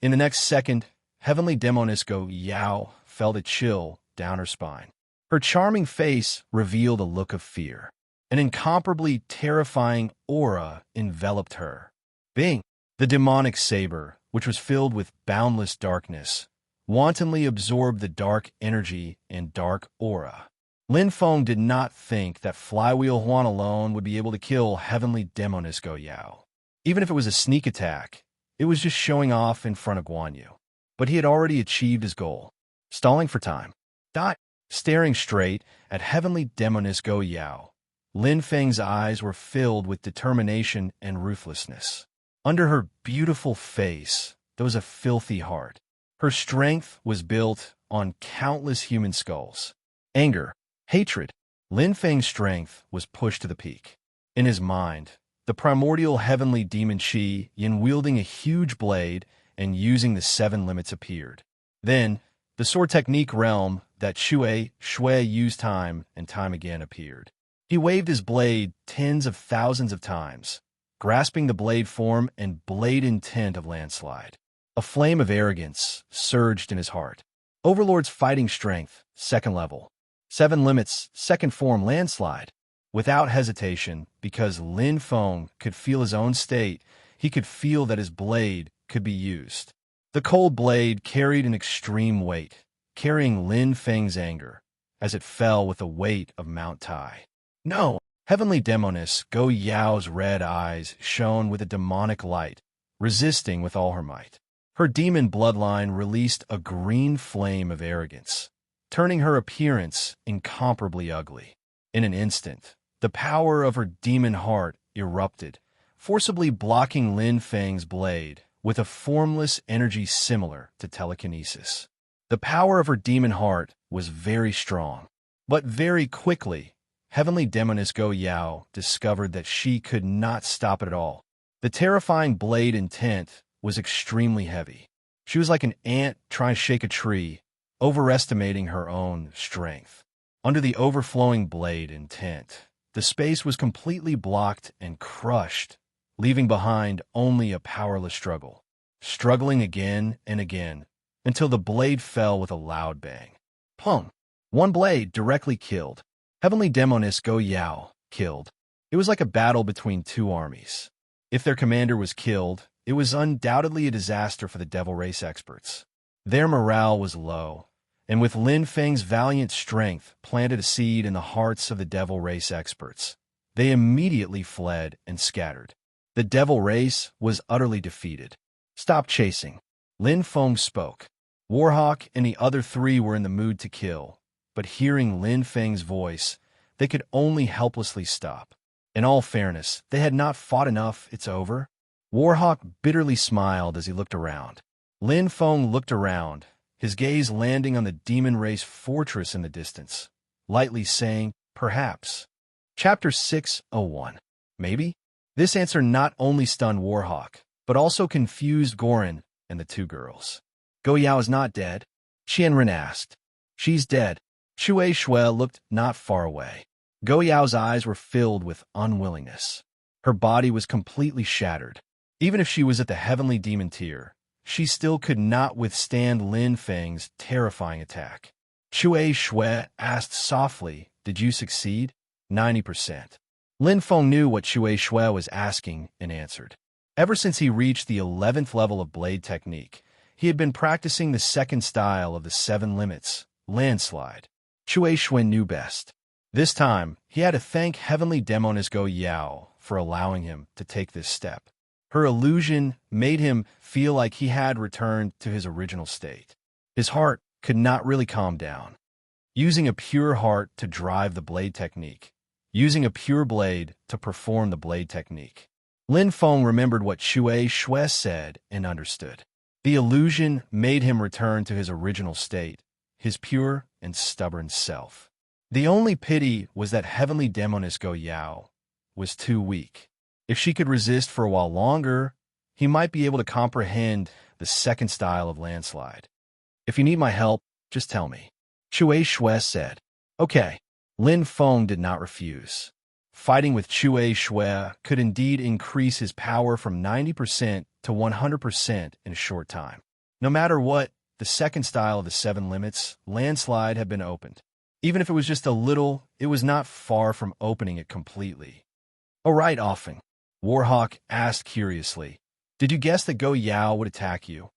S1: in the next second, Heavenly Demoness Go Yao felt a chill down her spine. Her charming face revealed a look of fear. An incomparably terrifying aura enveloped her. Bing! The demonic saber, which was filled with boundless darkness, wantonly absorbed the dark energy and dark aura. Lin Feng did not think that Flywheel Huan alone would be able to kill Heavenly Demoness Go Yao. Even if it was a sneak attack, it was just showing off in front of Guan Yu. But he had already achieved his goal. Stalling for time. Staring straight at Heavenly Demoness Go Yao, Lin Feng's eyes were filled with determination and ruthlessness. Under her beautiful face, there was a filthy heart. Her strength was built on countless human skulls. Anger, hatred. Lin Feng's strength was pushed to the peak. In his mind, the primordial heavenly demon Qi Yin wielding a huge blade and using the 7 limits appeared. Then, the sword technique realm that Shui used time and time again appeared. He waved his blade tens of thousands of times, grasping the blade form and blade intent of landslide. A flame of arrogance surged in his heart. Overlord's fighting strength, 2nd level. 7 limits, 2nd form landslide. Without hesitation, because Lin Feng could feel his own state, he could feel that his blade could be used. The cold blade carried an extreme weight, carrying Lin Feng's anger, as it fell with the weight of Mount Tai. No! Heavenly Demoness Go Yao's red eyes shone with a demonic light, resisting with all her might. Her demon bloodline released a green flame of arrogance, turning her appearance incomparably ugly. In an instant, the power of her demon heart erupted, forcibly blocking Lin Feng's blade with a formless energy similar to telekinesis. The power of her demon heart was very strong, but very quickly, Heavenly Demoness Go Yao discovered that she could not stop it at all. The terrifying blade intent was extremely heavy. She was like an ant trying to shake a tree, overestimating her own strength. Under the overflowing blade intent, the space was completely blocked and crushed, leaving behind only a powerless struggle. Struggling again and again, until the blade fell with a loud bang. Pong! One blade directly killed. Heavenly Demoness Go Yao killed. It was like a battle between 2 armies. If their commander was killed, it was undoubtedly a disaster for the Devil Race experts. Their morale was low, and with Lin Feng's valiant strength planted a seed in the hearts of the Devil Race experts. They immediately fled and scattered. The Devil Race was utterly defeated. Stop chasing. Lin Feng spoke. Warhawk and the other 3 were in the mood to kill, but hearing Lin Feng's voice, they could only helplessly stop. In all fairness, they had not fought enough, it's over. Warhawk bitterly smiled as he looked around. Lin Feng looked around, his gaze landing on the Demon Race fortress in the distance, lightly saying, perhaps. Chapter 601. Maybe? This answer not only stunned Warhawk, but also confused Gorin and the 2 girls. Go Yao is not dead? Qianren asked. She's dead. Shui looked not far away. Go Yao's eyes were filled with unwillingness. Her body was completely shattered. Even if she was at the heavenly demon tier, she still could not withstand Lin Feng's terrifying attack. Shui asked softly, did you succeed? 90%. Lin Feng knew what Shui was asking and answered. Ever since he reached the 11th level of blade technique, he had been practicing the 2nd style of the 7 limits, landslide. Shui knew best. This time, he had to thank Heavenly Demoness Go Yao for allowing him to take this step. Her illusion made him feel like he had returned to his original state. His heart could not really calm down. Using a pure heart to drive the blade technique. Using a pure blade to perform the blade technique. Lin Feng remembered what Shui said and understood. The illusion made him return to his original state, his pure and stubborn self. The only pity was that Heavenly Demoness Go Yao was too weak. If she could resist for a while longer, he might be able to comprehend the 2nd style of landslide. If you need my help, just tell me. Shui said. Okay. Lin Feng did not refuse. Fighting with Shui could indeed increase his power from 90% to 100% in a short time. No matter what, the second style of the 7 limits, landslide, had been opened. Even if it was just a little, it was not far from opening it completely. "All right, Offing," Warhawk asked curiously. "Did you guess that Go Yao would attack you?"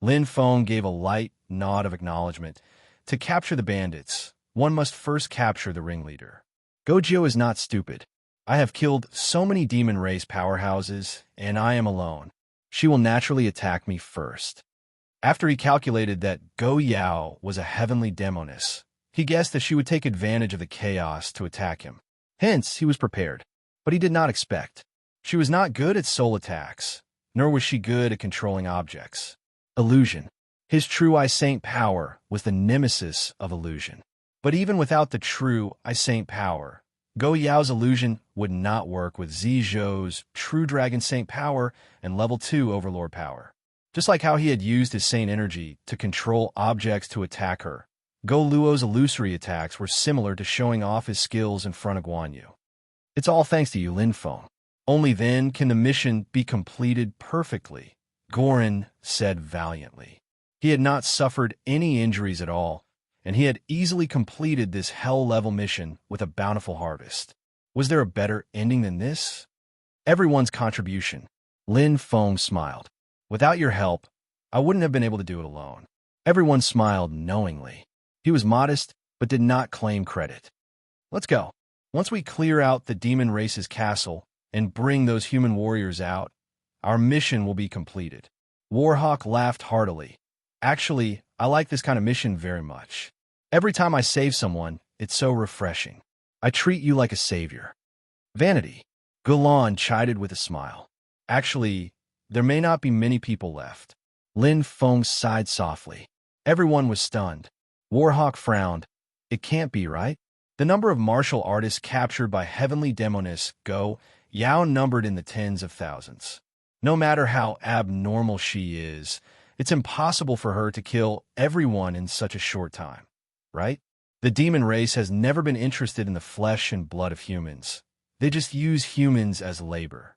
S1: Lin Feng gave a light nod of acknowledgement. "To capture the bandits, one must first capture the ringleader. Go Jiu is not stupid. I have killed so many demon race powerhouses, and I am alone. She will naturally attack me first." After he calculated that Go Yao was a heavenly demoness, he guessed that she would take advantage of the chaos to attack him. Hence, he was prepared. But he did not expect. She was not good at soul attacks, nor was she good at controlling objects. Illusion. His true I Saint power was the nemesis of illusion. But even without the true I Saint power, Go Yao's illusion would not work with Zizhou's true Dragon Saint power and level 2 Overlord power. Just like how he had used his Saint energy to control objects to attack her, Go Luo's illusory attacks were similar to showing off his skills in front of Guan Yu. "It's all thanks to you, Lin Feng. Only then can the mission be completed perfectly," Gorin said valiantly. He had not suffered any injuries at all, and he had easily completed this hell-level mission with a bountiful harvest. Was there a better ending than this? Everyone's contribution. Lin Feng smiled. "Without your help, I wouldn't have been able to do it alone." Everyone smiled knowingly. He was modest, but did not claim credit. "Let's go. Once we clear out the demon race's castle and bring those human warriors out, our mission will be completed." Warhawk laughed heartily. "Actually, I like this kind of mission very much. Every time I save someone, it's so refreshing. I treat you like a savior." "Vanity," Gulan chided with a smile. "Actually, there may not be many people left." Lin Feng sighed softly. Everyone was stunned. Warhawk frowned. "It can't be, right?" The number of martial artists captured by heavenly demoness Go Yao numbered in the tens of thousands. No matter how abnormal she is, it's impossible for her to kill everyone in such a short time, right? The demon race has never been interested in the flesh and blood of humans. They just use humans as labor.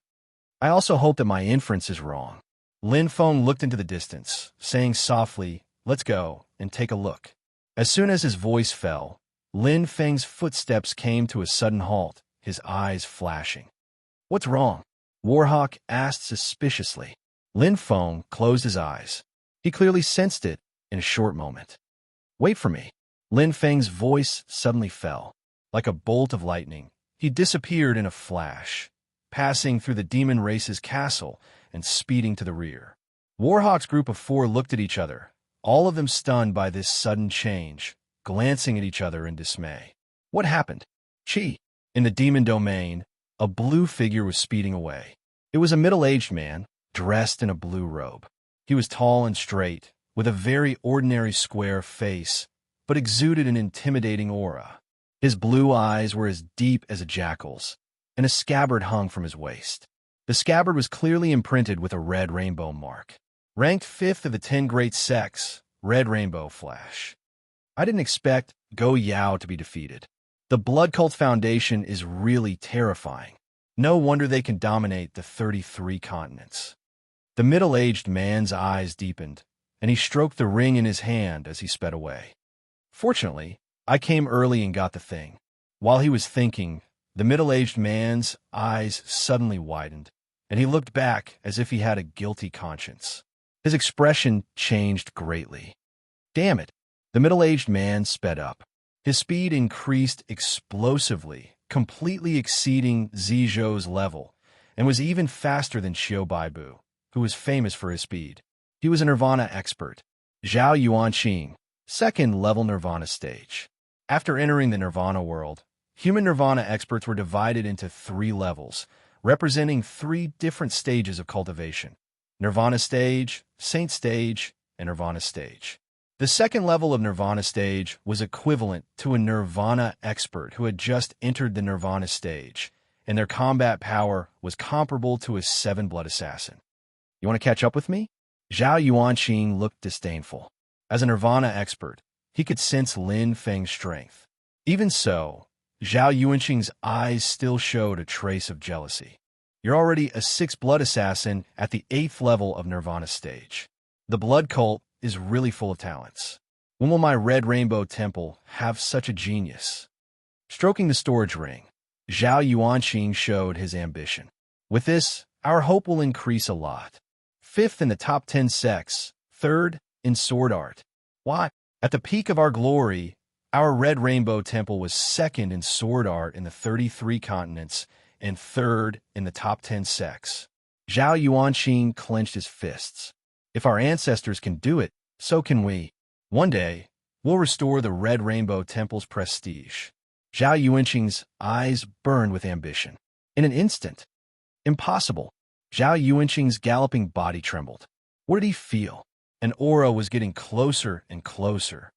S1: I also hope that my inference is wrong. Lin Feng looked into the distance, saying softly, "Let's go and take a look." As soon as his voice fell, Lin Feng's footsteps came to a sudden halt, his eyes flashing. "What's wrong?" Warhawk asked suspiciously. Lin Feng closed his eyes. He clearly sensed it in a short moment. "Wait for me." Lin Feng's voice suddenly fell. Like a bolt of lightning, he disappeared in a flash, passing through the demon race's castle and speeding to the rear. Warhawk's group of 4 looked at each other, all of them stunned by this sudden change, glancing at each other in dismay. What happened? Chi. In the demon domain, a blue figure was speeding away. It was a middle-aged man, dressed in a blue robe. He was tall and straight, with a very ordinary square face, but exuded an intimidating aura. His blue eyes were as deep as a jackal's, and a scabbard hung from his waist. The scabbard was clearly imprinted with a red rainbow mark. Ranked 5th of the 10 great sects, red rainbow flash. I didn't expect Go Yao to be defeated. The Blood Cult Foundation is really terrifying. No wonder they can dominate the 33 continents. The middle-aged man's eyes deepened, and he stroked the ring in his hand as he sped away. Fortunately, I came early and got the thing. While he was thinking, the middle-aged man's eyes suddenly widened, and he looked back as if he had a guilty conscience. His expression changed greatly. Damn it! The middle-aged man sped up. His speed increased explosively, completely exceeding Zizhou's level, and was even faster than Xiao Baibu, who was famous for his speed. He was a Nirvana expert. Zhao Yuanqing, 2nd level Nirvana stage. After entering the Nirvana world, human Nirvana experts were divided into 3 levels, representing 3 different stages of cultivation: Nirvana stage, Saint stage, and Nirvana stage. The 2nd level of Nirvana stage was equivalent to a Nirvana expert who had just entered the Nirvana stage, and their combat power was comparable to a 7-blood assassin. You want to catch up with me? Zhao Yuanqing looked disdainful. As a Nirvana expert, he could sense Lin Feng's strength. Even so, Zhao Yuanqing's eyes still showed a trace of jealousy. You're already a 6-blood assassin at the 8th level of Nirvana stage. The Blood Cult is really full of talents. When will my red rainbow temple have such a genius? Stroking the storage ring, Zhao Yuanqing showed his ambition. With this, our hope will increase a lot. 5th in the top 10 sects, 3rd in sword art. Why? At the peak of our glory, our red rainbow temple was 2nd in sword art in the 33 continents and 3rd in the top 10 sects. Zhao Yuanqing clenched his fists. If our ancestors can do it, so can we. One day, we'll restore the red rainbow temple's prestige. Zhao Yuanqing's eyes burned with ambition. In an instant. Impossible. Zhao Yuanqing's galloping body trembled. What did he feel? An aura was getting closer and closer.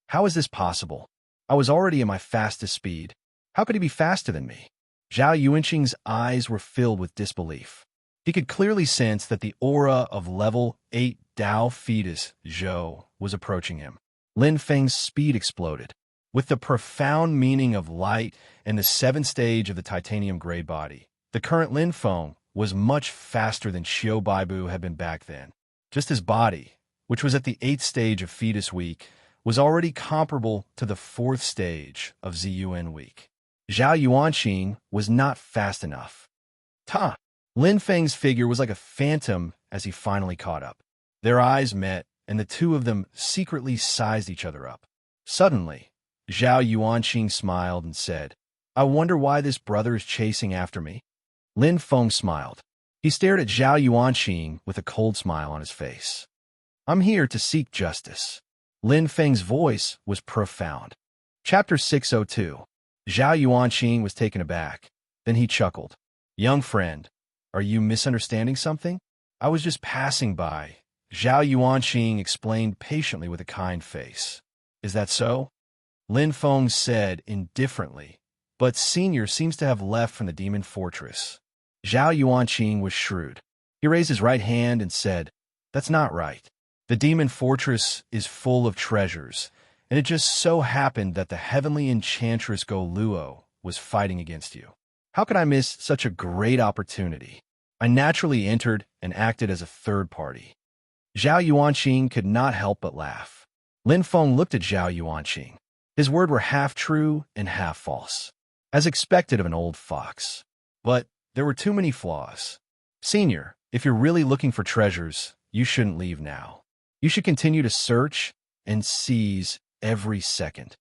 S1: How is this possible? I was already at my fastest speed. How could he be faster than me? Zhao Yuanqing's eyes were filled with disbelief. He could clearly sense that the aura of level 8 Dao fetus, Zhou, was approaching him. Lin Feng's speed exploded. With the profound meaning of light and the 7th stage of the titanium gray body, the current Lin Feng was much faster than Xiao Baibu had been back then. Just his body, which was at the 8th stage of fetus week, was already comparable to the 4th stage of Ziyuan week. Zhao Yuanqing was not fast enough. Ta! Lin Feng's figure was like a phantom as he finally caught up. Their eyes met, and the two of them secretly sized each other up. Suddenly, Zhao Yuanqing smiled and said, I wonder why this brother is chasing after me. Lin Feng smiled. He stared at Zhao Yuanqing with a cold smile on his face. I'm here to seek justice. Lin Feng's voice was profound. Chapter 602. Zhao Yuanqing was taken aback. Then he chuckled. Young friend, are you misunderstanding something? I was just passing by. Zhao Yuanqing explained patiently with a kind face. Is that so? Lin Feng said indifferently, but Senior seems to have left from the demon fortress. Zhao Yuanqing was shrewd. He raised his right hand and said, That's not right. The demon fortress is full of treasures, and it just so happened that the heavenly enchantress Go Luo was fighting against you. How could I miss such a great opportunity? I naturally entered and acted as a third party. Zhao Yuanqing could not help but laugh. Lin Feng looked at Zhao Yuanqing. His words were half true and half false, as expected of an old fox. But there were too many flaws. Senior, if you're really looking for treasures, you shouldn't leave now. You should continue to search and seize every second.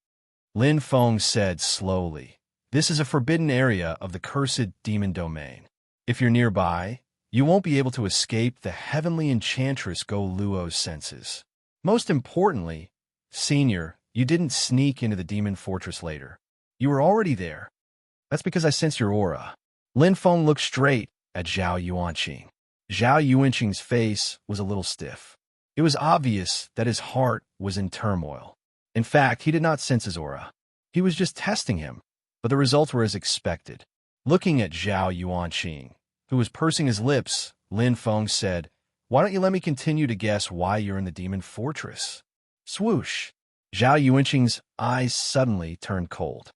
S1: Lin Feng said slowly, This is a forbidden area of the cursed demon domain. If you're nearby, you won't be able to escape the heavenly enchantress Go Luo's senses. Most importantly, Senior, you didn't sneak into the demon fortress later. You were already there. That's because I sense your aura. Lin Feng looked straight at Zhao Yuanqing. Zhao Yuanqing's face was a little stiff. It was obvious that his heart was in turmoil. In fact, he did not sense his aura. He was just testing him, but the results were as expected. Looking at Zhao Yuanqing, who was pursing his lips, Lin Feng said, Why don't you let me continue to guess why you're in the demon fortress? Swoosh! Zhao Yuanqing's eyes suddenly turned cold.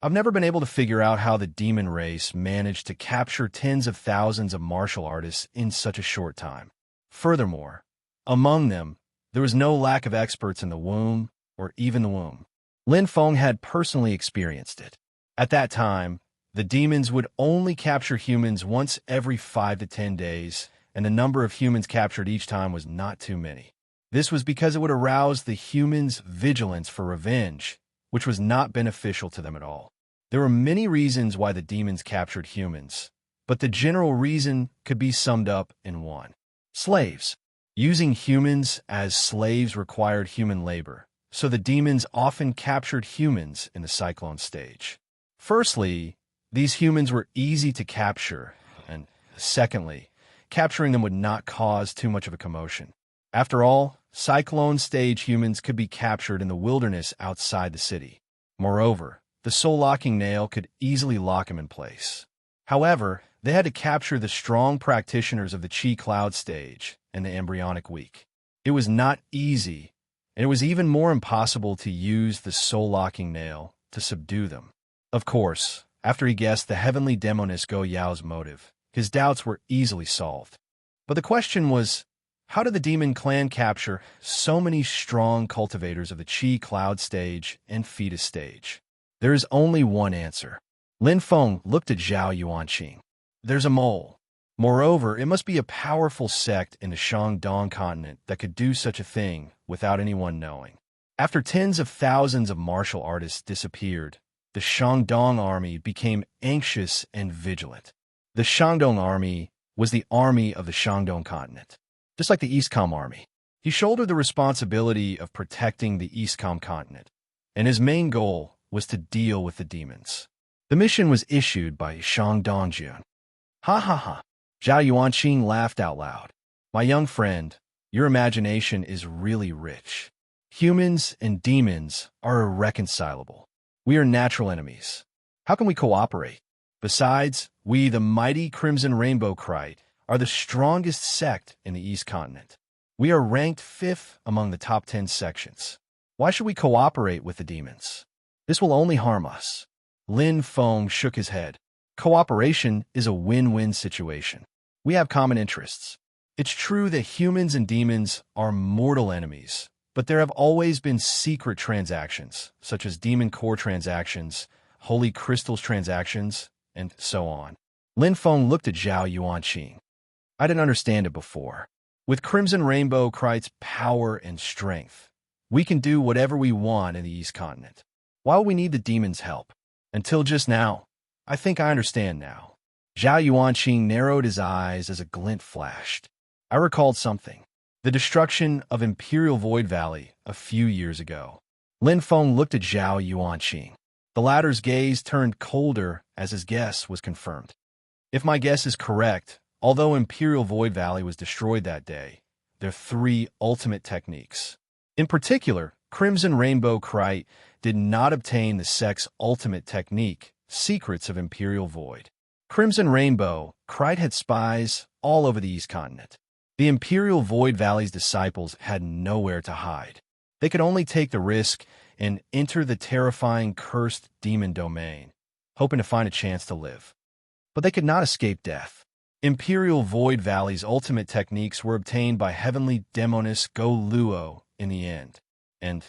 S1: I've never been able to figure out how the demon race managed to capture tens of thousands of martial artists in such a short time. Furthermore, among them, there was no lack of experts in the womb or even the womb. Lin Feng had personally experienced it. At that time, the demons would only capture humans once every 5 to 10 days, and the number of humans captured each time was not too many. This was because it would arouse the humans' vigilance for revenge, which was not beneficial to them at all. There were many reasons why the demons captured humans, but the general reason could be summed up in one. Slaves. Using humans as slaves required human labor, so the demons often captured humans in the cyclone stage. Firstly, these humans were easy to capture, and secondly, capturing them would not cause too much of a commotion. After all, cyclone stage humans could be captured in the wilderness outside the city. Moreover, the soul-locking nail could easily lock him in place. However, they had to capture the strong practitioners of the Qi Cloud stage and the embryonic week. It was not easy, and it was even more impossible to use the soul-locking nail to subdue them. Of course, after he guessed the heavenly demoness Go Yao's motive, his doubts were easily solved. But the question was, How did the demon clan capture so many strong cultivators of the Qi cloud stage and fetus stage? There is only one answer. Lin Feng looked at Zhao Yuanqing. There's a mole. Moreover, it must be a powerful sect in the Shandong continent that could do such a thing without anyone knowing. After tens of thousands of martial artists disappeared, the Shandong army became anxious and vigilant. The Shandong army was the army of the Shandong continent, just like the Eastcom army. He shouldered the responsibility of protecting the Eastcom continent, and his main goal was to deal with the demons. The mission was issued by Shandong Jun. Ha ha ha. Zhao Yuanqing laughed out loud. My young friend, your imagination is really rich. Humans and demons are irreconcilable. We are natural enemies. How can we cooperate? Besides, we, the mighty Crimson Rainbow Krite, are the strongest sect in the East Continent. We are ranked 5th among the top 10 sections. Why should we cooperate with the demons? This will only harm us. Lin Feng shook his head. Cooperation is a win-win situation. We have common interests. It's true that humans and demons are mortal enemies, but there have always been secret transactions, such as demon core transactions, holy crystals transactions, and so on. Lin Feng looked at Zhao Yuanqing. I didn't understand it before. With Crimson Rainbow Krite's power and strength, we can do whatever we want in the East Continent. Why would we need the demons' help? Until just now. I think I understand now. Zhao Yuanqing narrowed his eyes as a glint flashed. I recalled something. The destruction of Imperial Void Valley a few years ago. Lin Feng looked at Zhao Yuanqing. The latter's gaze turned colder as his guess was confirmed. If my guess is correct, although Imperial Void Valley was destroyed that day, there are 3 ultimate techniques. In particular, Crimson Rainbow Krite did not obtain the sect's ultimate technique, Secrets of Imperial Void. Crimson Rainbow Krite had spies all over the East Continent. The Imperial Void Valley's disciples had nowhere to hide. They could only take the risk and enter the terrifying cursed demon domain, hoping to find a chance to live. But they could not escape death. Imperial Void Valley's ultimate techniques were obtained by heavenly demoness Go Luo in the end. And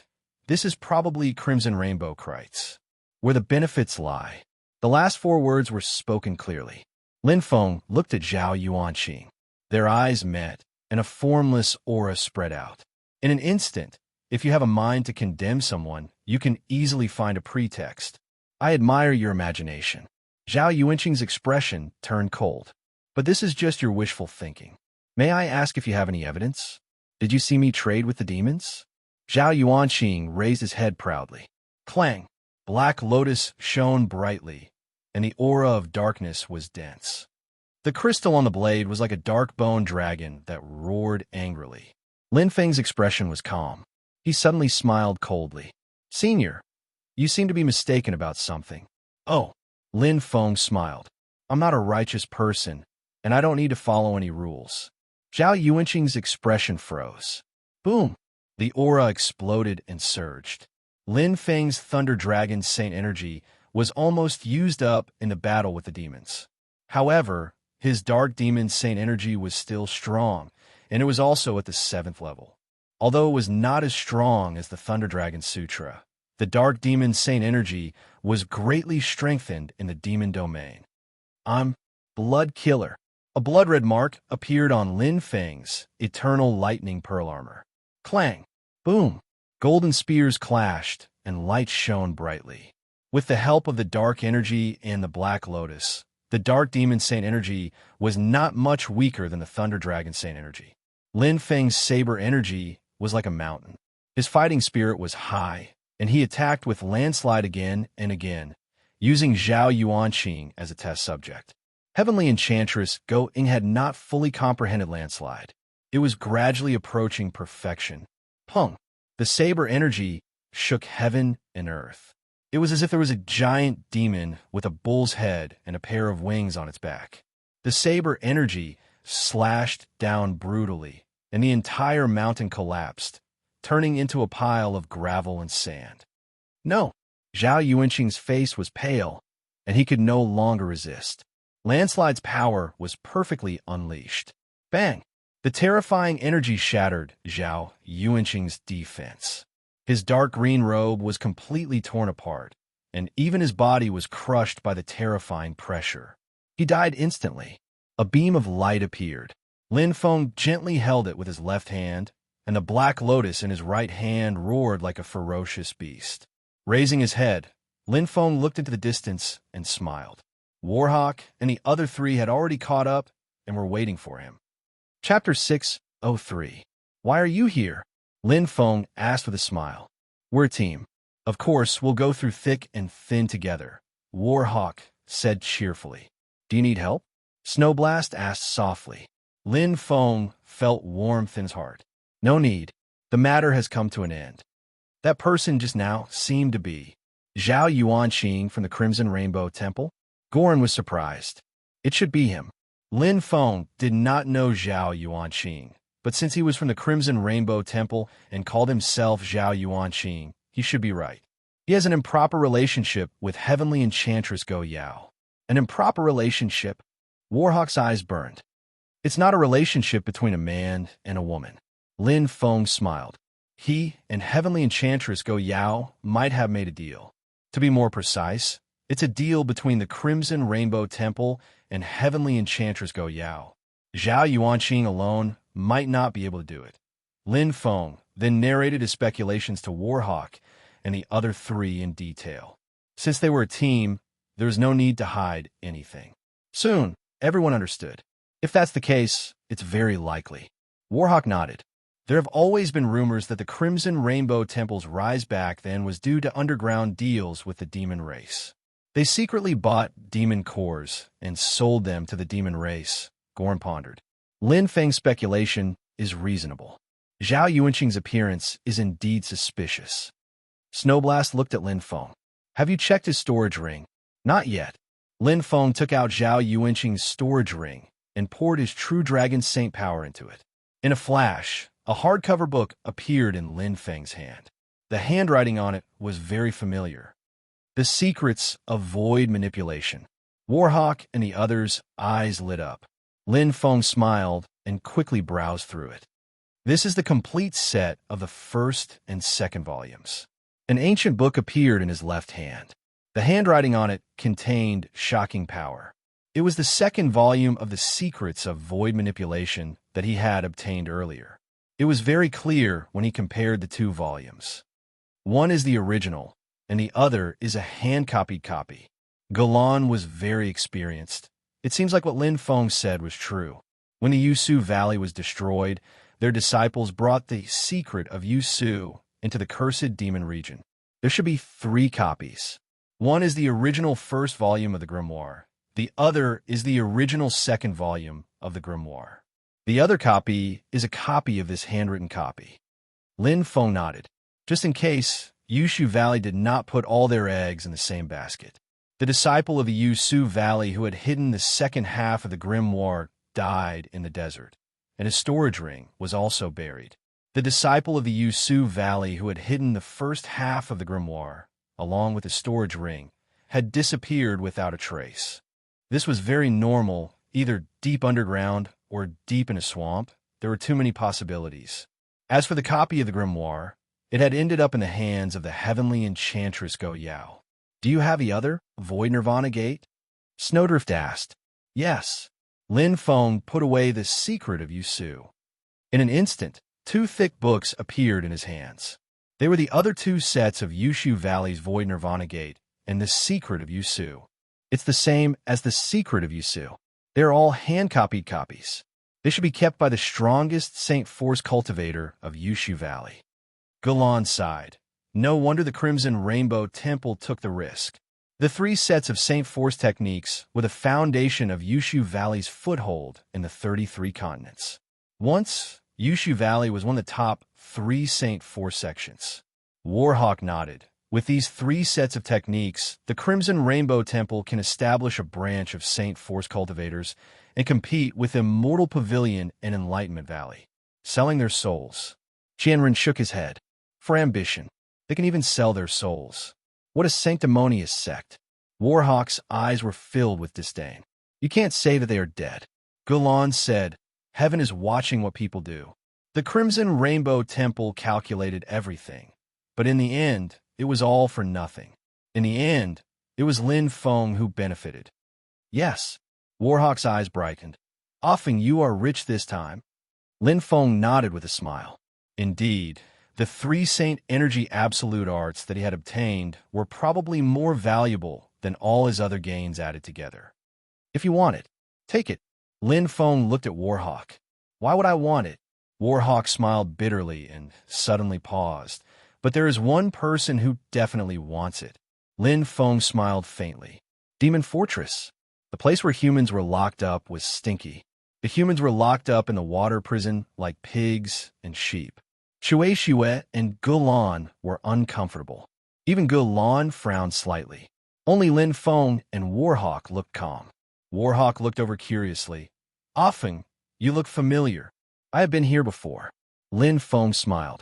S1: this is probably Crimson Rainbow Krite's, where the benefits lie. The last 4 words were spoken clearly. Lin Feng looked at Zhao Yuanqing. Their eyes met, and a formless aura spread out. In an instant, if you have a mind to condemn someone, you can easily find a pretext. I admire your imagination. Zhao Yuanqing's expression turned cold. But this is just your wishful thinking. May I ask if you have any evidence? Did you see me trade with the demons? Zhao Yuanqing raised his head proudly. Clang! Black Lotus shone brightly, and the aura of darkness was dense. The crystal on the blade was like a dark-boned dragon that roared angrily. Lin Feng's expression was calm. He suddenly smiled coldly. Senior, you seem to be mistaken about something. Oh, Lin Feng smiled. I'm not a righteous person, and I don't need to follow any rules. Zhao Yuanqing's expression froze. Boom! The aura exploded and surged. Lin Feng's Thunder Dragon Saint energy was almost used up in the battle with the demons. However, his Dark Demon Saint energy was still strong, and it was also at the 7th level. Although it was not as strong as the Thunder Dragon Sutra, the Dark Demon Saint energy was greatly strengthened in the demon domain. I'm Blood Killer. A blood red mark appeared on Lin Feng's Eternal Lightning Pearl armor. Clang! Boom! Golden spears clashed, and light shone brightly. With the help of the Dark Energy and the Black Lotus, the Dark Demon Saint energy was not much weaker than the Thunder Dragon Saint energy. Lin Feng's Saber energy was like a mountain. His fighting spirit was high, and he attacked with landslide again and again, using Zhao Yuanqing as a test subject. Heavenly Enchantress Go Ying had not fully comprehended landslide. It was gradually approaching perfection. Pung! The Saber energy shook heaven and earth. It was as if there was a giant demon with a bull's head and a pair of wings on its back. The Saber energy slashed down brutally, and the entire mountain collapsed, turning into a pile of gravel and sand. No! Zhao Yuanqing's face was pale, and he could no longer resist. Landslide's power was perfectly unleashed. Bang! The terrifying energy shattered Zhao Yuanqing's defense. His dark green robe was completely torn apart, and even his body was crushed by the terrifying pressure. He died instantly. A beam of light appeared. Lin Feng gently held it with his left hand, and the black lotus in his right hand roared like a ferocious beast. Raising his head, Lin Feng looked into the distance and smiled. Warhawk and the other three had already caught up and were waiting for him. Chapter 603. Why are you here? Lin Feng asked with a smile. We're a team. Of course, we'll go through thick and thin together, Warhawk said cheerfully. Do you need help? Snowblast asked softly. Lin Feng felt warmth in his heart. No need. The matter has come to an end. That person just now seemed to be Zhao Yuanqing from the Crimson Rainbow Temple. Goran was surprised. It should be him. Lin Feng did not know Zhao Yuanqing, but since he was from the Crimson Rainbow Temple and called himself Zhao Yuanqing, he should be right. He has an improper relationship with Heavenly Enchantress Go Yao. An improper relationship? Warhawk's eyes burned. It's not a relationship between a man and a woman. Lin Feng smiled. He and Heavenly Enchantress Go Yao might have made a deal. To be more precise, it's a deal between the Crimson Rainbow Temple and Heavenly Enchantress Go Yao. Zhao Yuanqing alone might not be able to do it. Lin Feng then narrated his speculations to Warhawk and the other three in detail. Since they were a team, there was no need to hide anything. Soon, everyone understood. If that's the case, it's very likely. Warhawk nodded. There have always been rumors that the Crimson Rainbow Temple's rise back then was due to underground deals with the demon race. They secretly bought demon cores and sold them to the demon race, Gorn pondered. Lin Feng's speculation is reasonable. Zhao Yuanqing's appearance is indeed suspicious. Snowblast looked at Lin Feng. Have you checked his storage ring? Not yet. Lin Feng took out Zhao Yuanqing's storage ring and poured his True Dragon Saint power into it. In a flash, a hardcover book appeared in Lin Feng's hand. The handwriting on it was very familiar. The Secrets of Void Manipulation. Warhawk and the others' eyes lit up. Lin Feng smiled and quickly browsed through it. This is the complete set of the first and second volumes. An ancient book appeared in his left hand. The handwriting on it contained shocking power. It was the second volume of the Secrets of Void Manipulation that he had obtained earlier. It was very clear when he compared the two volumes. One is the original, and the other is a hand-copied copy. Galan was very experienced. It seems like what Lin Feng said was true. When the Yusu Valley was destroyed, their disciples brought the secret of Yusu into the cursed demon region. There should be 3 copies. One is the original first volume of the grimoire. The other is the original second volume of the grimoire. The other copy is a copy of this handwritten copy. Lin Feng nodded. Just in case, Yushu Valley did not put all their eggs in the same basket. The disciple of the Yusu Valley who had hidden the second half of the grimoire died in the desert, and his storage ring was also buried. The disciple of the Yusu Valley who had hidden the first half of the grimoire, along with the storage ring, had disappeared without a trace. This was very normal, either deep underground or deep in a swamp. There were too many possibilities. As for the copy of the grimoire, it had ended up in the hands of the Heavenly Enchantress Go Yao. Do you have the other, Void Nirvana Gate? Snowdrift asked. Yes. Lin Feng put away the secret of Yusu. In an instant, 2 thick books appeared in his hands. They were the other 2 sets of Yushu Valley's Void Nirvana Gate and the Secret of Yusu. It's the same as the Secret of Yusu. They're all hand-copied copies. They should be kept by the strongest Saint Force cultivator of Yushu Valley. Galan sighed. No wonder the Crimson Rainbow Temple took the risk. The 3 sets of Saint Force techniques were the foundation of Yushu Valley's foothold in the 33 continents. Once, Yushu Valley was one of the top 3 Saint Force sections. Warhawk nodded. With these 3 sets of techniques, the Crimson Rainbow Temple can establish a branch of Saint Force cultivators and compete with Immortal Pavilion and Enlightenment Valley, selling their souls. Jianren shook his head. For ambition, they can even sell their souls. What a sanctimonious sect. Warhawk's eyes were filled with disdain. You can't say that they are dead. Galan said, Heaven is watching what people do. The Crimson Rainbow Temple calculated everything. But in the end, it was all for nothing. In the end, it was Lin Feng who benefited. Yes. Warhawk's eyes brightened. Often you are rich this time. Lin Feng nodded with a smile. Indeed, the 3 Saint Energy Absolute Arts that he had obtained were probably more valuable than all his other gains added together. If you want it, take it. Lin Feng looked at Warhawk. Why would I want it? Warhawk smiled bitterly and suddenly paused. But there is one person who definitely wants it. Lin Feng smiled faintly. Demon Fortress. The place where humans were locked up was stinky. The humans were locked up in the water prison like pigs and sheep. Shue and Gulan were uncomfortable. Even Gulan frowned slightly. Only Lin Feng and Warhawk looked calm. Warhawk looked over curiously. Often, you look familiar. I have been here before. Lin Feng smiled.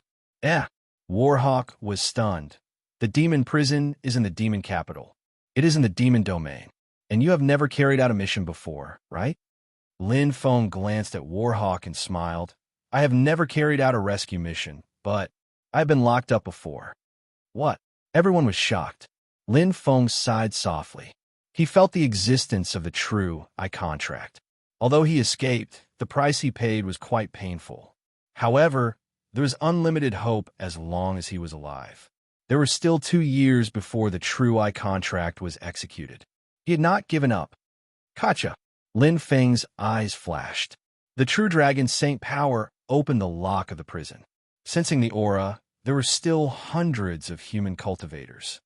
S1: Warhawk was stunned. The demon prison is in the demon capital. It is in the demon domain. And you have never carried out a mission before, right? Lin Feng glanced at Warhawk and smiled. I have never carried out a rescue mission, but I've been locked up before. What? Everyone was shocked. Lin Feng sighed softly. He felt the existence of the true I contract. Although he escaped, the price he paid was quite painful. However, there was unlimited hope as long as he was alive. There were still 2 years before the true I contract was executed. He had not given up. Gotcha. Lin Feng's eyes flashed. The true dragon Saint Power opened the lock of the prison. Sensing the aura, there were still hundreds of human cultivators.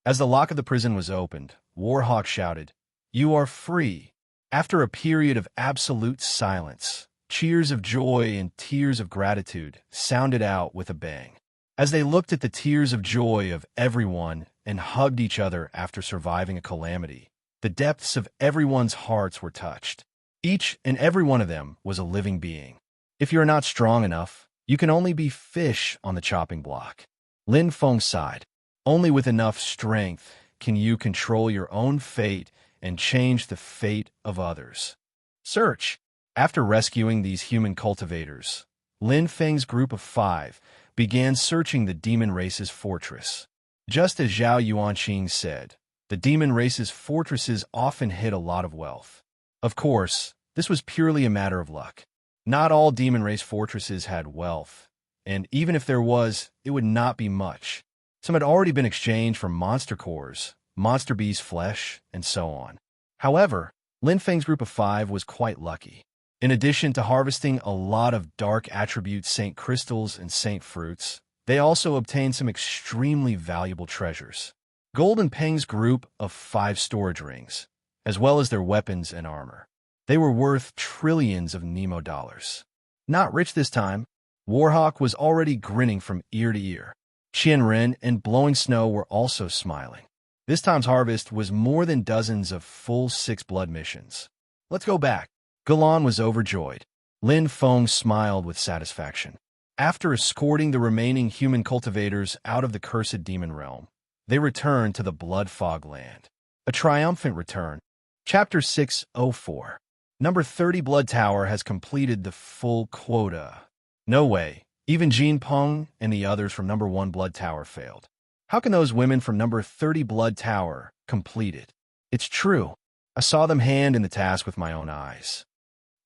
S1: As the lock of the prison was opened, Warhawk shouted, "You are free." After a period of absolute silence, cheers of joy and tears of gratitude sounded out with a bang. As they looked at the tears of joy of everyone and hugged each other after surviving a calamity, the depths of everyone's hearts were touched. Each and every one of them was a living being. If you are not strong enough, you can only be fish on the chopping block. Lin Feng sighed. Only with enough strength can you control your own fate and change the fate of others. Search. After rescuing these human cultivators, Lin Feng's group of 5 began searching the demon race's fortress. Just as Zhao Yuanqing said, the demon race's fortresses often hid a lot of wealth. Of course, this was purely a matter of luck. Not all demon race fortresses had wealth, and even if there was, it would not be much. Some had already been exchanged for monster cores, monster beast flesh, and so on. However, Lin Feng's group of 5 was quite lucky. In addition to harvesting a lot of dark attribute saint crystals and saint fruits, they also obtained some extremely valuable treasures. Golden Peng's group of 5 storage rings, as well as their weapons and armor. They were worth trillions of Nemo dollars. Not rich this time, Warhawk was already grinning from ear to ear. Qianren and Blowing Snow were also smiling. This time's harvest was more than dozens of full 6 blood missions. Let's go back. Galan was overjoyed. Lin Feng smiled with satisfaction. After escorting the remaining human cultivators out of the cursed demon realm, they returned to the Blood Fog Land. A triumphant return. Chapter 604. Number 30 Blood Tower has completed the full quota. No way. Even Jean Peng and the others from number 1 Blood Tower failed. How can those women from number 30 Blood Tower complete it? It's true. I saw them hand in the task with my own eyes.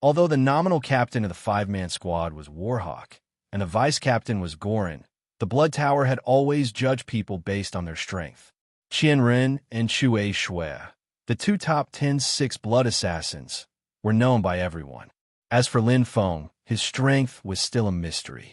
S1: Although the nominal captain of the 5-man squad was Warhawk, and the vice-captain was Gorin, the Blood Tower had always judged people based on their strength. Qianren and Shui, the 2 top 10 6 blood assassins, were known by everyone. As for Lin Feng, his strength was still a mystery.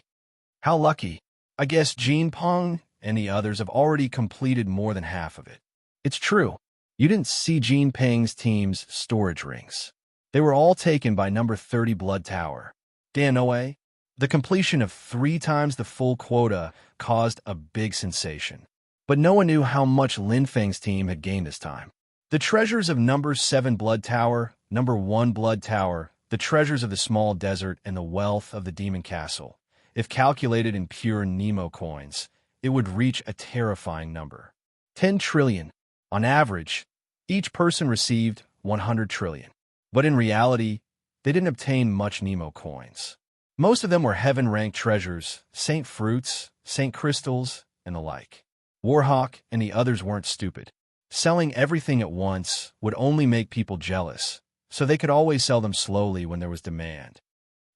S1: How lucky. I guess Jean Peng and the others have already completed more than half of it. It's true. You didn't see Jean Peng's team's storage rings. They were all taken by number 30 Blood Tower. Danoe, the completion of 3 times the full quota caused a big sensation. But no one knew how much Lin Feng's team had gained this time. The treasures of number 7 Blood Tower, number 1 Blood Tower, the treasures of the small desert, and the wealth of the demon castle. If calculated in pure Nemo coins, it would reach a terrifying number. 10 trillion. On average, each person received 100 trillion. But in reality, they didn't obtain much Nemo coins. Most of them were heaven-ranked treasures, saint fruits, saint crystals, and the like. Warhawk and the others weren't stupid. Selling everything at once would only make people jealous, so they could always sell them slowly when there was demand.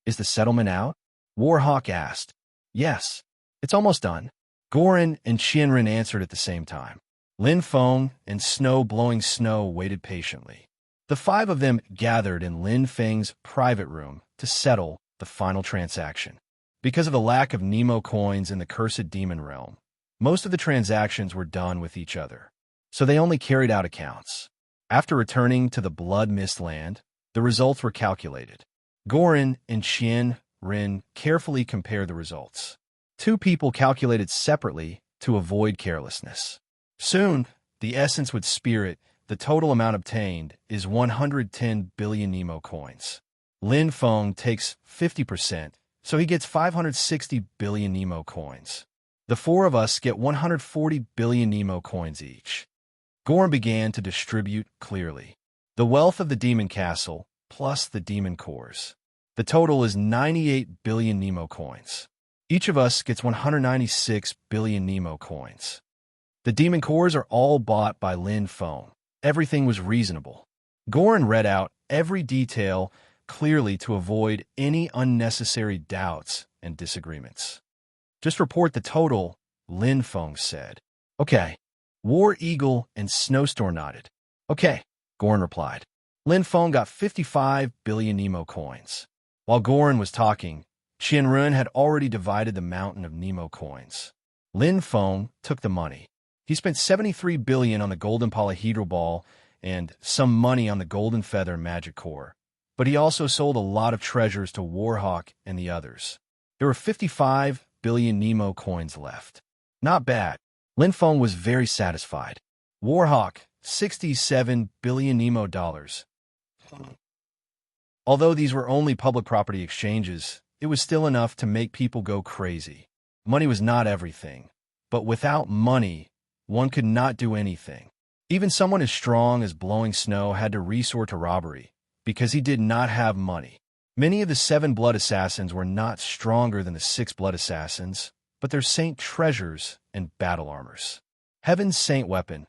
S1: Is the settlement out? Warhawk asked. Yes, it's almost done. Goran and Qianren answered at the same time. Lin Feng and Snow Blowing Snow waited patiently. The five of them gathered in Lin Feng's private room to settle the final transaction. Because of the lack of Nemo coins in the cursed demon realm, most of the transactions were done with each other, so they only carried out accounts. After returning to the Blood Mist land, the results were calculated. Goran and Qianren carefully compared the results. Two people calculated separately to avoid carelessness. Soon, the essence would spirit. The total amount obtained is 110 billion Nemo coins. Lin Feng takes 50%, so he gets 560 billion Nemo coins. The four of us get 140 billion Nemo coins each. Goran began to distribute clearly. The wealth of the demon castle, plus the demon cores. The total is 98 billion Nemo coins. Each of us gets 196 billion Nemo coins. The demon cores are all bought by Lin Feng. Everything was reasonable. Goran read out every detail clearly to avoid any unnecessary doubts and disagreements. Just report the total, Lin Feng said. Okay. War Eagle and Snowstorm nodded. Okay, Goran replied. Lin Feng got 55 billion Nemo coins. While Goran was talking, Qianren had already divided the mountain of Nemo coins. Lin Feng took the money. He spent 73 billion on the golden polyhedral ball and some money on the golden feather magic core. But he also sold a lot of treasures to Warhawk and the others. There were 55 billion Nemo coins left. Not bad. Lin Feng was very satisfied. Warhawk, 67 billion Nemo dollars. Although these were only public property exchanges, it was still enough to make people go crazy. Money was not everything, but without money, one could not do anything. Even someone as strong as Blowing Snow had to resort to robbery, because he did not have money. Many of the 7 blood assassins were not stronger than the 6 blood assassins, but their saint treasures and battle armors. Heaven's saint weapon.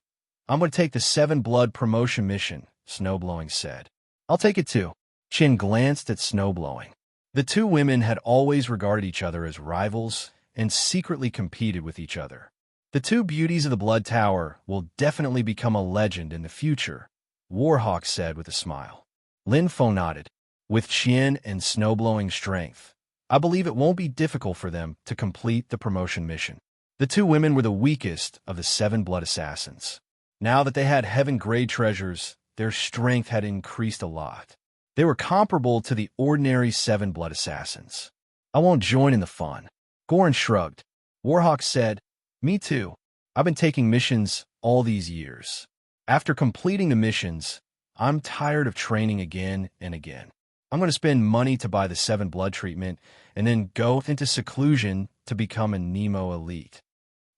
S1: I'm going to take the 7 blood promotion mission, Snowblowing said. I'll take it too. Chin glanced at Snowblowing. The two women had always regarded each other as rivals and secretly competed with each other. The two beauties of the Blood Tower will definitely become a legend in the future, Warhawk said with a smile. Lin Feng nodded. With Qian and Snowblowing's strength, I believe it won't be difficult for them to complete the promotion mission. The two women were the weakest of the 7 blood assassins. Now that they had heaven-grade treasures, their strength had increased a lot. They were comparable to the ordinary 7 blood assassins. I won't join in the fun. Goran shrugged. Warhawk said, Me too. I've been taking missions all these years. After completing the missions, I'm tired of training again and again. I'm going to spend money to buy the 7 blood treatment and then go into seclusion to become a Nemo elite.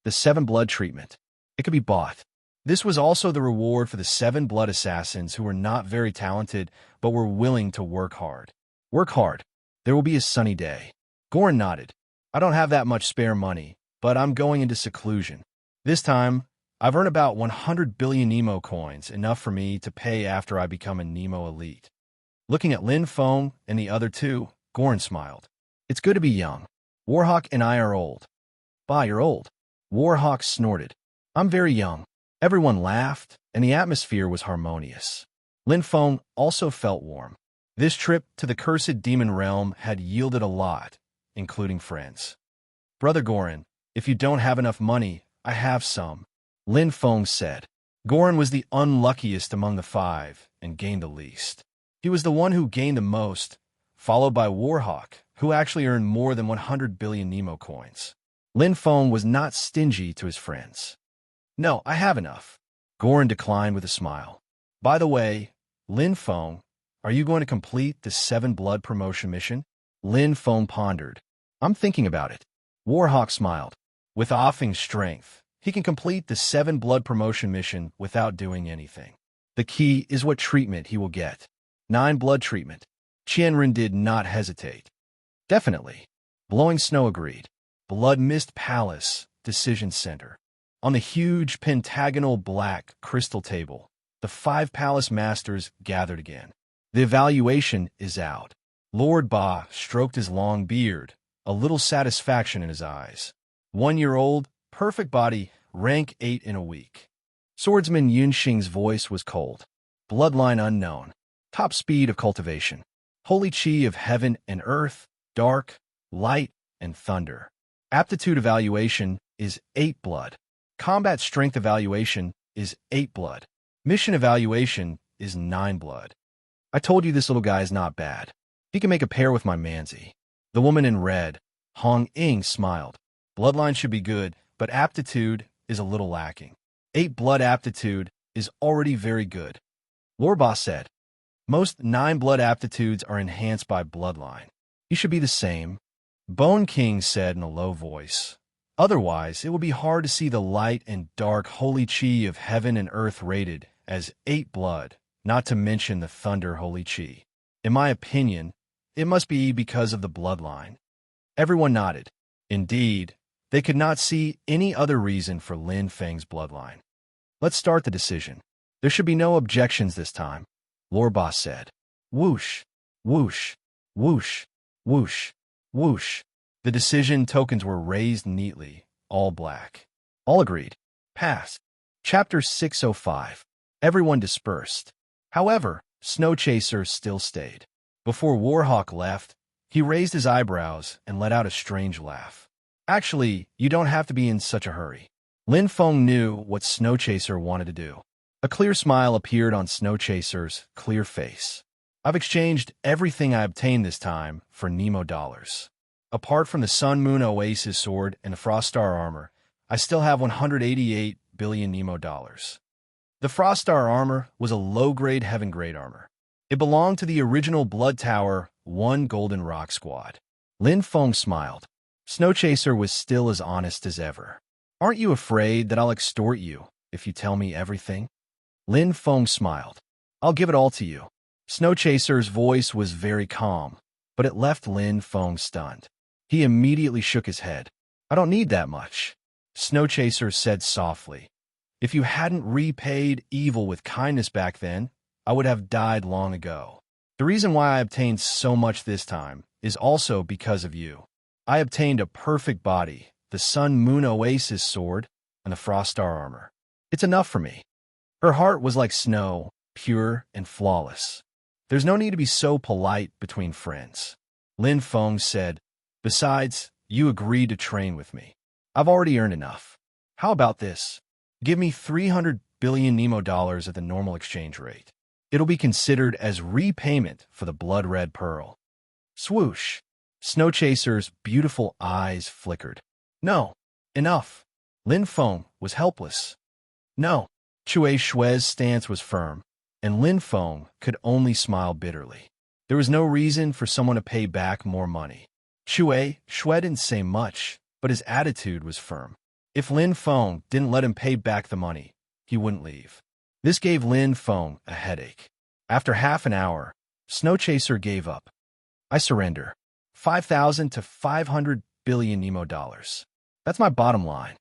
S1: The 7 blood treatment. It could be bought. This was also the reward for the 7 blood assassins who were not very talented but were willing to work hard. Work hard. There will be a sunny day. Goran nodded. I don't have that much spare money, but I'm going into seclusion. This time, I've earned about 100 billion Nemo coins, enough for me to pay after I become a Nemo elite. Looking at Lin Feng and the other two, Goran smiled. It's good to be young. Warhawk and I are old. Bah, you're old. Warhawk snorted. I'm very young. Everyone laughed, and the atmosphere was harmonious. Lin Feng also felt warm. This trip to the cursed demon realm had yielded a lot, including friends. Brother Goran, if you don't have enough money, I have some, Lin Feng said. Goran was the unluckiest among the 5 and gained the least. He was the one who gained the most, followed by Warhawk, who actually earned more than 100 billion Nemo coins. Lin Feng was not stingy to his friends. No, I have enough. Goran declined with a smile. By the way, Lin Feng, are you going to complete the 7 blood promotion mission? Lin Feng pondered. I'm thinking about it. Warhawk smiled. With offing strength, he can complete the 7 blood promotion mission without doing anything. The key is what treatment he will get. 9 blood treatment. Qianren did not hesitate. Definitely. Blowing Snow agreed. Blood Mist Palace, Decision Center. On the huge pentagonal black crystal table, the 5 palace masters gathered again. The evaluation is out. Lord Ba stroked his long beard, a little satisfaction in his eyes. 1-year-old, perfect body, rank 8 in a week. Swordsman Yunxing's voice was cold. Bloodline unknown. Top speed of cultivation. Holy chi of heaven and earth, dark, light, and thunder. Aptitude evaluation is 8 blood. Combat strength evaluation is 8 blood. Mission evaluation is 9 blood. I told you this little guy is not bad. He can make a pair with my Manzi. The woman in red, Hong Ying, smiled. Bloodline should be good, but aptitude is a little lacking. 8 blood aptitude is already very good. Lorba said. Most 9 blood aptitudes are enhanced by bloodline. You should be the same. Bone King said in a low voice. Otherwise, it will be hard to see the light and dark holy chi of heaven and earth rated as 8 blood, not to mention the thunder holy chi. In my opinion, it must be because of the bloodline. Everyone nodded. Indeed, they could not see any other reason for Lin Feng's bloodline. Let's start the decision. There should be no objections this time, Lorba said. Whoosh, whoosh, whoosh, whoosh, whoosh. The decision tokens were raised neatly, all black. All agreed. Pass. Chapter 605. Everyone dispersed. However, Snow Chaser still stayed. Before Warhawk left, he raised his eyebrows and let out a strange laugh. Actually, you don't have to be in such a hurry. Lin Feng knew what Snow Chaser wanted to do. A clear smile appeared on Snow Chaser's clear face. I've exchanged everything I obtained this time for Nemo dollars. Apart from the Sun Moon Oasis sword and the Frost Star armor, I still have 188 billion Nemo dollars. The Frost Star armor was a low-grade heaven-grade armor. It belonged to the original Blood Tower 1 Golden Rock Squad. Lin Feng smiled. Snow Chaser was still as honest as ever. Aren't you afraid that I'll extort you if you tell me everything? Lin Feng smiled. I'll give it all to you. Snow Chaser's voice was very calm, but it left Lin Feng stunned. He immediately shook his head. I don't need that much. Snow Chaser said softly. If you hadn't repaid evil with kindness back then, I would have died long ago. The reason why I obtained so much this time is also because of you. I obtained a perfect body, the Sun Moon Oasis sword, and the Frost Star armor. It's enough for me. Her heart was like snow, pure and flawless. There's no need to be so polite between friends. Lin Feng said, besides, you agreed to train with me. I've already earned enough. How about this? Give me 300 billion Nemo dollars at the normal exchange rate. It'll be considered as repayment for the blood-red pearl. Swoosh. Snow Chaser's beautiful eyes flickered. No. Enough. Lin Feng was helpless. No. Chui Shui's stance was firm, and Lin Feng could only smile bitterly. There was no reason for someone to pay back more money. Shui didn't say much, but his attitude was firm. If Lin Feng didn't let him pay back the money, he wouldn't leave. This gave Lin Feng a headache. After half an hour, Snow Chaser gave up. I surrender. 5,000 to 500 billion Nemo dollars. That's my bottom line.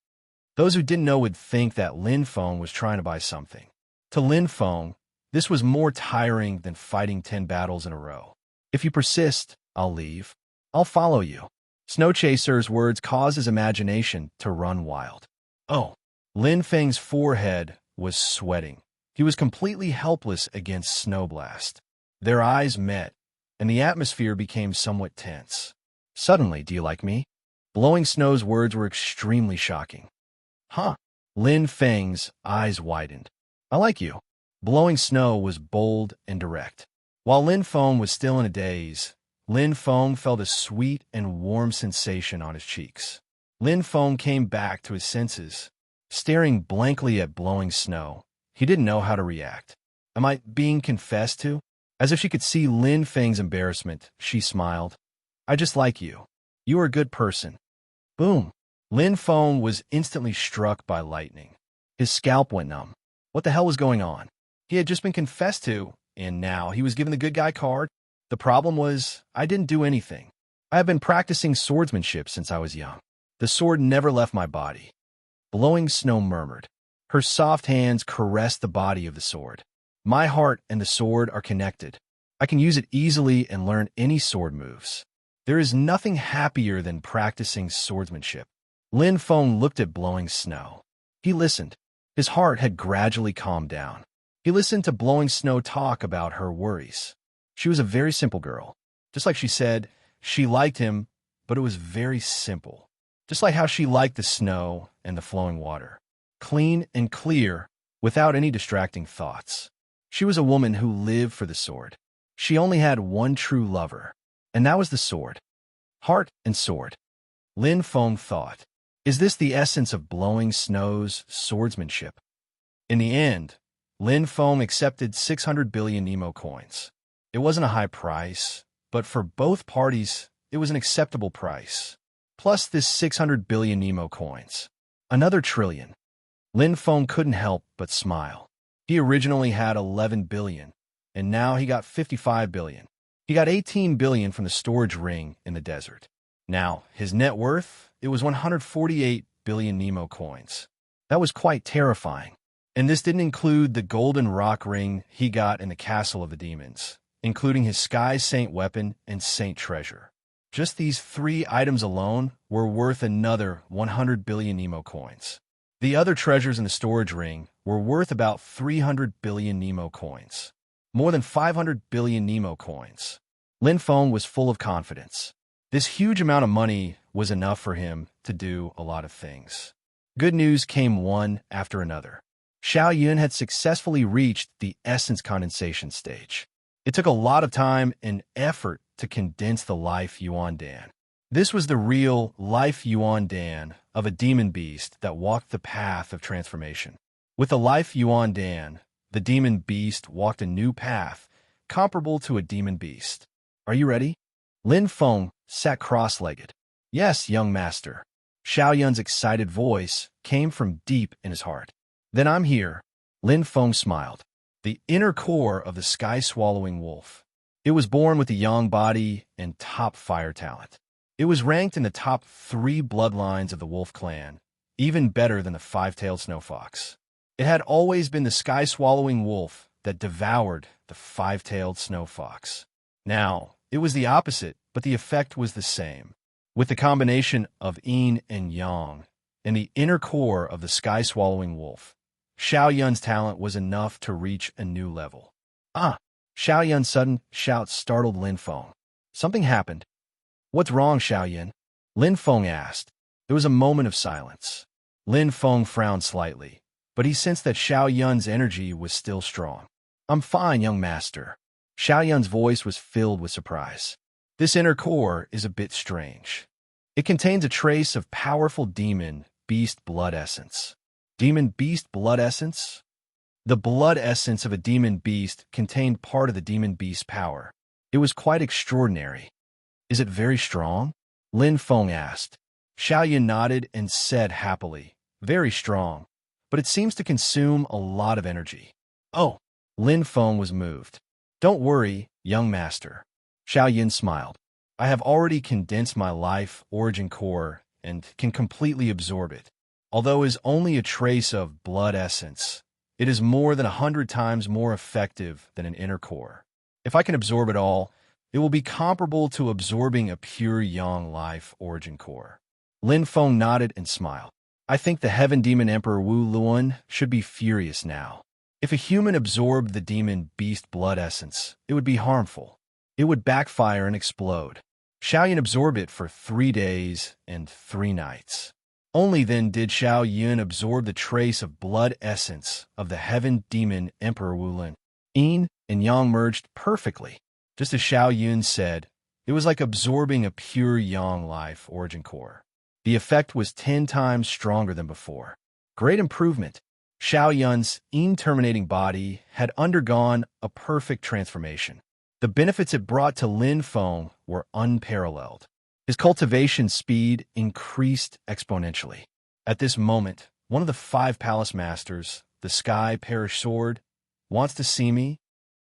S1: Those who didn't know would think that Lin Feng was trying to buy something. To Lin Feng, this was more tiring than fighting 10 battles in a row. If you persist, I'll leave. I'll follow you. Snow Chaser's words caused his imagination to run wild. Oh, Lin Feng's forehead was sweating. He was completely helpless against Snow Blast. Their eyes met, and the atmosphere became somewhat tense. Suddenly, do you like me? Blowing Snow's words were extremely shocking. Huh? Lin Feng's eyes widened. I like you. Blowing Snow was bold and direct. While Lin Feng was still in a daze, Lin Feng felt a sweet and warm sensation on his cheeks. Lin Feng came back to his senses. Staring blankly at Blowing Snow, he didn't know how to react. Am I being confessed to? As if she could see Lin Feng's embarrassment, she smiled. I just like you. You are a good person. Boom. Lin Feng was instantly struck by lightning. His scalp went numb. What the hell was going on? He had just been confessed to, and now he was given the good guy card? The problem was, I didn't do anything. I have been practicing swordsmanship since I was young. The sword never left my body. Blowing Snow murmured. Her soft hands caressed the body of the sword. My heart and the sword are connected. I can use it easily and learn any sword moves. There is nothing happier than practicing swordsmanship. Lin Feng looked at Blowing Snow. He listened. His heart had gradually calmed down. He listened to Blowing Snow talk about her worries. She was a very simple girl. Just like she said, she liked him, but it was very simple. Just like how she liked the snow and the flowing water. Clean and clear, without any distracting thoughts. She was a woman who lived for the sword. She only had one true lover, and that was the sword. Heart and sword. Lin Feng thought, is this the essence of Blowing Snow's swordsmanship? In the end, Lin Feng accepted 600 billion Nemo coins. It wasn't a high price, but for both parties, it was an acceptable price. Plus this 600 billion Nemo coins. Another trillion. Lin Feng couldn't help but smile. He originally had 11 billion, and now he got 55 billion. He got 18 billion from the storage ring in the desert. Now, his net worth, it was 148 billion Nemo coins. That was quite terrifying. And this didn't include the golden rock ring he got in the Castle of the Demons, including his Sky Saint weapon and Saint treasure. Just these 3 items alone were worth another 100 billion Nemo coins. The other treasures in the storage ring were worth about 300 billion Nemo coins. More than 500 billion Nemo coins. Lin Feng was full of confidence. This huge amount of money was enough for him to do a lot of things. Good news came one after another. Xiao Yun had successfully reached the essence condensation stage. It took a lot of time and effort to condense the life Yuan Dan. This was the real life Yuan Dan of a demon beast that walked the path of transformation. With the life Yuan Dan, the demon beast walked a new path, comparable to a demon beast. Are you ready? Lin Feng sat cross-legged. Yes, young master. Xiao Yun's excited voice came from deep in his heart. Then I'm here. Lin Feng smiled. The inner core of the sky-swallowing wolf. It was born with a young body and top fire talent. It was ranked in the top 3 bloodlines of the wolf clan, even better than the 5-tailed snow fox. It had always been the sky-swallowing wolf that devoured the 5-tailed snow fox. Now, it was the opposite, but the effect was the same. With the combination of yin and yang and the inner core of the sky-swallowing wolf, Xiao Yun's talent was enough to reach a new level. Ah! Xiao Yun's sudden shout startled Lin Feng. Something happened. What's wrong, Xiao Yun? Lin Feng asked. There was a moment of silence. Lin Feng frowned slightly, but he sensed that Xiao Yun's energy was still strong. I'm fine, young master. Xiao Yun's voice was filled with surprise. This inner core is a bit strange. It contains a trace of powerful demon beast blood essence. Demon beast blood essence? The blood essence of a demon beast contained part of the demon beast's power. It was quite extraordinary. Is it very strong? Lin Feng asked. Xiao Yun nodded and said happily, very strong, but it seems to consume a lot of energy. Oh, Lin Feng was moved. Don't worry, young master. Xiao Yun smiled. I have already condensed my life origin core and can completely absorb it. Although it is only a trace of blood essence, it is more than 100 times more effective than an inner core. If I can absorb it all, it will be comparable to absorbing a pure yang life origin core. Lin Feng nodded and smiled. I think the Heaven Demon Emperor Wu Luan should be furious now. If a human absorbed the demon beast blood essence, it would be harmful. It would backfire and explode. Xiao Yun absorbed it for 3 days and 3 nights. Only then did Xiao Yun absorb the trace of blood essence of the Heaven Demon Emperor Wu Lin. Yin and Yang merged perfectly. Just as Xiao Yun said, it was like absorbing a pure yang life origin core. The effect was 10 times stronger than before. Great improvement. Xiao Yun's yin-terminating body had undergone a perfect transformation. The benefits it brought to Lin Feng were unparalleled. His cultivation speed increased exponentially. At this moment, one of the 5 palace masters, the Sky Parish Sword, wants to see me.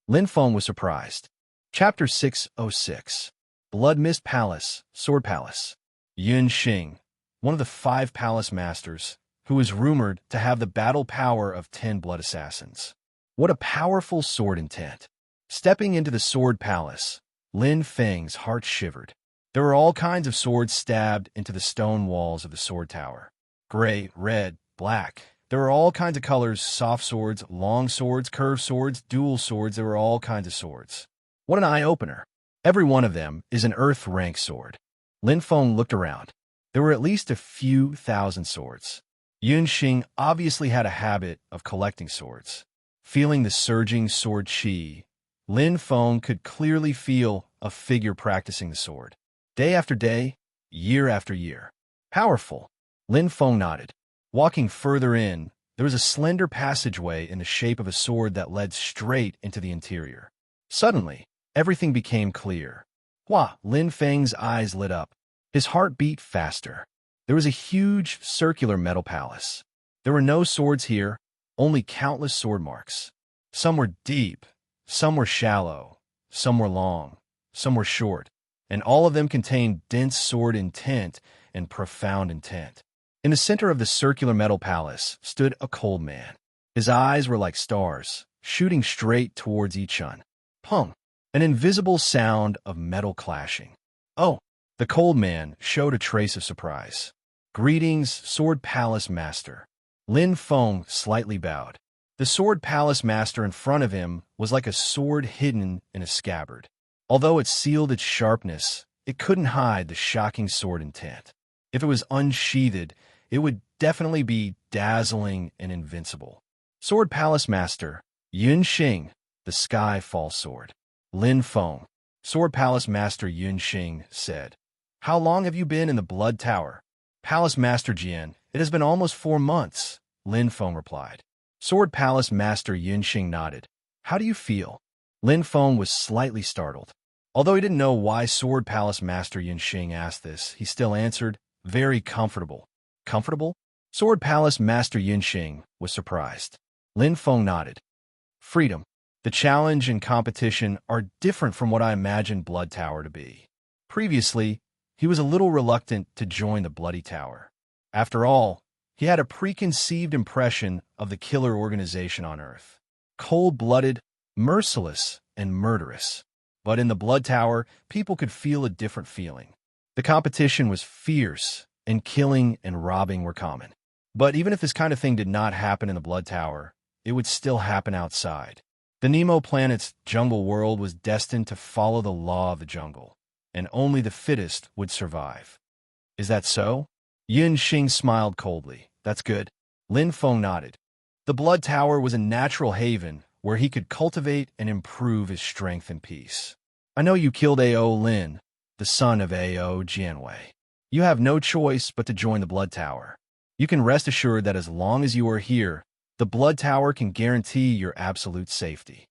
S1: Lin Feng was surprised. Chapter 606. Blood Mist Palace, Sword Palace. Yun Xing, one of the 5 palace masters, who is rumored to have the battle power of 10 blood assassins. What a powerful sword intent. Stepping into the sword palace, Lin Feng's heart shivered. There were all kinds of swords stabbed into the stone walls of the sword tower. Gray, red, black. There were all kinds of colors, soft swords, long swords, curved swords, dual swords. There were all kinds of swords. What an eye-opener. Every one of them is an earth-rank sword. Lin Feng looked around. There were at least a few thousand swords. Yun Xing obviously had a habit of collecting swords. Feeling the surging sword chi, Lin Feng could clearly feel a figure practicing the sword. Day after day, year after year. Powerful. Lin Feng nodded. Walking further in, there was a slender passageway in the shape of a sword that led straight into the interior. Suddenly, everything became clear. Hua, Lin Feng's eyes lit up. His heart beat faster. There was a huge, circular metal palace. There were no swords here, only countless sword marks. Some were deep, some were shallow, some were long, some were short, and all of them contained dense sword intent and profound intent. In the center of the circular metal palace stood a cold man. His eyes were like stars, shooting straight towards Yichun. Pung! An invisible sound of metal clashing. Oh! The cold man showed a trace of surprise. Greetings, Sword Palace Master. Lin Feng slightly bowed. The Sword Palace Master in front of him was like a sword hidden in a scabbard. Although it sealed its sharpness, it couldn't hide the shocking sword intent. If it was unsheathed, it would definitely be dazzling and invincible. Sword Palace Master, Yun Xing, the Sky Fall Sword. Lin Feng, Sword Palace Master Yun Xing, said, "How long have you been in the Blood Tower?" Palace Master Jian, "It has been almost 4 months," Lin Feng replied. Sword Palace Master Yun Xing nodded. "How do you feel?" Lin Feng was slightly startled. Although he didn't know why Sword Palace Master Yun Xing asked this, he still answered, "Very comfortable." Comfortable? Sword Palace Master Yun Xing was surprised. Lin Feng nodded. Freedom. The challenge and competition are different from what I imagined Blood Tower to be. Previously, he was a little reluctant to join the Bloody Tower. After all, he had a preconceived impression of the killer organization on Earth. Cold-blooded, merciless, and murderous. But in the Blood Tower, people could feel a different feeling. The competition was fierce, and killing and robbing were common. But even if this kind of thing did not happen in the Blood Tower, it would still happen outside. The Nemo planet's jungle world was destined to follow the law of the jungle, and only the fittest would survive. Is that so? Yun Xing smiled coldly. That's good. Lin Feng nodded. The Blood Tower was a natural haven where he could cultivate and improve his strength and peace. I know you killed A.O. Lin, the son of A.O. Jianwei. You have no choice but to join the Blood Tower. You can rest assured that as long as you are here, the Blood Tower can guarantee your absolute safety.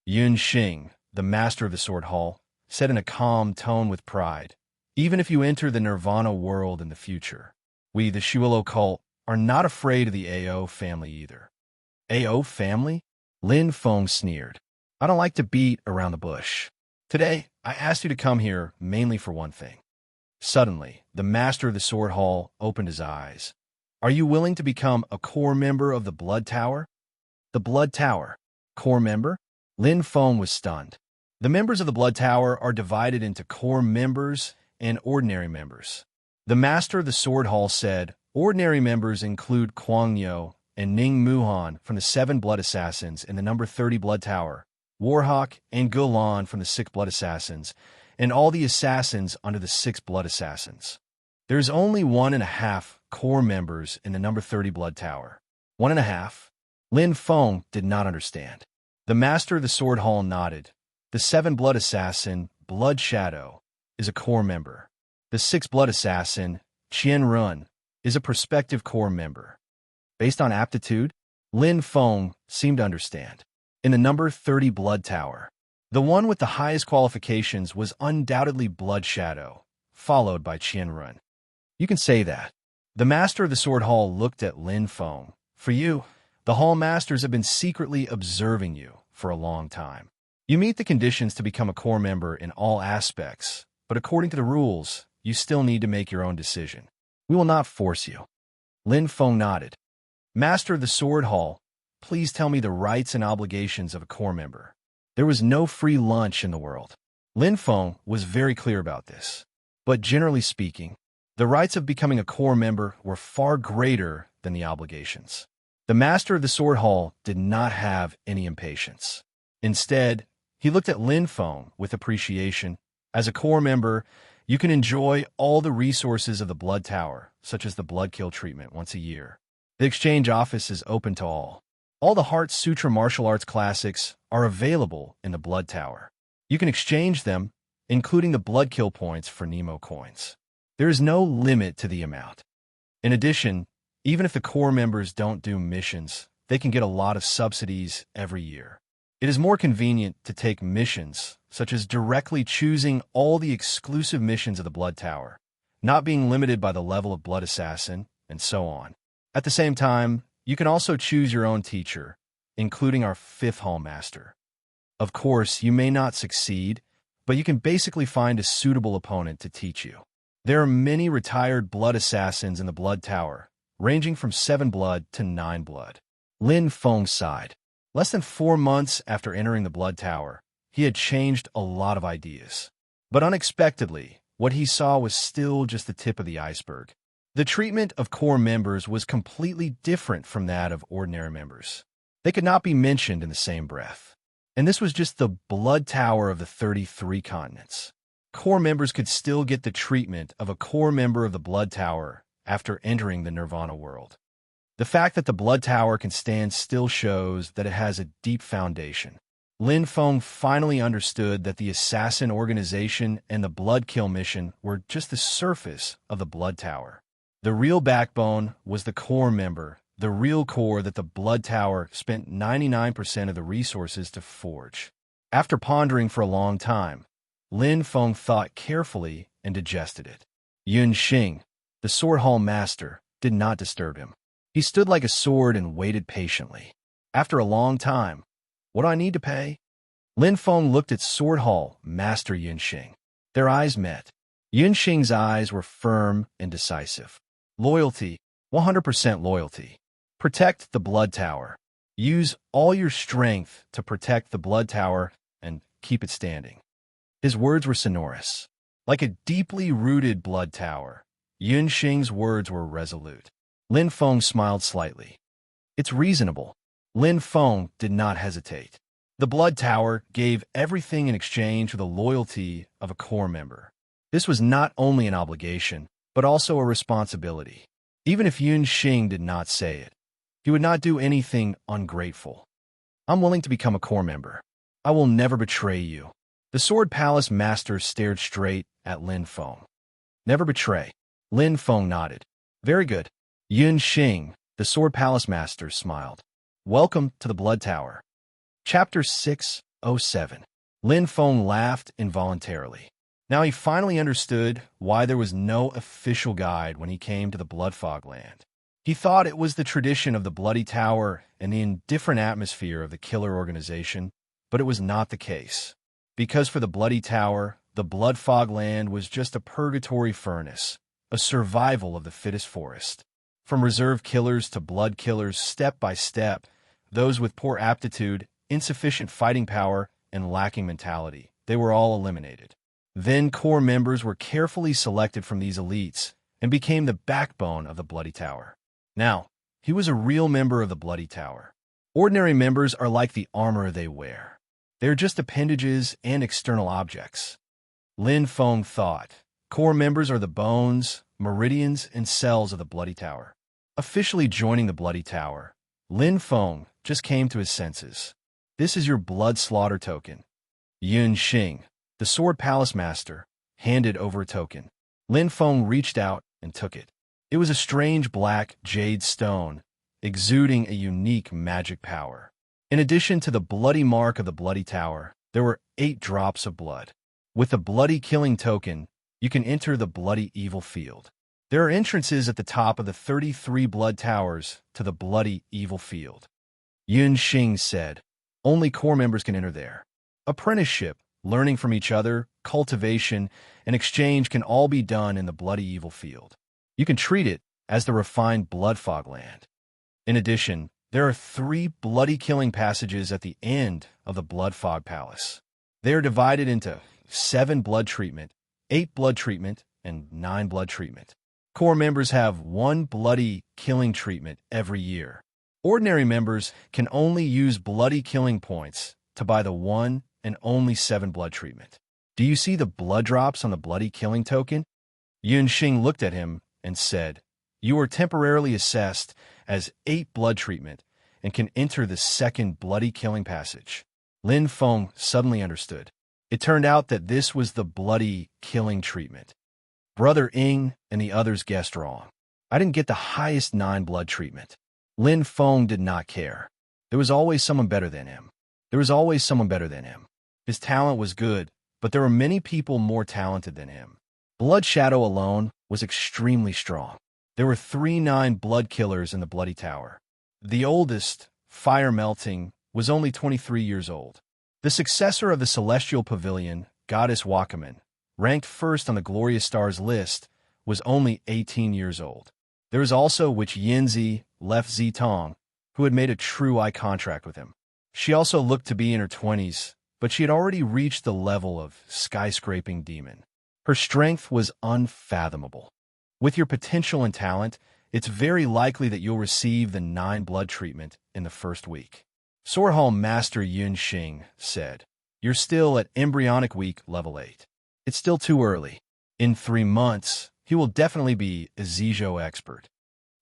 S1: Yun Xing, the master of the Sword Hall, said in a calm tone with pride, "Even if you enter the Nirvana world in the future, we, the Shuilo cult, are not afraid of the A.O. family either." A.O. family? Lin Feng sneered. "I don't like to beat around the bush. Today, I asked you to come here mainly for one thing." Suddenly, the master of the Sword Hall opened his eyes. "Are you willing to become a core member of the Blood Tower?" The Blood Tower? Core member? Lin Feng was stunned. The members of the Blood Tower are divided into core members and ordinary members. The master of the Sword Hall said, ordinary members include Kuang Yo and Ning Muhan from the 7 Blood Assassins in the number 30 Blood Tower, Warhawk and Gulan from the 6 Blood Assassins, and all the assassins under the 6 Blood Assassins. There's only 1.5 core members in the number 30 Blood Tower. 1.5? Lin Feng did not understand. The master of the Sword Hall nodded. The 7 Blood Assassin, Blood Shadow, is a core member. The 6 Blood Assassin, Qian Run, is a prospective core member. Based on aptitude, Lin Feng seemed to understand. In the number 30 Blood Tower, the one with the highest qualifications was undoubtedly Blood Shadow, followed by Qian Run. You can say that. The master of the Sword Hall looked at Lin Feng. For you, the Hall Masters have been secretly observing you for a long time. You meet the conditions to become a core member in all aspects, but according to the rules, you still need to make your own decision. We will not force you. Lin Feng nodded. Master of the Sword Hall, please tell me the rights and obligations of a core member. There was no free lunch in the world. Lin Feng was very clear about this. But generally speaking, the rights of becoming a core member were far greater than the obligations. The Master of the Sword Hall did not have any impatience. Instead, he looked at Lin Feng with appreciation. As a core member, you can enjoy all the resources of the Blood Tower, such as the Blood Kill treatment once a year. The exchange office is open to all. All the Heart Sutra martial arts classics are available in the Blood Tower. You can exchange them, including the Blood Kill points for Nemo coins. There is no limit to the amount. In addition, even if the core members don't do missions, they can get a lot of subsidies every year. It is more convenient to take missions, such as directly choosing all the exclusive missions of the Blood Tower, not being limited by the level of Blood Assassin, and so on. At the same time, you can also choose your own teacher, including our 5th Hall Master. Of course, you may not succeed, but you can basically find a suitable opponent to teach you. There are many retired Blood Assassins in the Blood Tower, ranging from 7 blood to 9 blood. Lin Feng sighed. Less than 4 months after entering the Blood Tower, he had changed a lot of ideas. But unexpectedly, what he saw was still just the tip of the iceberg. The treatment of core members was completely different from that of ordinary members. They could not be mentioned in the same breath. And this was just the Blood Tower of the 33 continents. Core members could still get the treatment of a core member of the Blood Tower after entering the Nirvana world. The fact that the Blood Tower can stand still shows that it has a deep foundation. Lin Feng finally understood that the assassin organization and the Blood Kill mission were just the surface of the Blood Tower. The real backbone was the core member, the real core that the Blood Tower spent 99% of the resources to forge. After pondering for a long time, Lin Feng thought carefully and digested it. Yun Xing, the Sword Hall Master, did not disturb him. He stood like a sword and waited patiently. After a long time, what do I need to pay? Lin Feng looked at Sword Hall Master Yun Xing. Their eyes met. Yun Xing's eyes were firm and decisive. Loyalty, 100% loyalty. Protect the Blood Tower. Use all your strength to protect the Blood Tower and keep it standing. His words were sonorous. Like a deeply rooted Blood Tower, Yun Xing's words were resolute. Lin Feng smiled slightly. It's reasonable. Lin Feng did not hesitate. The Blood Tower gave everything in exchange for the loyalty of a core member. This was not only an obligation, but also a responsibility. Even if Yun Xing did not say it, he would not do anything ungrateful. I'm willing to become a core member. I will never betray you. The Sword Palace Master stared straight at Lin Feng. Never betray. Lin Feng nodded. Very good. Yun Xing, the Sword Palace Master, smiled. Welcome to the Blood Tower. Chapter 607. Lin Feng laughed involuntarily. Now he finally understood why there was no official guide when he came to the Blood Fog Land. He thought it was the tradition of the Bloody Tower and the indifferent atmosphere of the killer organization, but it was not the case. Because for the Bloody Tower, the Blood Fog Land was just a purgatory furnace, a survival of the fittest forest. From reserve killers to blood killers, step by step, those with poor aptitude, insufficient fighting power, and lacking mentality, they were all eliminated. Then core members were carefully selected from these elites and became the backbone of the Bloody Tower. Now, he was a real member of the Bloody Tower. Ordinary members are like the armor they wear. They're just appendages and external objects. Lin Feng thought, core members are the bones, meridians, and cells of the Bloody Tower. Officially joining the Bloody Tower, Lin Feng just came to his senses. This is your blood slaughter token. Yun Xing, the Sword Palace Master, handed over a token. Lin Feng reached out and took it. It was a strange black jade stone, exuding a unique magic power. In addition to the bloody mark of the Bloody Tower, there were 8 drops of blood. With the Bloody Killing token, you can enter the Bloody Evil Field. There are entrances at the top of the 33 Blood Towers to the Bloody Evil Field. Yun Xing said, only core members can enter there. Apprenticeship, learning from each other, cultivation, and exchange can all be done in the bloody evil field. You can treat it as the refined blood fog land. In addition, there are 3 bloody killing passages at the end of the Blood Fog Palace. They are divided into 7 blood treatment, 8 blood treatment, and 9 blood treatment. Core members have 1 bloody killing treatment every year. Ordinary members can only use bloody killing points to buy the 1 and only 7 blood treatment. Do you see the blood drops on the bloody killing token? Yunxing looked at him and said, "You are temporarily assessed as 8 blood treatment and can enter the 2nd bloody killing passage." Lin Feng suddenly understood. It turned out that this was the bloody killing treatment. Brother Ing and the others guessed wrong. I didn't get the highest 9 blood treatment. Lin Feng did not care. There was always someone better than him. His talent was good, but there were many people more talented than him. Blood Shadow alone was extremely strong. There were 3 9 blood killers in the Bloody Tower. The oldest, Fire Melting, was only 23 years old. The successor of the Celestial Pavilion, Goddess Wakaman, ranked first on the Glorious Stars list, was only 18 years old. There was also Witch Yinzi, Left Zitong, who had made a true eye contract with him. She also looked to be in her 20s, but she had already reached the level of skyscraping demon. Her strength was unfathomable. With your potential and talent, it's very likely that you'll receive the 9 blood treatment in the first week. Sword Hall Master Yunxing said, "You're still at embryonic week level 8. It's still too early. In 3 months, he will definitely be a Zizhou expert."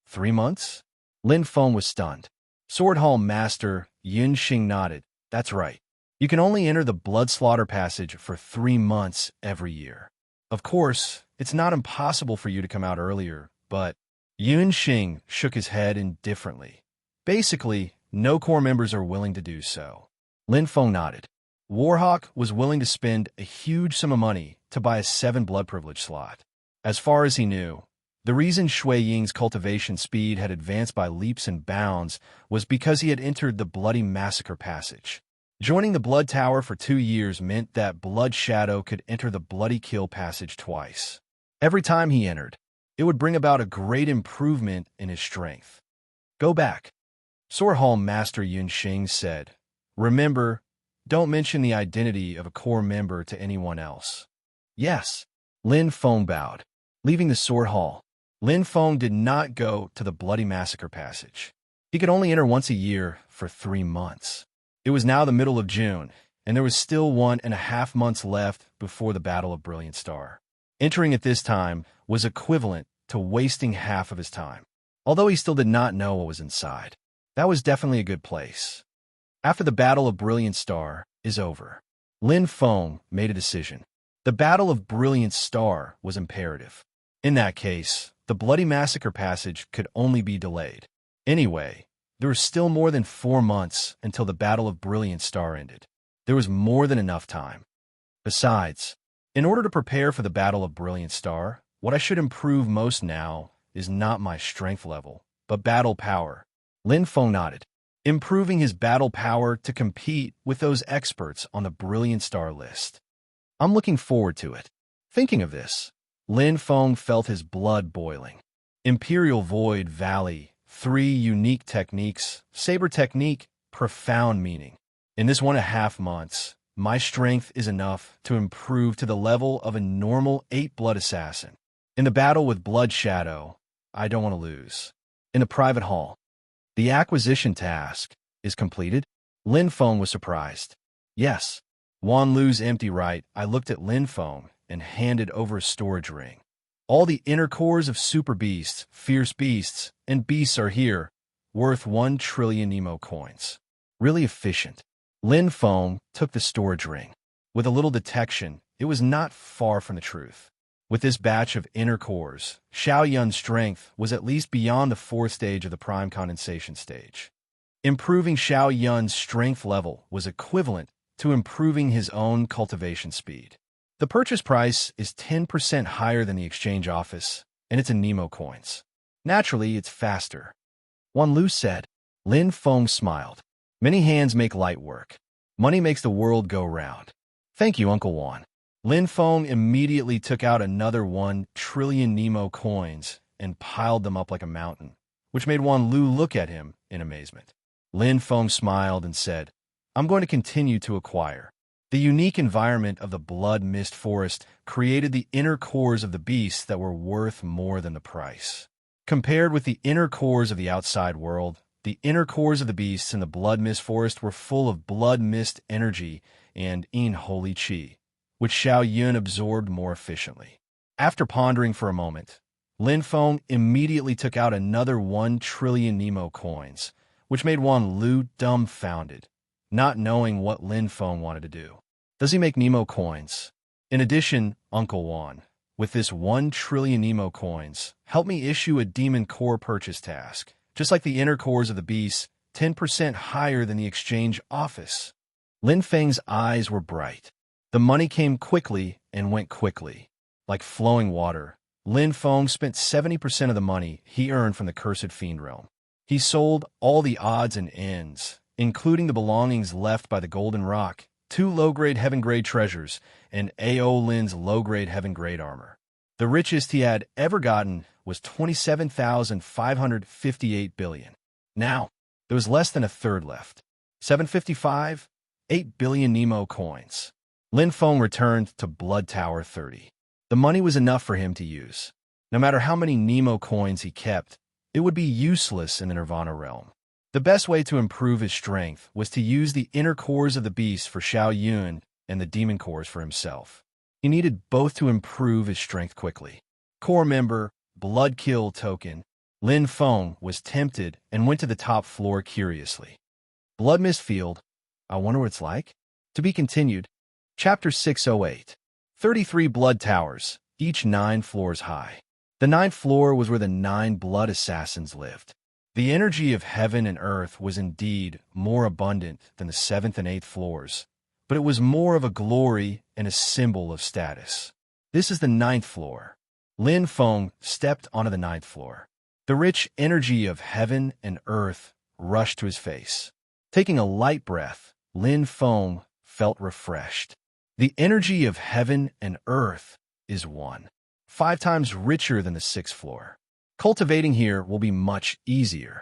S1: 3 months? Lin Feng was stunned. Sword Hall Master Yunxing nodded. "That's right. You can only enter the Blood Slaughter Passage for 3 months every year. Of course, it's not impossible for you to come out earlier, but..." Yunxing shook his head indifferently. "Basically, no core members are willing to do so." Lin Feng nodded. Warhawk was willing to spend a huge sum of money to buy a 7 blood privilege slot. As far as he knew, the reason Shui Ying's cultivation speed had advanced by leaps and bounds was because he had entered the Bloody Massacre Passage. Joining the Blood Tower for 2 years meant that Blood Shadow could enter the Bloody Kill Passage twice. Every time he entered, it would bring about a great improvement in his strength. "Go back," Sword Hall Master Yunxing said. "Remember, don't mention the identity of a core member to anyone else." "Yes." Lin Feng bowed. Leaving the Sword Hall, Lin Feng did not go to the Bloody Massacre Passage. He could only enter once a year for 3 months. It was now the middle of June, and there was still 1.5 months left before the Battle of Brilliant Star. Entering at this time was equivalent to wasting half of his time, although he still did not know what was inside. That was definitely a good place. After the Battle of Brilliant Star is over, Lin Feng made a decision. The Battle of Brilliant Star was imperative. In that case, the Bloody Massacre Passage could only be delayed. Anyway, there was still more than 4 months until the Battle of Brilliant Star ended. There was more than enough time. Besides, in order to prepare for the Battle of Brilliant Star, what I should improve most now is not my strength level, but battle power. Lin Feng nodded, improving his battle power to compete with those experts on the Brilliant Star list. I'm looking forward to it. Thinking of this, Lin Feng felt his blood boiling. Imperial Void Valley, 3 unique techniques, Saber Technique, profound meaning. In this 1.5 months, my strength is enough to improve to the level of a normal 8 blood assassin. In the battle with Blood Shadow, I don't want to lose. In the private hall, the acquisition task is completed. Lin Feng was surprised. Yes. Wan Lu's empty right, I looked at Lin Feng and handed over a storage ring. All the inner cores of super beasts, fierce beasts, and beasts are here, worth 1 trillion Nemo coins. Really efficient. Lin Feng took the storage ring. With a little detection, it was not far from the truth. With this batch of inner cores, Xiao Yun's strength was at least beyond the 4th stage of the prime condensation stage. Improving Xiao Yun's strength level was equivalent to improving his own cultivation speed. The purchase price is 10% higher than the exchange office, and it's in Nemo coins. Naturally, it's faster. Wan Lu said. Lin Feng smiled. Many hands make light work. Money makes the world go round. Thank you, Uncle Juan. Lin Feng immediately took out another 1 trillion Nemo coins and piled them up like a mountain, which made Wan Lu look at him in amazement. Lin Feng smiled and said, I'm going to continue to acquire. The unique environment of the blood mist forest created the inner cores of the beasts that were worth more than the price. Compared with the inner cores of the outside world, the inner cores of the beasts in the blood mist forest were full of blood mist energy and holy qi, which Xiao Yun absorbed more efficiently. After pondering for a moment, Lin Feng immediately took out another 1 trillion Nemo coins, which made Wan Lu dumbfounded, not knowing what Lin Feng wanted to do. Does he make Nemo coins? In addition, Uncle Wan, with this 1 trillion Nemo coins, help me issue a demon core purchase task, just like the inner cores of the beasts, 10% higher than the exchange office. Lin Feng's eyes were bright. The money came quickly and went quickly. Like flowing water, Lin Feng spent 70% of the money he earned from the Cursed Fiend realm. He sold all the odds and ends, including the belongings left by the Golden Rock, 2 low-grade heaven-grade treasures, and A.O. Lin's low-grade heaven-grade armor. The richest he had ever gotten was 27,558 billion. Now, there was less than a third left. 755, 8 billion Nemo coins. Lin Feng returned to Blood Tower 30. The money was enough for him to use. No matter how many Nemo coins he kept, it would be useless in the Nirvana realm. The best way to improve his strength was to use the inner cores of the beast for Xiao Yun and the demon cores for himself. He needed both to improve his strength quickly. Core member, Blood Kill token. Lin Feng was tempted and went to the top floor curiously. Blood Mist Field. I wonder what it's like? To be continued. Chapter 608. 33 blood towers, each 9 floors high. The 9th floor was where the 9 blood assassins lived. The energy of heaven and earth was indeed more abundant than the 7th and 8th floors, but it was more of a glory and a symbol of status. This is the 9th floor. Lin Feng stepped onto the 9th floor. The rich energy of heaven and earth rushed to his face. Taking a light breath, Lin Feng felt refreshed. The energy of heaven and earth is 5 times richer than the 6th floor. Cultivating here will be much easier.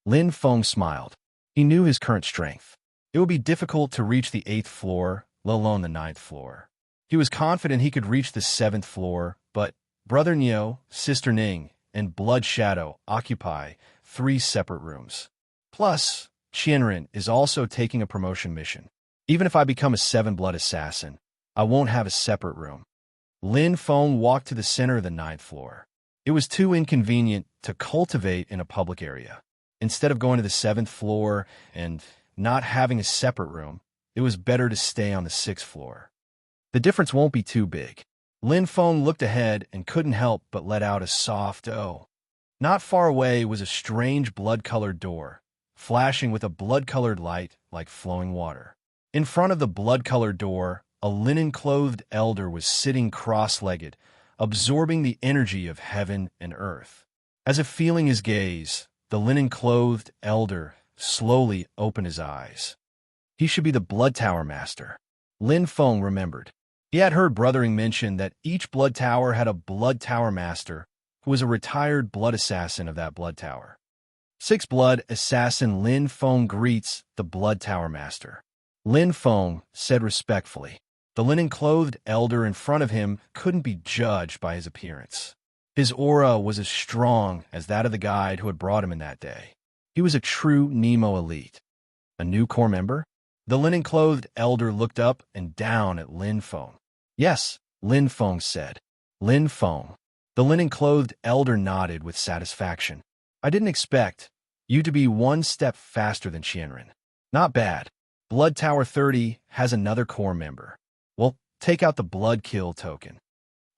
S1: Lin Feng smiled. He knew his current strength. It would be difficult to reach the 8th floor, let alone the 9th floor. He was confident he could reach the 7th floor, but Brother Niu, Sister Ning, and Blood Shadow occupy 3 separate rooms. Plus, Qianren is also taking a promotion mission. Even if I become a 7-blood assassin, I won't have a separate room. Lin Feng walked to the center of the 9th floor. It was too inconvenient to cultivate in a public area. Instead of going to the 7th floor and not having a separate room, it was better to stay on the 6th floor. The difference won't be too big. Lin Feng looked ahead and couldn't help but let out a soft "oh." Not far away was a strange blood-colored door, flashing with a blood-colored light like flowing water. In front of the blood-colored door, a linen-clothed elder was sitting cross-legged, absorbing the energy of heaven and earth. As if feeling his gaze, the linen-clothed elder slowly opened his eyes. He should be the Blood Tower Master. Lin Feng remembered. He had heard Brothering mention that each Blood Tower had a Blood Tower Master who was a retired blood assassin of that Blood Tower. 6th Blood Assassin Lin Feng greets the Blood Tower Master. Lin Feng said respectfully. The linen-clothed elder in front of him couldn't be judged by his appearance. His aura was as strong as that of the guide who had brought him in that day. He was a true Nemo elite. A new core member? The linen-clothed elder looked up and down at Lin Feng. Yes, Lin Feng said. Lin Feng. The linen-clothed elder nodded with satisfaction. I didn't expect you to be 1 step faster than Qianren. Not bad. Blood Tower 30 has another core member. Well, take out the Blood Kill token.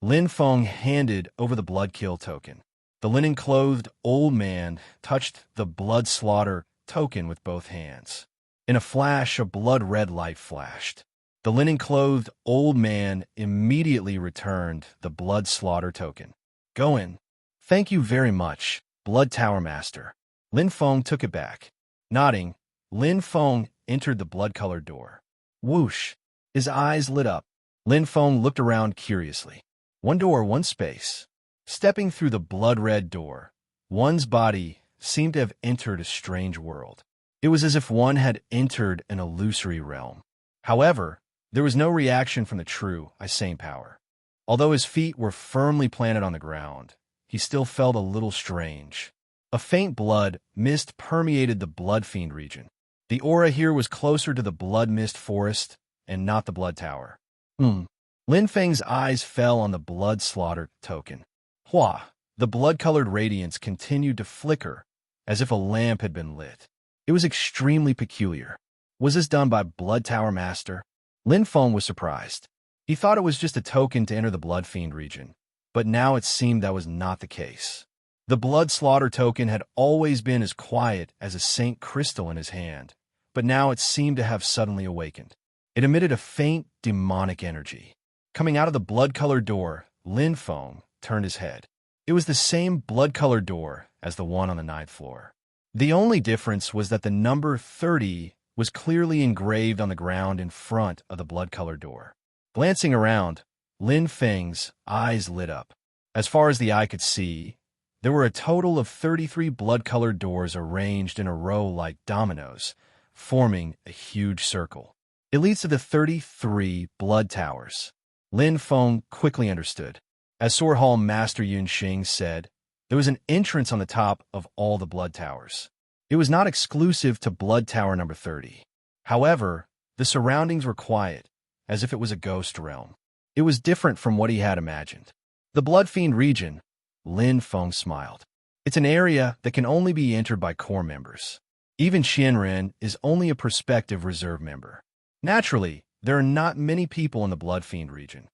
S1: Lin Feng handed over the Blood Kill token. The linen-clothed old man touched the Blood Slaughter token with both hands. In a flash, a blood-red light flashed. The linen-clothed old man immediately returned the Blood Slaughter token. Go in. Thank you very much, Blood Tower Master. Lin Feng took it back. Nodding, Lin Feng entered the blood-colored door. Whoosh! His eyes lit up. Lin Feng looked around curiously. One door, one space. Stepping through the blood-red door, one's body seemed to have entered a strange world. It was as if one had entered an illusory realm. However, there was no reaction from the true, insane power. Although his feet were firmly planted on the ground, he still felt a little strange. A faint blood mist permeated the blood fiend region. The aura here was closer to the blood mist forest and not the blood tower. Lin Feng's eyes fell on the blood slaughter token. Hua! The blood-colored radiance continued to flicker as if a lamp had been lit. It was extremely peculiar. Was this done by Blood Tower Master? Lin Feng was surprised. He thought it was just a token to enter the Blood Fiend region, but now it seemed that was not the case. The Blood Slaughter token had always been as quiet as a Saint Crystal in his hand, but now it seemed to have suddenly awakened. It emitted a faint, demonic energy. Coming out of the blood-colored door, Lin Feng turned his head. It was the same blood-colored door as the one on the 9th floor. The only difference was that the number 30 was clearly engraved on the ground in front of the blood-colored door. Glancing around, Lin Feng's eyes lit up. As far as the eye could see, there were a total of 33 blood-colored doors arranged in a row like dominoes, forming a huge circle. It leads to the 33 blood towers. Lin Feng quickly understood. As Sword Hall Master Yun Xing said, there was an entrance on the top of all the blood towers. It was not exclusive to Blood Tower number 30. However, the surroundings were quiet, as if it was a ghost realm. It was different from what he had imagined. The Blood Fiend region, Lin Feng smiled. It's an area that can only be entered by core members. Even Qianren is only a prospective reserve member. Naturally, there are not many people in the Blood Fiend region.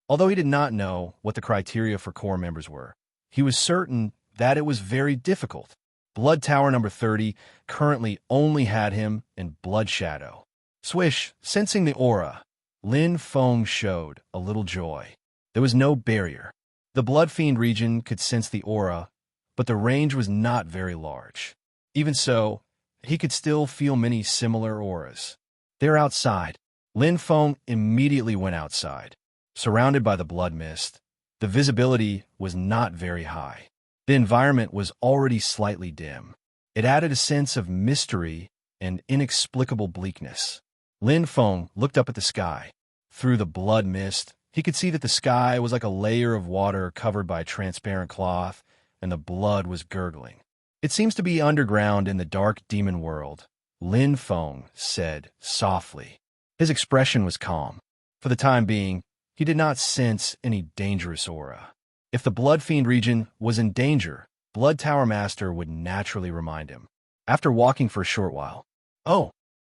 S1: Although he did not know what the criteria for core members were, he was certain that it was very difficult. Blood Tower number 30 currently only had him in Blood Shadow. Swish, sensing the aura, Lin Feng showed a little joy. There was no barrier. The Blood Fiend region could sense the aura, but the range was not very large. Even so, he could still feel many similar auras. They're outside. Lin Feng immediately went outside. Surrounded by the blood mist, the visibility was not very high. The environment was already slightly dim. It added a sense of mystery and inexplicable bleakness. Lin Feng looked up at the sky. Through the blood mist, he could see that the sky was like a layer of water covered by a transparent cloth, and the blood was gurgling. It seems to be underground in the dark demon world, Lin Feng said softly. His expression was calm. For the time being, he did not sense any dangerous aura. If the Blood Fiend region was in danger, Blood Tower Master would naturally remind him. After walking for a short while,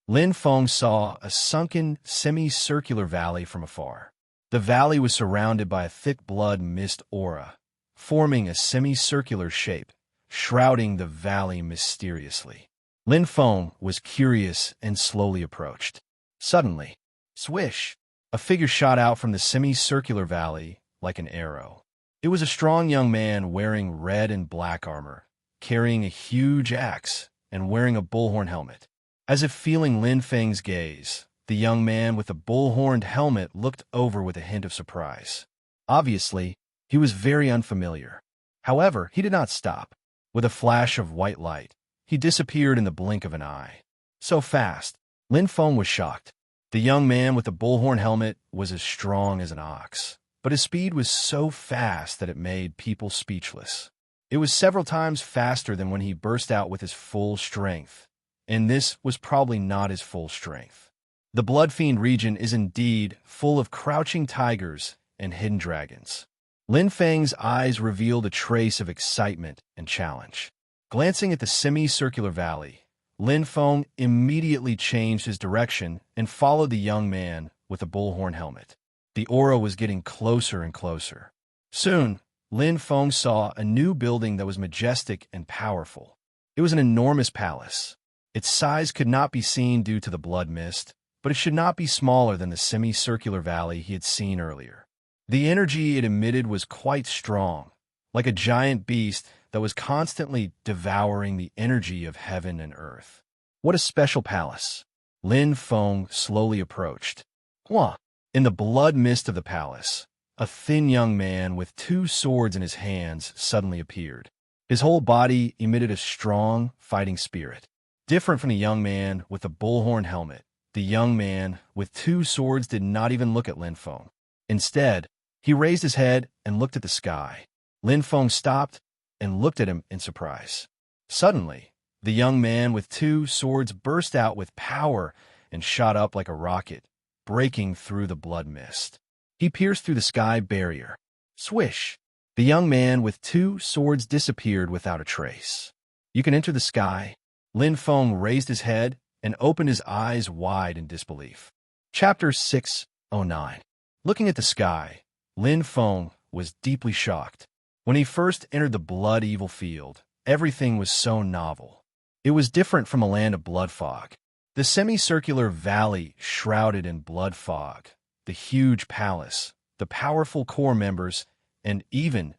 S1: Lin Feng saw a sunken, semicircular valley from afar. The valley was surrounded by a thick blood mist aura, forming a semicircular shape, shrouding the valley mysteriously. Lin Feng was curious and slowly approached. Suddenly, swish! A figure shot out from the semicircular valley like an arrow. It was a strong young man wearing red and black armor, carrying a huge axe, and wearing a bullhorn helmet. As if feeling Lin Feng's gaze, the young man with the bullhorned helmet looked over with a hint of surprise. Obviously, he was very unfamiliar. However, he did not stop. With a flash of white light, he disappeared in the blink of an eye. So fast, Lin Feng was shocked. The young man with the bullhorn helmet was as strong as an ox, but his speed was so fast that it made people speechless. It was several times faster than when he burst out with his full strength, and this was probably not his full strength. The Blood Fiend region is indeed full of crouching tigers and hidden dragons. Lin Feng's eyes revealed a trace of excitement and challenge. Glancing at the semicircular valley, Lin Feng immediately changed his direction and followed the young man with the bullhorn helmet. The aura was getting closer and closer. Soon, Lin Feng saw a new building that was majestic and powerful. It was an enormous palace. Its size could not be seen due to the blood mist, but it should not be smaller than the semicircular valley he had seen earlier. The energy it emitted was quite strong, like a giant beast that was constantly devouring the energy of heaven and earth. What a special palace! Lin Feng slowly approached. Hua! In the blood mist of the palace, a thin young man with two swords in his hands suddenly appeared. His whole body emitted a strong, fighting spirit. Different from the young man with the bullhorn helmet, the young man with two swords did not even look at Lin Feng. Instead, he raised his head and looked at the sky. Lin Feng stopped and looked at him in surprise. Suddenly, the young man with two swords burst out with power and shot up like a rocket, breaking through the blood mist. He pierced through the sky barrier. Swish! The young man with two swords disappeared without a trace. You can enter the sky. Lin Feng raised his head and opened his eyes wide in disbelief. Chapter 609. Looking at the sky, Lin Feng was deeply shocked. When he first entered the blood-evil field, everything was so novel. It was different from a land of blood fog. The semicircular valley shrouded in blood fog, the huge palace, the powerful core members, and even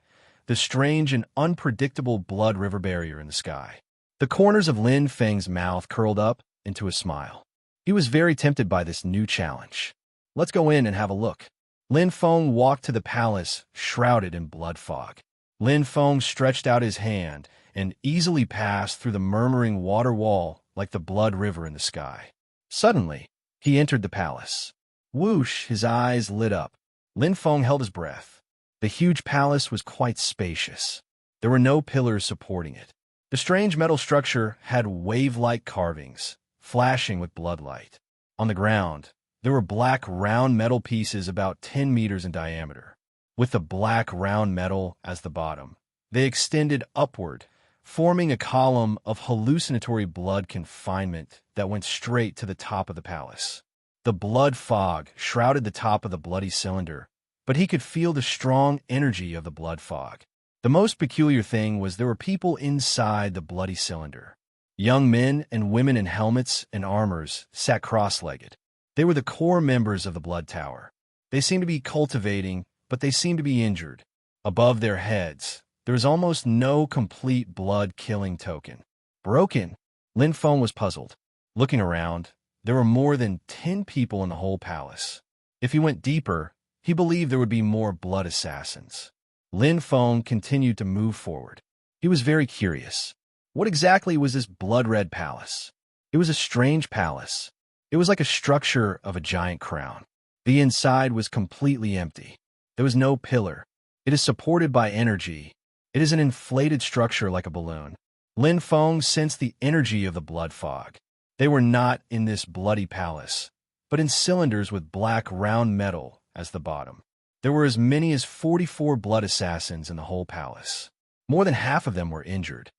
S1: the strange and unpredictable blood river barrier in the sky. The corners of Lin Feng's mouth curled up into a smile. He was very tempted by this new challenge. Let's go in and have a look. Lin Feng walked to the palace, shrouded in blood fog. Lin Feng stretched out his hand and easily passed through the murmuring water wall like the blood river in the sky. Suddenly, he entered the palace. Whoosh, his eyes lit up. Lin Feng held his breath. The huge palace was quite spacious. There were no pillars supporting it. The strange metal structure had wave-like carvings, flashing with bloodlight. On the ground, there were black round metal pieces about 10 meters in diameter. With the black round metal as the bottom, they extended upward, forming a column of hallucinatory blood confinement that went straight to the top of the palace. The blood fog shrouded the top of the bloody cylinder, but he could feel the strong energy of the blood fog. The most peculiar thing was there were people inside the bloody cylinder. Young men and women in helmets and armors sat cross-legged. They were the core members of the blood tower. They seemed to be cultivating, but they seemed to be injured. Above their heads, there was almost no complete blood-killing token. Broken? Lin Feng was puzzled. Looking around, there were more than 10 people in the whole palace. If he went deeper, he believed there would be more blood assassins. Lin Feng continued to move forward. He was very curious. What exactly was this blood-red palace? It was a strange palace. It was like a structure of a giant crown. The inside was completely empty. There was no pillar. It is supported by energy. It is an inflated structure like a balloon. Lin Feng sensed the energy of the blood fog. They were not in this bloody palace, but in cylinders with black round metal as the bottom. There were as many as 44 blood assassins in the whole palace. More than half of them were injured.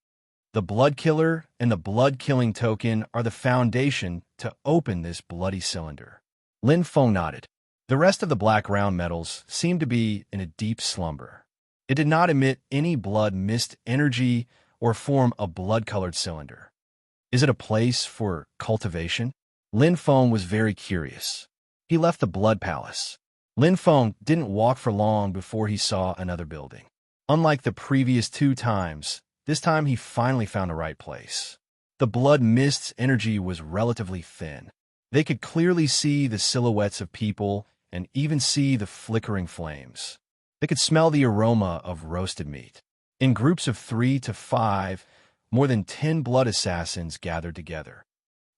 S1: The blood killer and the blood-killing token are the foundation to open this bloody cylinder. Lin Feng nodded. The rest of the black round metals seemed to be in a deep slumber. It did not emit any blood mist energy or form a blood-colored cylinder. Is it a place for cultivation? Lin Feng was very curious. He left the blood palace. Lin Feng didn't walk for long before he saw another building. Unlike the previous 2 times, this time he finally found the right place. The blood mist's energy was relatively thin. They could clearly see the silhouettes of people and even see the flickering flames. They could smell the aroma of roasted meat. In groups of 3 to 5, more than 10 blood assassins gathered together.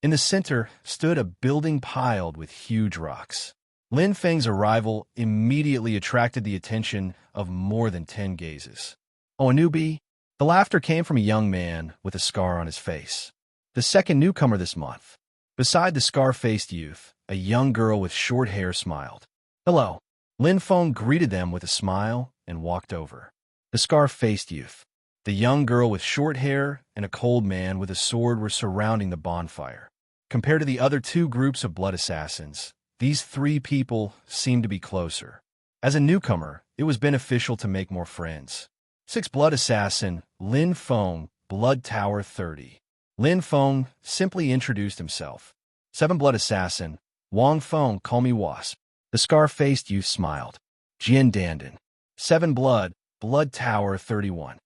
S1: In the center stood a building piled with huge rocks. Lin Feng's arrival immediately attracted the attention of more than 10 gazes. Oh, a newbie? The laughter came from a young man with a scar on his face. The second newcomer this month. Beside the scar-faced youth, a young girl with short hair smiled. Hello. Lin Feng greeted them with a smile and walked over. The scar-faced youth, the young girl with short hair, and a cold man with a sword were surrounding the bonfire. Compared to the other 2 groups of blood assassins, these 3 people seemed to be closer. As a newcomer, it was beneficial to make more friends. 6 blood assassin, Lin Feng, Blood Tower 30. Lin Feng simply introduced himself. 7 blood assassin, Wang Feng, call me Wasp. The scar-faced youth smiled. Jian Dandan. 7 blood, Blood Tower 31.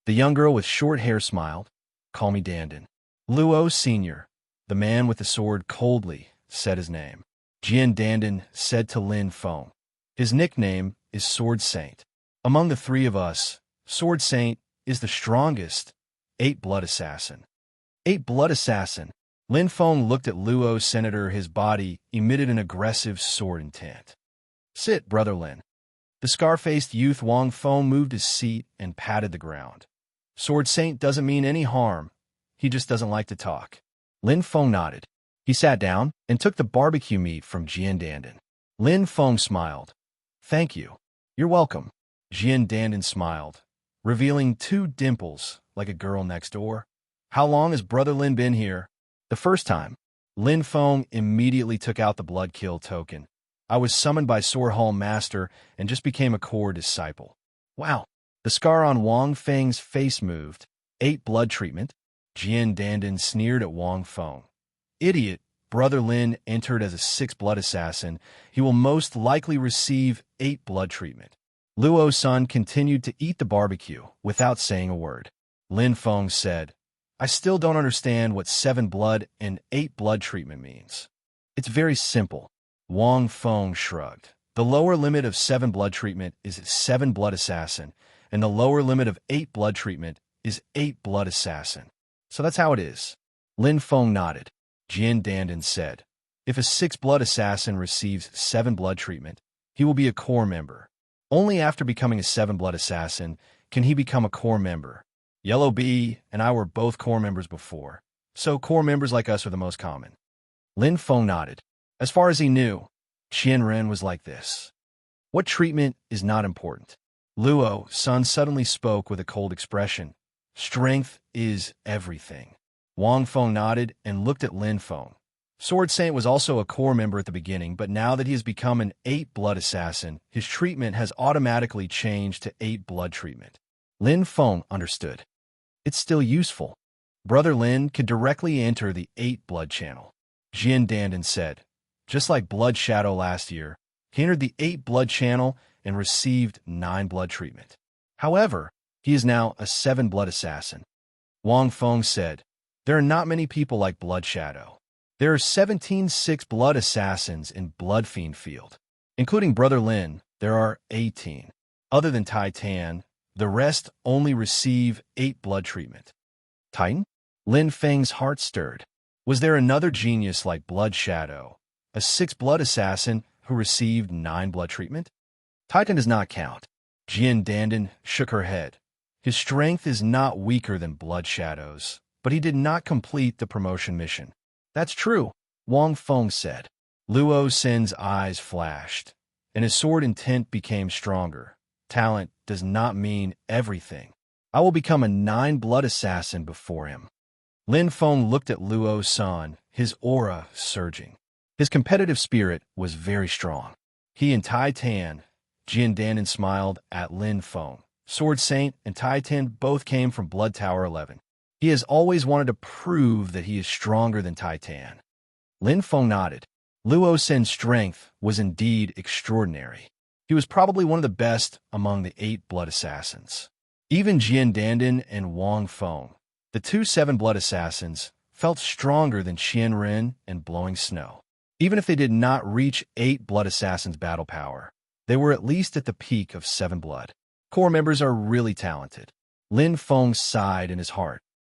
S1: The young girl with short hair smiled. Call me Dandan. Luo Sr., The man with the sword coldly said his name. Jian Dandan said to Lin Feng, "His nickname is Sword Saint. Among the three of us, Sword Saint is the strongest. 8 blood assassin." 8 blood assassin. Lin Feng looked at Luo's senator. His body emitted an aggressive sword intent. "Sit, brother Lin." The scar-faced youth Wang Feng moved his seat and patted the ground. "Sword Saint doesn't mean any harm. He just doesn't like to talk." Lin Feng nodded. He sat down and took the barbecue meat from Jian Dandan. Lin Feng smiled. "Thank you." "You're welcome." Jian Dandan smiled, revealing 2 dimples like a girl next door. "How long has Brother Lin been here?" "The first time." Lin Feng immediately took out the blood kill token. "I was summoned by Sword Hall Master and just became a core disciple." "Wow." The scar on Wang Feng's face moved. 8 blood treatment. Jian Dandan sneered at Wang Feng. "Idiot. Brother Lin entered as a 6 blood assassin. He will most likely receive 8 blood treatment." Luo's son continued to eat the barbecue without saying a word. Lin Feng said, "I still don't understand what 7 blood and 8 blood treatment means." "It's very simple." Wang Feng shrugged. "The lower limit of 7 blood treatment is 7 blood assassin, and the lower limit of 8 blood treatment is 8 blood assassin. So that's how it is." Lin Feng nodded. Jian Dandan said, "If a 6 blood assassin receives 7 blood treatment, he will be a core member. Only after becoming a 7 blood assassin can he become a core member. Yellow Bee and I were both core members before, so core members like us are the most common." Lin Feng nodded. As far as he knew, Qian Ren was like this. "What treatment is not important?" Luo's son suddenly spoke with a cold expression. "Strength is everything." Wang Feng nodded and looked at Lin Feng. Sword Saint was also a core member at the beginning, but now that he has become an 8 blood assassin, his treatment has automatically changed to 8 blood treatment. Lin Feng understood. It's still useful. Brother Lin could directly enter the 8 blood channel. Jian Dandan said, "Just like Blood Shadow last year, he entered the 8 blood channel and received 9 blood treatment. However, he is now a 7 blood assassin." Wang Feng said, "There are not many people like Blood Shadow. There are 17 6 blood assassins in Blood Fiend Field. Including Brother Lin, there are 18. Other than Titan, the rest only receive 8 blood treatment." "Titan?" Lin Feng's heart stirred. Was there another genius like Blood Shadow, a 6 blood assassin who received 9 blood treatment? "Titan does not count." Jian Dandan shook her head. "His strength is not weaker than Blood Shadow's, but he did not complete the promotion mission." "That's true," Wang Feng said. Luo Sen's eyes flashed, and his sword intent became stronger. "Talent does not mean everything. I will become a 9 blood assassin before him." Lin Feng looked at Luo San, his aura surging. His competitive spirit was very strong. He and Tai Tan. Jian Dandan smiled at Lin Feng. Sword Saint and Tai Tan both came from Blood Tower 11. He has always wanted to prove that he is stronger than Tai Tan. Lin Feng nodded. Luo Sen's strength was indeed extraordinary. He was probably one of the best among the 8 blood assassins. Even Jian Dandan and Wang Feng, the 2 7 blood assassins, felt stronger than Qian Ren and Blowing Snow. Even if they did not reach 8 blood assassins' battle power, they were at least at the peak of 7 blood. Core members are really talented. Lin Feng sighed in his heart.